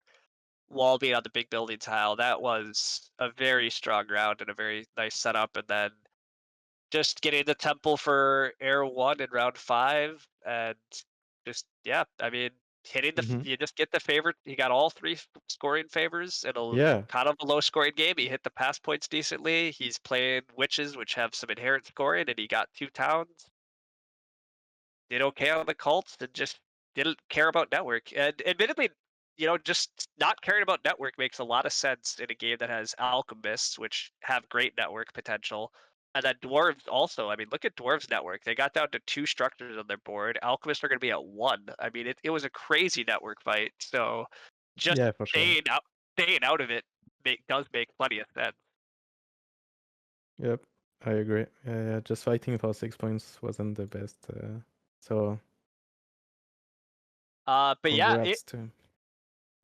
while being on the big building tile. That was a very strong round and a very nice setup. And then just getting the temple for Air 1 in round 5, and just yeah, I mean hitting Mm-hmm. you just get the favorite. He got all 3 scoring favors in a Yeah, kind of a low scoring game. He hit the pass points decently. He's playing Witches, which have some inherent scoring, and he got 2 towns. Did okay on the Colts and just didn't care about network. And admittedly, just not caring about network makes a lot of sense in a game that has alchemists, which have great network potential. And then dwarves also. I mean, look at dwarves network. They got down to 2 structures on their board. Alchemists are going to be at 1. I mean, it was a crazy network fight. So just yeah, for sure. staying out of it does make plenty of sense. Yep, I agree. Just fighting for 6 points wasn't the best. So But yeah, congrats to him.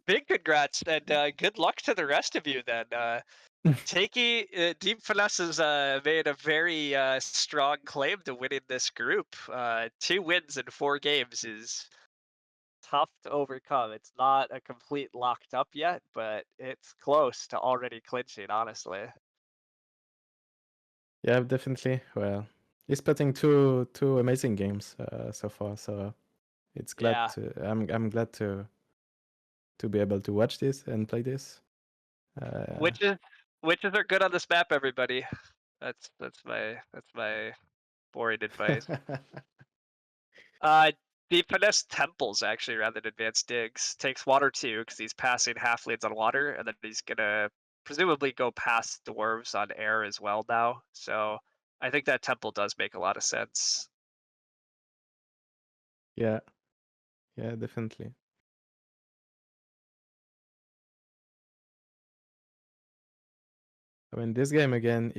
big congrats and good luck to the rest of you then. Takey, Deep Finesse has made a very strong claim to winning this group. 2 wins in 4 games is tough to overcome. It's not a complete locked up yet, but it's close to already clinching, honestly. Yeah, definitely. Well, he's putting two amazing games so far. So it's glad Yeah, to. I'm glad to be able to watch this and play this. Uh, witches witches are good on this map, everybody. That's my boring advice. Uh, Deep Finesse temples actually rather than advanced digs. Takes water too because he's passing half lanes on water, and then he's gonna presumably go past dwarves on air as well now. So I think that temple does make a lot of sense. yeah, yeah, definitely. I mean, this game again,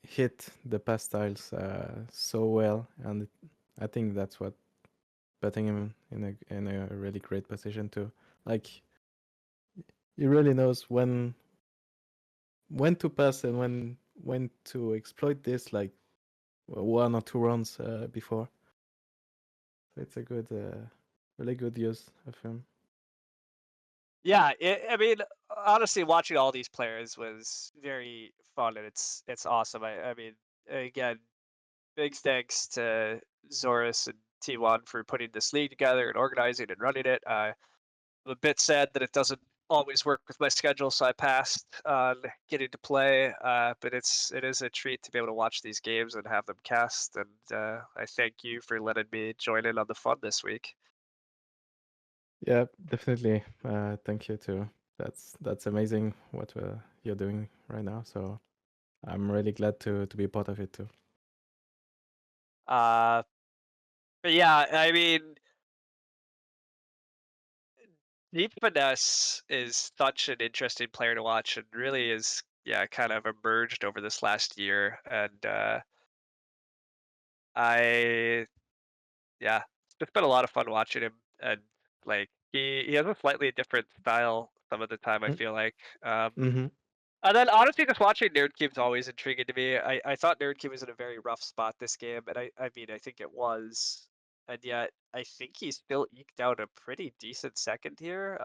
hit the pass styles so well, and I think that's what putting him in a really great position too. Like he really knows when to pass and when to exploit this, like 1 or 2 rounds before. So it's a good, really good use of him. Yeah, I mean, honestly, watching all these players was very fun, and it's awesome. I mean, again, big thanks to Zorus and T1 for putting this league together and organizing and running it. I'm a bit sad that it doesn't always work with my schedule, so I passed on getting to play. But it is a treat to be able to watch these games and have them cast. And I thank you for letting me join in on the fun this week. Yeah, definitely. Thank you too. That's amazing what you're doing right now. So I'm really glad to be part of it too. Uh, but yeah, I mean, Deep Finesse is such an interesting player to watch, and really is kind of emerged over this last year. And I it's just been a lot of fun watching him. And like he has a slightly different style some of the time. I feel like. Mm-hmm. And then honestly, just watching Nerd Cube's always intriguing to me. I thought Nerd Cube was in a very rough spot this game, and I mean I think it was, and yet I think he still eked out a pretty decent second here.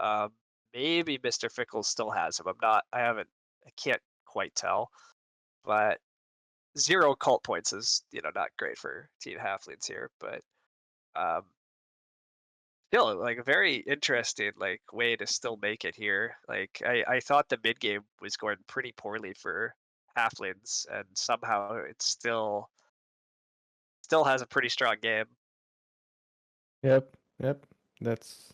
Maybe Mr. Fickles still has him. I can't quite tell, but 0 cult points is not great for Team Halflings here, but um, still like a very interesting like way to still make it here. Like I thought the mid game was going pretty poorly for halflings, and somehow it still has a pretty strong game. Yep, yep. That's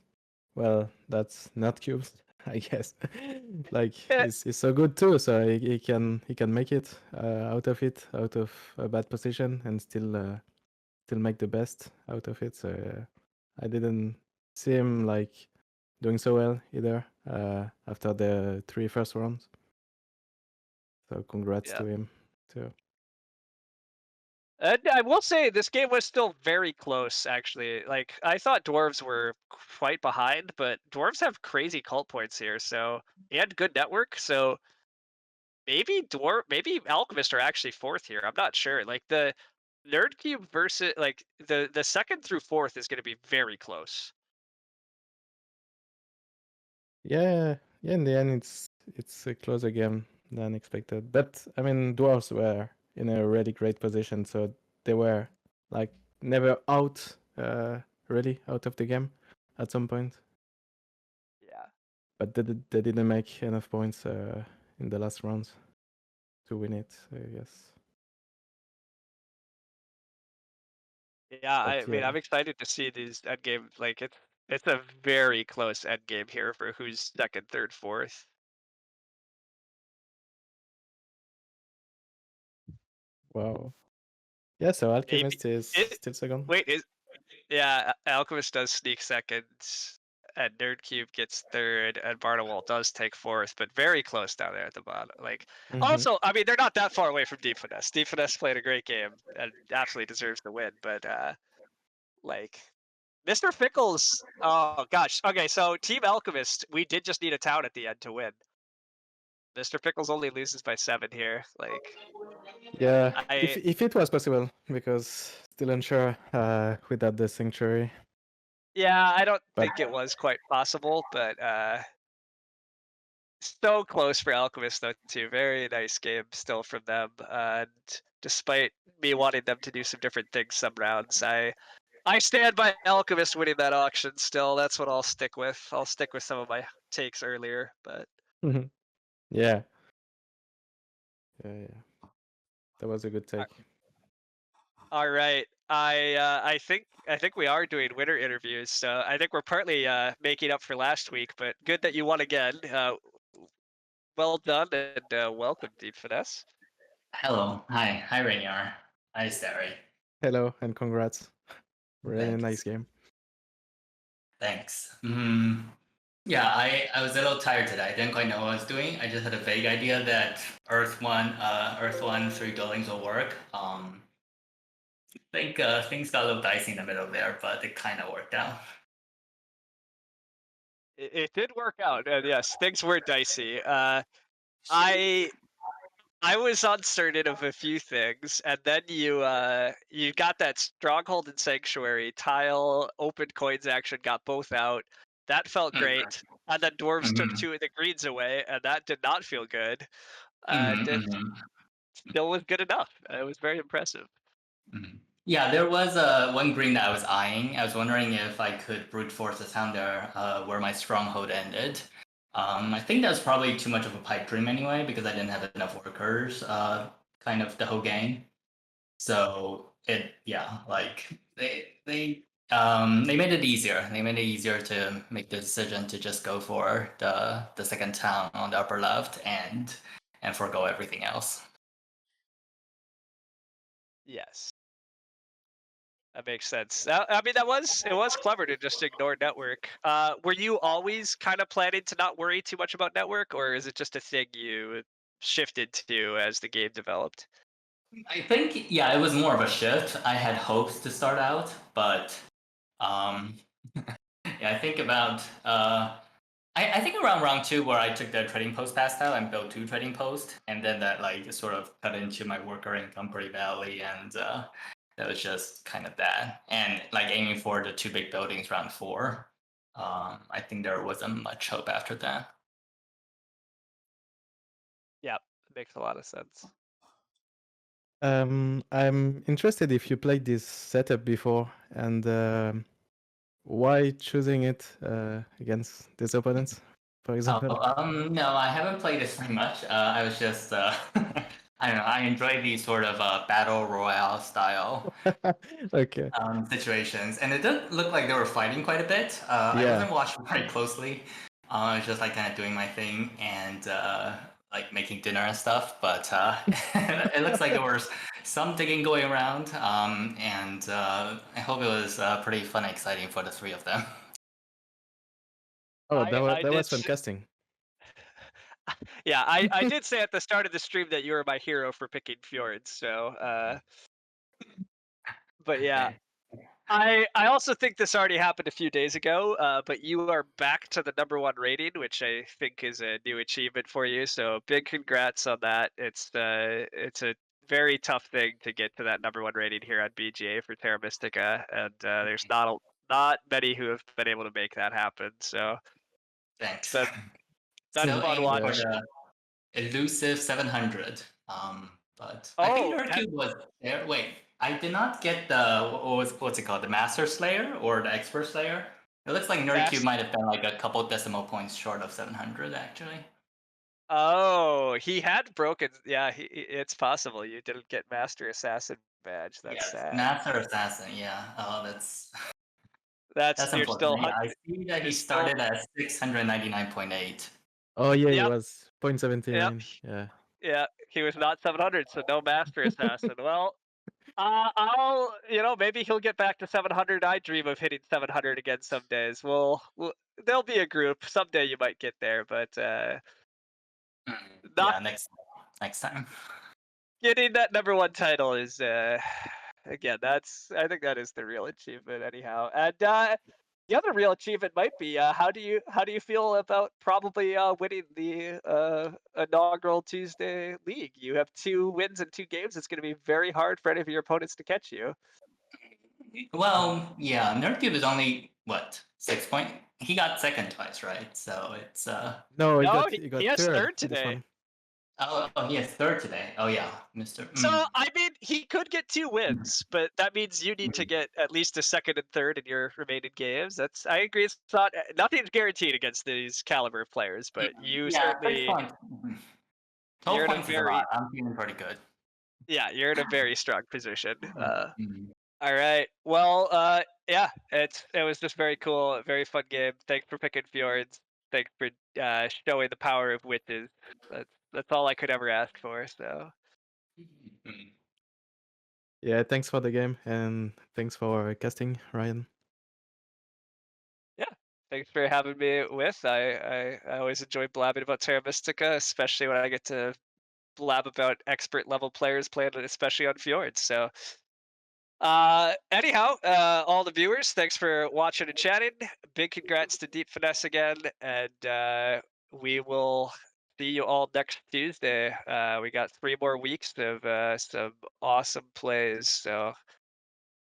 that's not cubes, I guess. Like Eh, he's so good too, so he can make it out of it, out of a bad position, and still make the best out of it. So I didn't see him like doing so well either after the 3 first rounds. So congrats yeah. to him too. And I will say this game was still very close, actually. Like I thought dwarves were quite behind, but dwarves have crazy cult points here, so and good network. So maybe alchemists are actually fourth here. I'm not sure. Like the nerd cube versus like the second through fourth is going to be very close. Yeah, yeah. In the end, it's a closer game than expected. But I mean, dwarves were in a really great position, so they were like never out, really out of the game at some point. Yeah. But they didn't make enough points in the last rounds to win it, I guess. Yeah, I But mean, yeah, I'm excited to see these end game. Like it's a very close end game here for who's second, third, fourth. wow. Yeah, so Maybe Alchemist is it. still second. Wait, is yeah, Alchemist does sneak second, and Nerd Cube gets third, and Barnawall does take fourth, but very close down there at the bottom. Like, Mm-hmm. also, I mean, they're not that far away from Deep Finesse. Deep Finesse played a great game and absolutely deserves the win, but like, Mr. Fickles. Oh gosh. Okay, so Team Alchemist, we did just need a town at the end to win. Mr. Pickles only loses by 7 here. Like, Yeah, I if it was possible, because still unsure without the sanctuary. yeah, I don't But think it was quite possible, but so close for Alchemist though too. Very nice game still from them. And despite me wanting them to do some different things some rounds, I stand by Alchemist winning that auction still. That's what I'll stick with. I'll stick with some of my takes earlier, but yeah, yeah, that was a good take. all right. I think we are doing winner interviews, so I think we're partly making up for last week. But good that you won again. Well done and welcome, Deep Finesse. Hello. Hi. Hi, Rainier. Hi, Starry. Hello and congrats. Really Thanks. nice game. Thanks. Yeah, I was a little tired today. I didn't quite know what I was doing. I just had a vague idea that Earth 1, 3 buildings will work. I think things got a little dicey in the middle there, but it kind of worked out. It did work out, and yes, things were dicey. I I was uncertain of a few things, and then you got that stronghold and sanctuary tile, open coins action, got both out. That felt great, and then dwarves took Mm-hmm. 2 of the greens away, and that did not feel good. Mm-hmm. It still was good enough. It was very impressive. Mm-hmm. Yeah, there was one green that I was eyeing. I was wondering if I could brute force a town there where my stronghold ended. I think that was probably too much of a pipe dream anyway because I didn't have enough workers kind of the whole game. So they made it easier. They made it easier to make the decision to just go for the second town on the upper left and forego everything else. Yes. That makes sense. I mean, it was clever to just ignore network. Were you always kind of planning to not worry too much about network, or is it just a thing you shifted to as the game developed? I think yeah, it was more of a shift. I had hopes to start out, but um, yeah, I think about I think around round 2 where I took the trading post pass tile and built 2 trading posts, and then that like sort of cut into my worker income pretty badly, and that was just kind of that. And like aiming for the 2 big buildings round 4, I think there wasn't much hope after that. Yeah, makes a lot of sense. I'm interested if you played this setup before and why choosing it against these opponents, for example. No, I haven't played this very much. I was just, I don't know, I enjoy these sort of battle royale style Okay. situations, and it did look like they were fighting quite a bit. I Yeah. wasn't watching very closely. I was just like kind of doing my thing and like making dinner and stuff. But it looks like there was some digging going around, and I hope it was pretty fun and exciting for the 3 of them. Oh, I that did. was fun casting. Yeah, I did say at the start of the stream that you were my hero for picking fjords. So, but yeah, Okay. I also think this already happened a few days ago, but you are back to the #1 rating, which I think is a new achievement for you. So big congrats on that. It's a very tough thing to get to that #1 rating here on BGA for Terra Mystica, and there's not many who have been able to make that happen. So it's Thanks. been Still fun aiming for watching. the elusive 700. But I think Oh, Nerdcube was there. Wait, I did not get the what's it called? The Master Slayer or the Expert Slayer? It looks like Nerdcube Mass. might have been like a couple decimal points short of 700 actually. Oh, he had broken. Yeah, it's possible you didn't get Master Assassin badge. That's Yes, sad. Master Assassin. Yeah. Oh, That's that's you're still unfortunate. I see that you're he still. started at 699.8. Oh yeah, it Yep, was yep, 0.79. Yeah. yeah. He was not 700, so no Master Assassin. Well, I'll maybe he'll get back to 700. I dream of hitting 700 again some days. We'll there'll be a group someday. You might get there, but not Yeah, next time. getting that #1 title is again, I think that is the real achievement anyhow. And the other real achievement might be how do you feel about probably winning the inaugural Tuesday League? You have 2 wins in 2 games. It's going to be very hard for any of your opponents to catch you. Well, yeah, Nerdcube is only what 6 point. He got second twice, right? So it's No, No, he he got has third third this today. one. oh he has third today. Oh yeah, Mister. So I mean, he could get 2 wins, but that means you need to get at least a second and third in your remaining games. I agree. It's not nothing's guaranteed against these caliber of players, but you Yeah, six certainly points. you're 12 in a points is a lot. very I'm feeling pretty good. yeah, you're in a very strong position. Mhm. All right. Well, yeah, it was just very cool, a very fun game. Thanks for picking Fjords. Thanks for showing the power of witches. That's all I could ever ask for. So Mhm. Yeah, thanks for the game and thanks for casting, Ryan. yeah. Thanks for having me with. I always enjoy blabbing about Terra Mystica, especially when I get to blab about expert level players playing it, especially on Fjords. So anyhow, all the viewers, thanks for watching and chatting. Big congrats to Deep Finesse again, and we will see you all next Tuesday. We got 3 more weeks of some awesome plays, so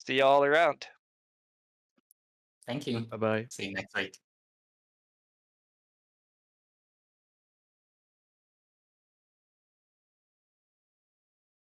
see you all around. Thank you. Bye bye. See you next week.